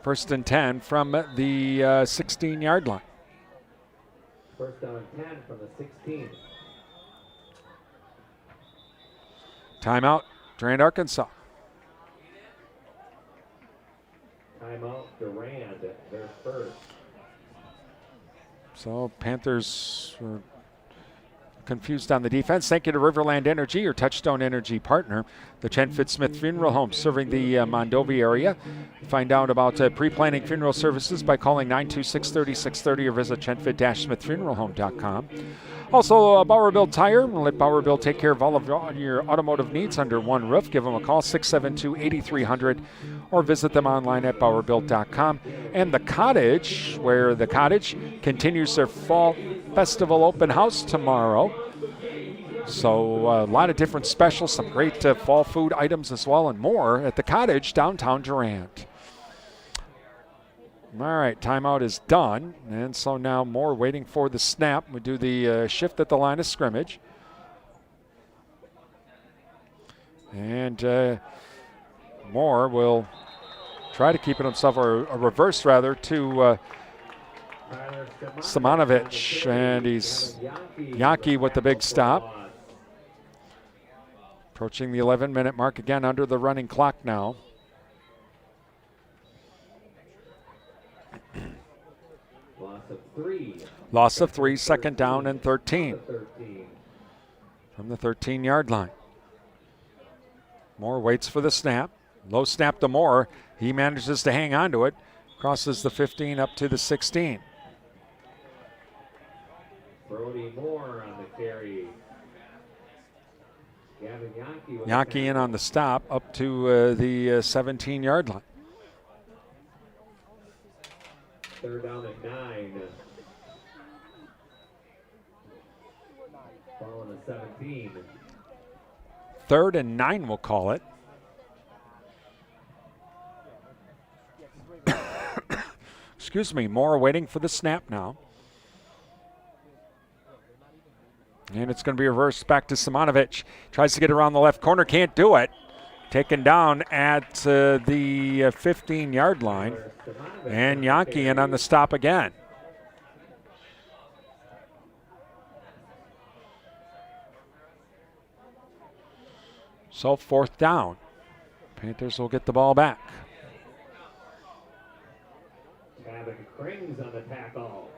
First and 10 from the 16-yard line. First down and 10 from the 16. Timeout, Durand-Arkansaw. Timeout, Durand, their first. So Panthers were confused on the defense. Thank you to Riverland Energy, your Touchstone Energy partner. The Chen Fitzsmith Funeral Home serving the Mondovi area. Find out about pre-planning funeral services by calling 926-3630 or visit chenfit-smithfuneralhome.com. Also, Bauer-Built Tire. Let Bauer-Built take care of all of your automotive needs under one roof. Give them a call, 672-8300, or visit them online at bauerbuilt.com. And The Cottage, where The Cottage continues their Fall Festival open house tomorrow. So a lot of different specials, some great fall food items as well, and more at The Cottage, downtown Durand. All right, timeout is done. And so now Moore waiting for the snap. We do the shift at the line of scrimmage. And Moore will try to keep it himself, or a reverse rather, to Stamanovich. And he's Yankee with the big stop. Approaching the 11-minute mark again under the running clock now. Loss of three, second down and 13. From the 13-yard line. Moore waits for the snap. Low snap to Moore. He manages to hang on to it. Crosses the 15 up to the 16. Brody Moore on the carry. Gavin Yankee in on the stop up to the 17-yard line. Third down and 9. Following the 17. 3rd and 9, we'll call it. Excuse me, Moore waiting for the snap now. And it's going to be reversed back to Stamanovich. Tries to get around the left corner, can't do it. Taken down at the 15-yard line. And Yankee in on the stop again. So 4th down. Panthers will get the ball back. Gavin Krings on the tackle.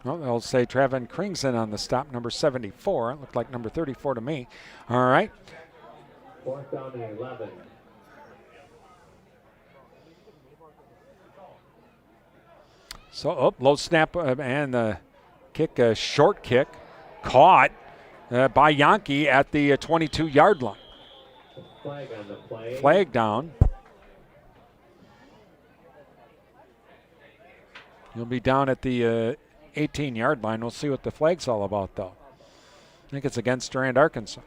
Well, they'll say Traven Kringson on the stop, number 74. It looked like number 34 to me. All right. 4th down and 11. So, low snap and the kick, a short kick, caught by Yankee at the 22-yard line. Flag on the play. Flag down. He'll be down at the 18-yard line. We'll see what the flag's all about, though. I think it's against Durand-Arkansaw.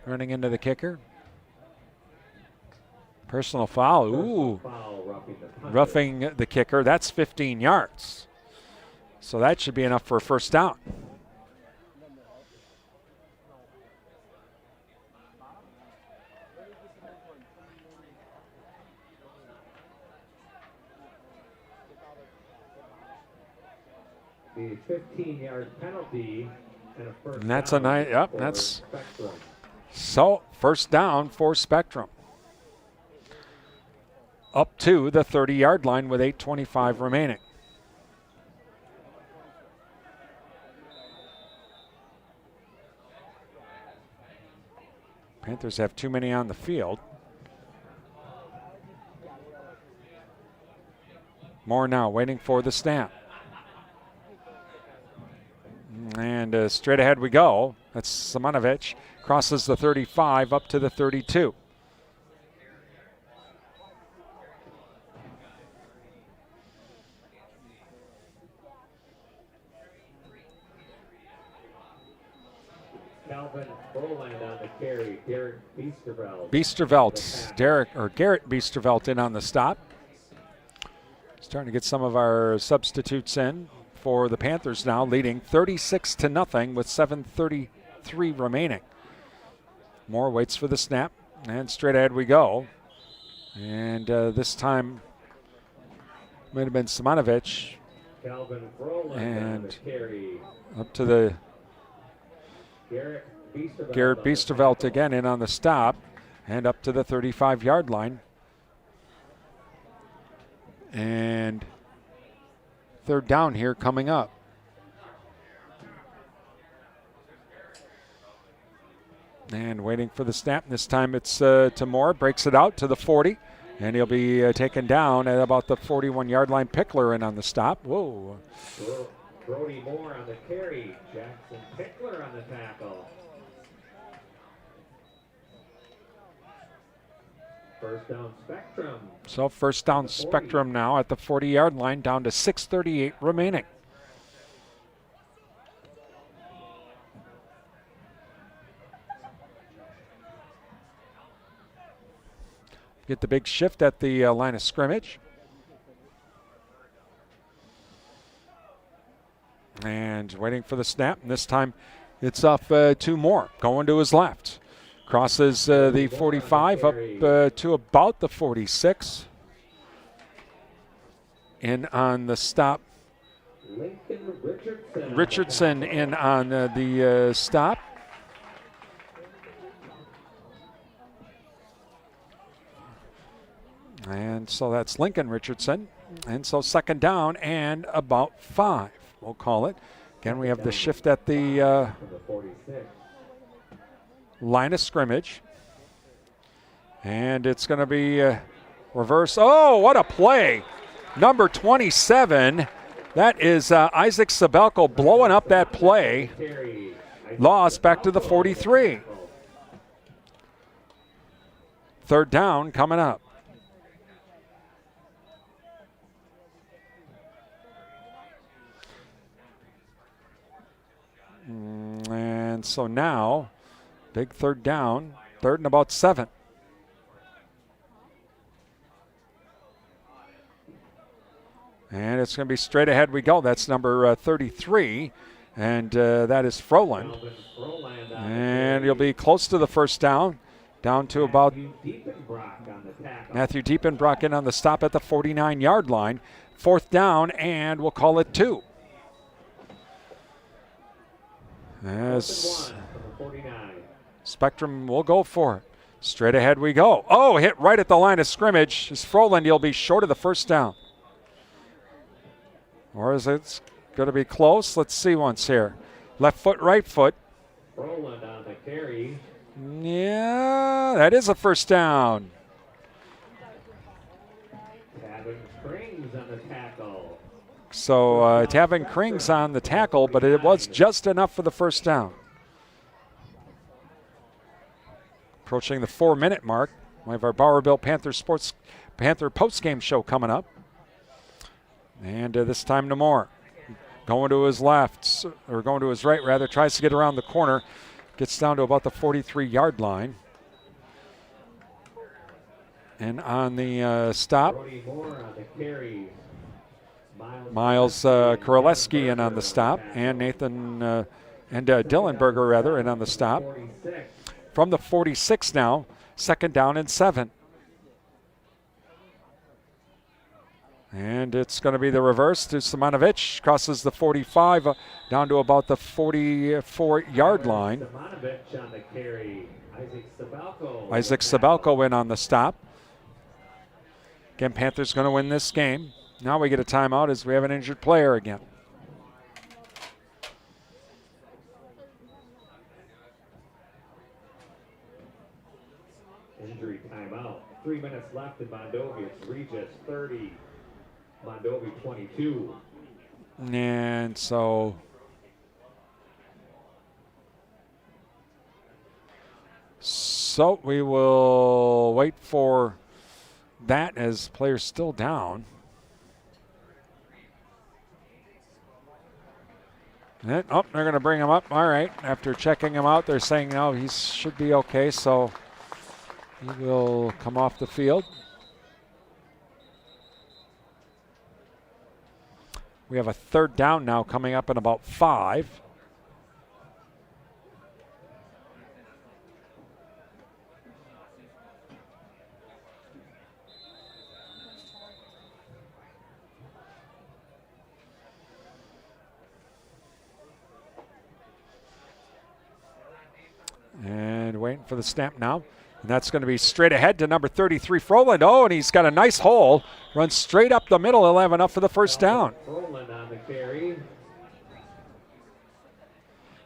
Running into the kicker. Personal foul. Ooh. Roughing the kicker. That's 15 yards. So that should be enough for a first down. The 15-yard penalty and a first And that's down a nice, yep, for that's, Spectrum. so first down for Spectrum. Up to the 30-yard line with 8:25 remaining. Panthers have too many on the field. Moore now waiting for the snap. And straight ahead we go. That's Simonovic. Crosses the 35 up to the 32. Calvin Boland on the carry. Derek Biestervelt, Garrett Biestervelt in on the stop. Starting to get some of our substitutes in for the Panthers now, leading 36-0 with 7:33 remaining. Moore waits for the snap, and straight ahead we go. And this time might have been Simonovic. Calvin Boland and on the carry. Up to the Garrett Biestervelt again in on the stop, and up to the 35-yard line. And third down here coming up. And waiting for the snap. This time it's to Moore. Breaks it out to the 40. And he'll be taken down at about the 41-yard line. Pickler in on the stop. Whoa. Brody Moore on the carry. Jackson Pickler on the tackle. First down Spectrum. So first down Spectrum now at the 40-yard line, down to 6:38 remaining. Get the big shift at the line of scrimmage. And waiting for the snap. And this time it's off to Moore, going to his left. Crosses the 45 up to about the 46. In on the stop. Richardson in on the stop. And so that's Lincoln Richardson. And so second down and about 5, we'll call it. Again, we have the shift at the line of scrimmage. And it's going to be reverse. Oh, what a play. Number 27. That is Isaac Sabelko blowing up that play. Loss back to the 43. Third down coming up. And so now, big third down, third and about 7. And it's going to be straight ahead we go. That's number 33, and that is Froland. And he'll be close to the first down, down to about Matthew Diepenbrock in on the stop at the 49-yard line. Fourth down, and we'll call it 2. As Spectrum will go for it. Straight ahead we go. Oh, hit right at the line of scrimmage. As Froland, he'll be short of the first down. Or is it going to be close. Let's see once here. Left foot, right foot. Rowland on the carry. Yeah, that is a first down. Tavin Krings on the tackle. So Tavin Krings on the tackle, but it was just enough for the first down. Approaching the 4-minute mark. We have our Bowerville Panther post-game show coming up. And this time no more. Going to his left, or going to his right rather, tries to get around the corner. Gets down to about the 43-yard line. And on the stop, Brody Moore on the carry. Miles Koraleski in on the stop, and Dillenberger rather in on the stop. From the 46 now, 2nd down and 7. And it's going to be the reverse to Simonovic. Crosses the 45 down to about the 44-yard line. Simonovic on the carry. Isaac Sabalko in on the stop. Again, Panthers going to win this game. Now we get a timeout as we have an injured player again. Injury timeout. 3 minutes left in Mondovi. It's Regis 30. Mondovi 22. And so we will wait for that as players still down. And, they're going to bring him up. All right. After checking him out, they're saying no, he should be okay. So he will come off the field. We have a 3rd down now coming up in about 5. And waiting for the snap now. And that's going to be straight ahead to number 33, Froland. Oh, and he's got a nice hole. Runs straight up the middle. He'll have enough for the first down. Froland on the carry.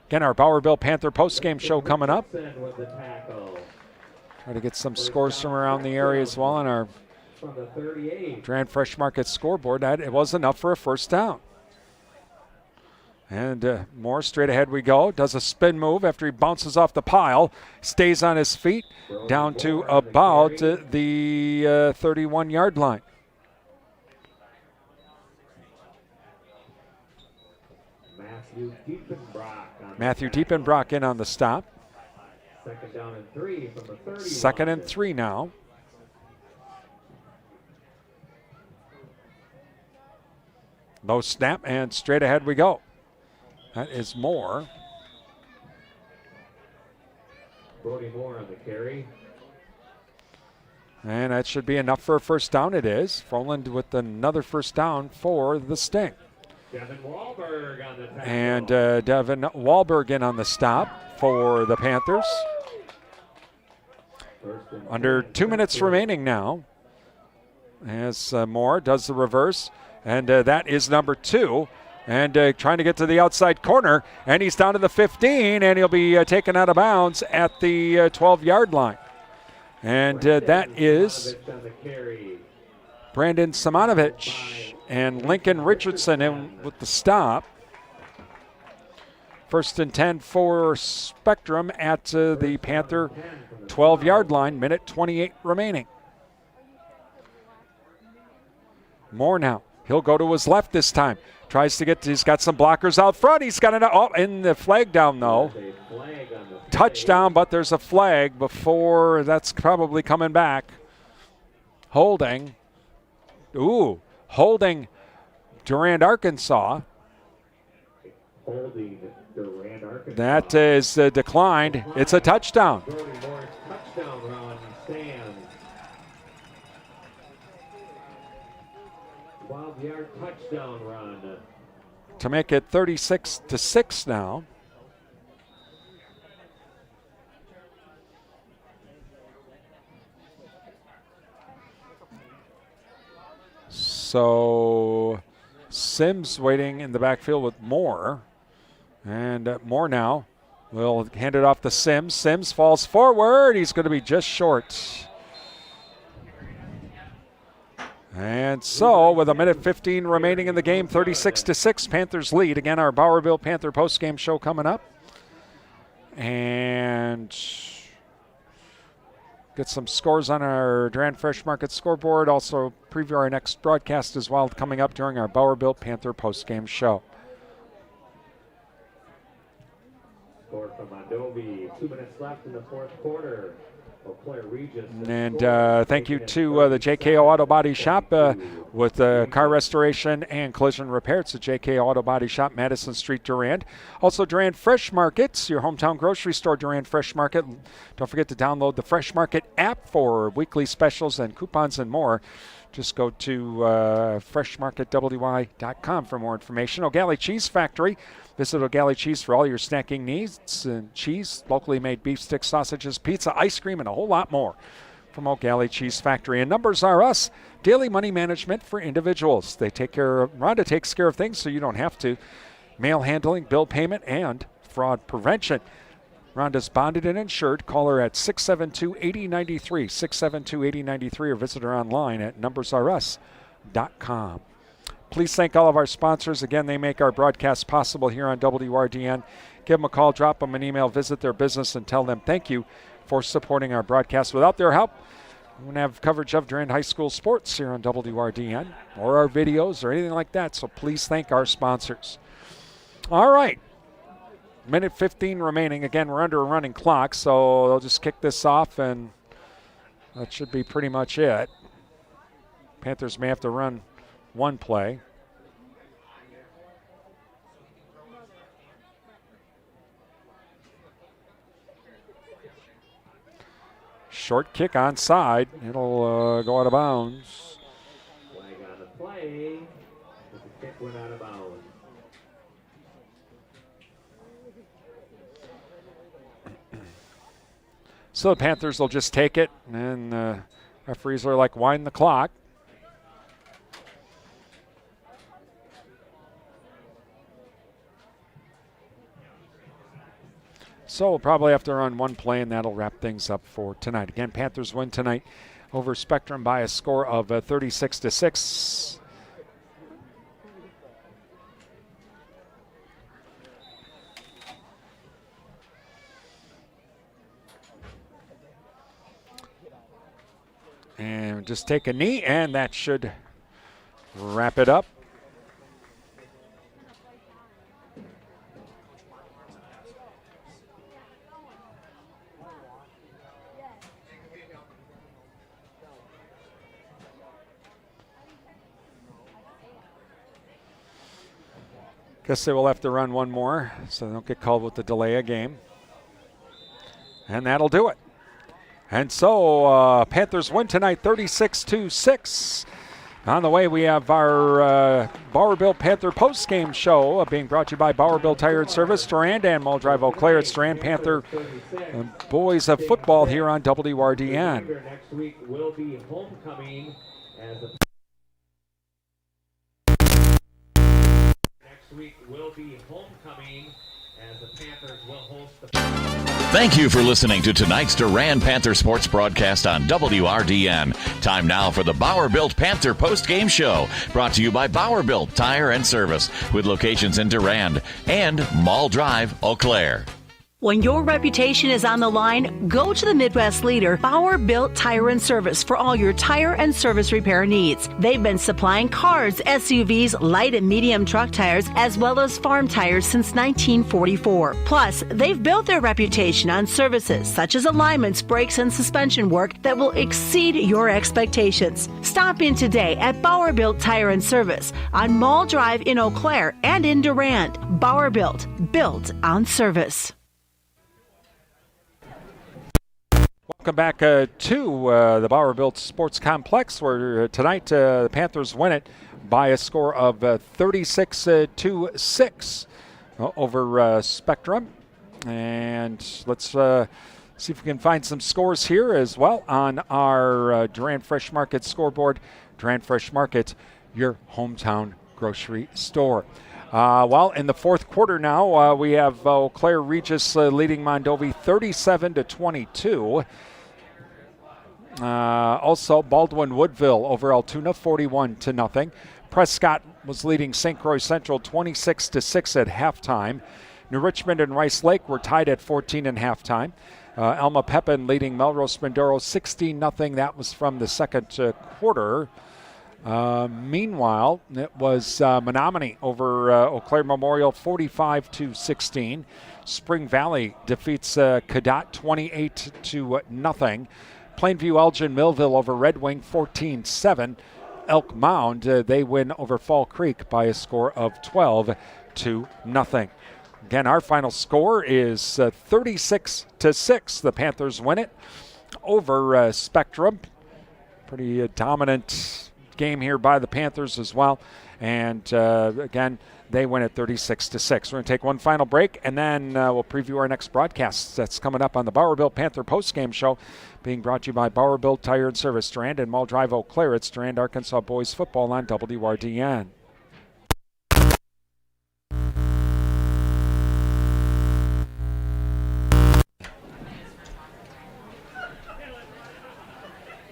Again, our Bowerville Panther postgame show coming up. With the tackle. Try to get some scores from around the area as well on our From the 38. Durand Fresh Market scoreboard. It was enough for a first down. And more straight ahead we go. Does a spin move after he bounces off the pile. Stays on his feet down to about the 31-yard line. Matthew Diepenbrock in on the stop. 2nd down and 3 from the 30. 2nd and 3 now. Low snap and straight ahead we go. That is Moore. Brody Moore on the carry. And that should be enough for a first down. It is. Froland with another first down for the Sting. Devin Wahlberg on the tackle. And Devin Wahlberg in on the stop for the Panthers. Under 2 minutes remaining now. As Moore does the reverse. And that is number 2. And trying to get to the outside corner. And he's down to the 15. And he'll be taken out of bounds at the 12-yard line. And that is Brandon Simonovic and Lincoln Richardson in with the stop. 1st and 10 for Spectrum at the Panther 12-yard line. Minute 28 remaining. Moore now. He'll go to his left this time. Tries to get, he's got some blockers out front. He's got in the flag down though. Touchdown, but there's a flag before. That's probably coming back. Holding. Holding Durand-Arkansaw. Holding Durand-Arkansaw. That is declined. It's a touchdown. Brody Moore's touchdown run stands. 12-yard touchdown run. To make it 36-6 now. So Sims waiting in the backfield with Moore. And Moore now will hand it off to Sims. Sims falls forward. He's going to be just short. And so, with 1:15 remaining in the game, 36-6, Panthers lead. Again, our Bowerville Panther postgame show coming up. And get some scores on our Durand Fresh Market scoreboard. Also, preview our next broadcast as well, coming up during our Bowerville Panther postgame show. Score from Mondovi. 2 minutes left in the fourth quarter. And thank you to the JK Auto Body Shop with car restoration and collision repair. It's the JK Auto Body Shop, Madison Street, Durand. Also, Durand Fresh Markets, your hometown grocery store, Durand Fresh Market. Don't forget to download the Fresh Market app for weekly specials and coupons and more. Just go to freshmarketwy.com for more information. O'Galley Cheese Factory. Visit O'Galley Cheese for all your snacking needs. And cheese, locally made beef sticks, sausages, pizza, ice cream, and a whole lot more from O'Galley Cheese Factory. And Numbers R Us, daily money management for individuals. Rhonda takes care of things so you don't have to. Mail handling, bill payment, and fraud prevention. Rhonda's bonded and insured. Call her at 672-8093, 672-8093, or visit her online at numbersrus.com. Please thank all of our sponsors. Again, they make our broadcast possible here on WRDN. Give them a call, drop them an email, visit their business, and tell them thank you for supporting our broadcast. Without their help, we wouldn't have coverage of Durand High School sports here on WRDN or our videos or anything like that. So please thank our sponsors. All right. 1:15 remaining. Again, we're under a running clock, so they'll just kick this off, and that should be pretty much it. Panthers may have to run one play. Short kick onside. It'll go out of bounds. Flag on the play. The kick went out of bounds. So the Panthers will just take it, and referees are like, wind the clock. So we'll probably have to run one play, and that'll wrap things up for tonight. Again, Panthers win tonight over Spectrum by a score of 36-6. And just take a knee, and that should wrap it up. Guess they will have to run one more so they don't get called with the delay of game. And that'll do it. And so Panthers win tonight 36-6. On the way, we have our Bowerville Panther postgame show being brought to you by Bowerville Tire and Service, Durand and Mall Drive Eau Claire. It's Durand Panther boys of football here on WRDN. Next week will be homecoming as a Panthers will host the. Thank you for listening to tonight's Durand Panther Sports broadcast on WRDN. Time now for the Bowerville Panther post-game show, brought to you by Bowerville Tire and Service, with locations in Durand and Mall Drive, Eau Claire. When your reputation is on the line, go to the Midwest leader, Bauer Built Tire and Service, for all your tire and service repair needs. They've been supplying cars, SUVs, light and medium truck tires, as well as farm tires since 1944. Plus, they've built their reputation on services such as alignments, brakes, and suspension work that will exceed your expectations. Stop in today at Bauer Built Tire and Service on Mall Drive in Eau Claire and in Durand. Bauer Built on service. Welcome back to the Bowerville Sports Complex, where tonight the Panthers win it by a score of 36-6 over Spectrum. And let's see if we can find some scores here as well on our Durand Fresh Market scoreboard. Durand Fresh Market, your hometown grocery store. Well, in the fourth quarter now, we have Eau Claire Regis leading Mondovi 37-22. Also, Baldwin Woodville over Altoona 41-0. Prescott was leading St. Croix Central 26-6 at halftime. New Richmond and Rice Lake were tied at 14 at halftime. Alma Pepin leading Melrose Mindoro 16-0. That was from the second quarter. Meanwhile, it was Menominee over Eau Claire Memorial 45-16. Spring Valley defeats Cadott 28-0. Plainview Elgin Millville over Red Wing 14-7. Elk Mound, they win over Fall Creek by a score of 12-0. Again, our final score is 36-6. The Panthers win it over Spectrum. Pretty dominant game here by the Panthers as well. And again, they win it 36-6. We're going to take one final break, and then we'll preview our next broadcast that's coming up on the Bowerbilt Panther postgame show, being brought to you by Bowerbilt Tire and Service, Durand and Mall Drive, Eau Claire. It's Durand-Arkansaw boys football on WRDN.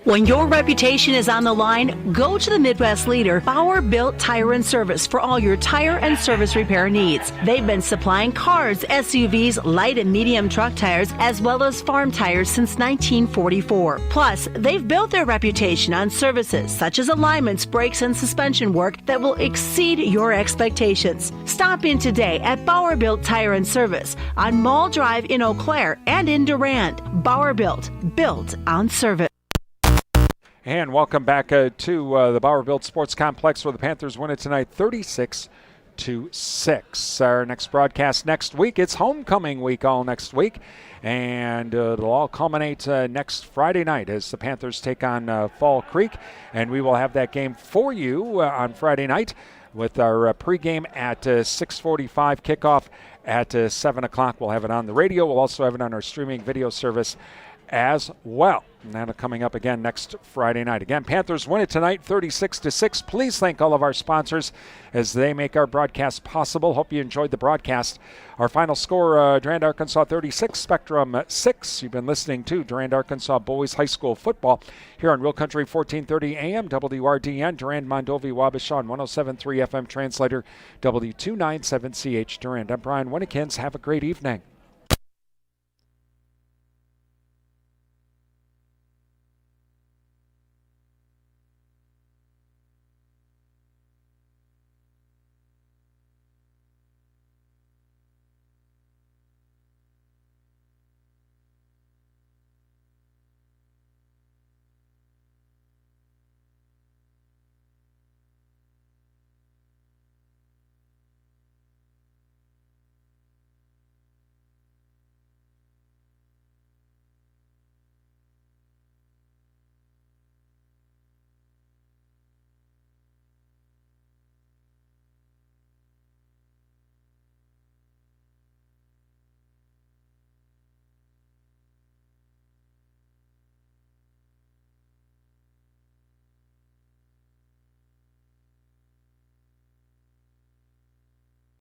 When your reputation is on the line, go to the Midwest leader, Bowerbilt Tire and Service, for all your tire and service repair needs. They've been supplying cars, SUVs, light and medium truck tires, as well as farm tires since 1944. Plus, they've built their reputation on services such as alignments, brakes, and suspension work that will exceed your expectations. Stop in today at Bowerbilt Tire and Service on Mall Drive in Eau Claire and in Durand. Bowerbilt, built on service. And welcome back to the Bowerbilt Sports Complex, where the Panthers win it tonight 36-6. Our next broadcast next week. It's homecoming week all next week. And it'll all culminate next Friday night as the Panthers take on Fall Creek. And we will have that game for you on Friday night with our pregame at 6:45, kickoff at 7 o'clock. We'll have it on the radio. We'll also have it on our streaming video service as well. And that'll coming up again next Friday night. Again, Panthers win it tonight 36-6. Please thank all of our sponsors as they make our broadcast possible. Hope you enjoyed the broadcast. Our final score, Durand-Arkansaw 36, Spectrum 6. You've been listening to Durand-Arkansaw Boys High School Football here on Real Country 1430 AM, WRDN, Durand, Mondovi, Wabasha, 107.3 FM translator, W297CH Durand. I'm Brian Winnikins. Have a great evening.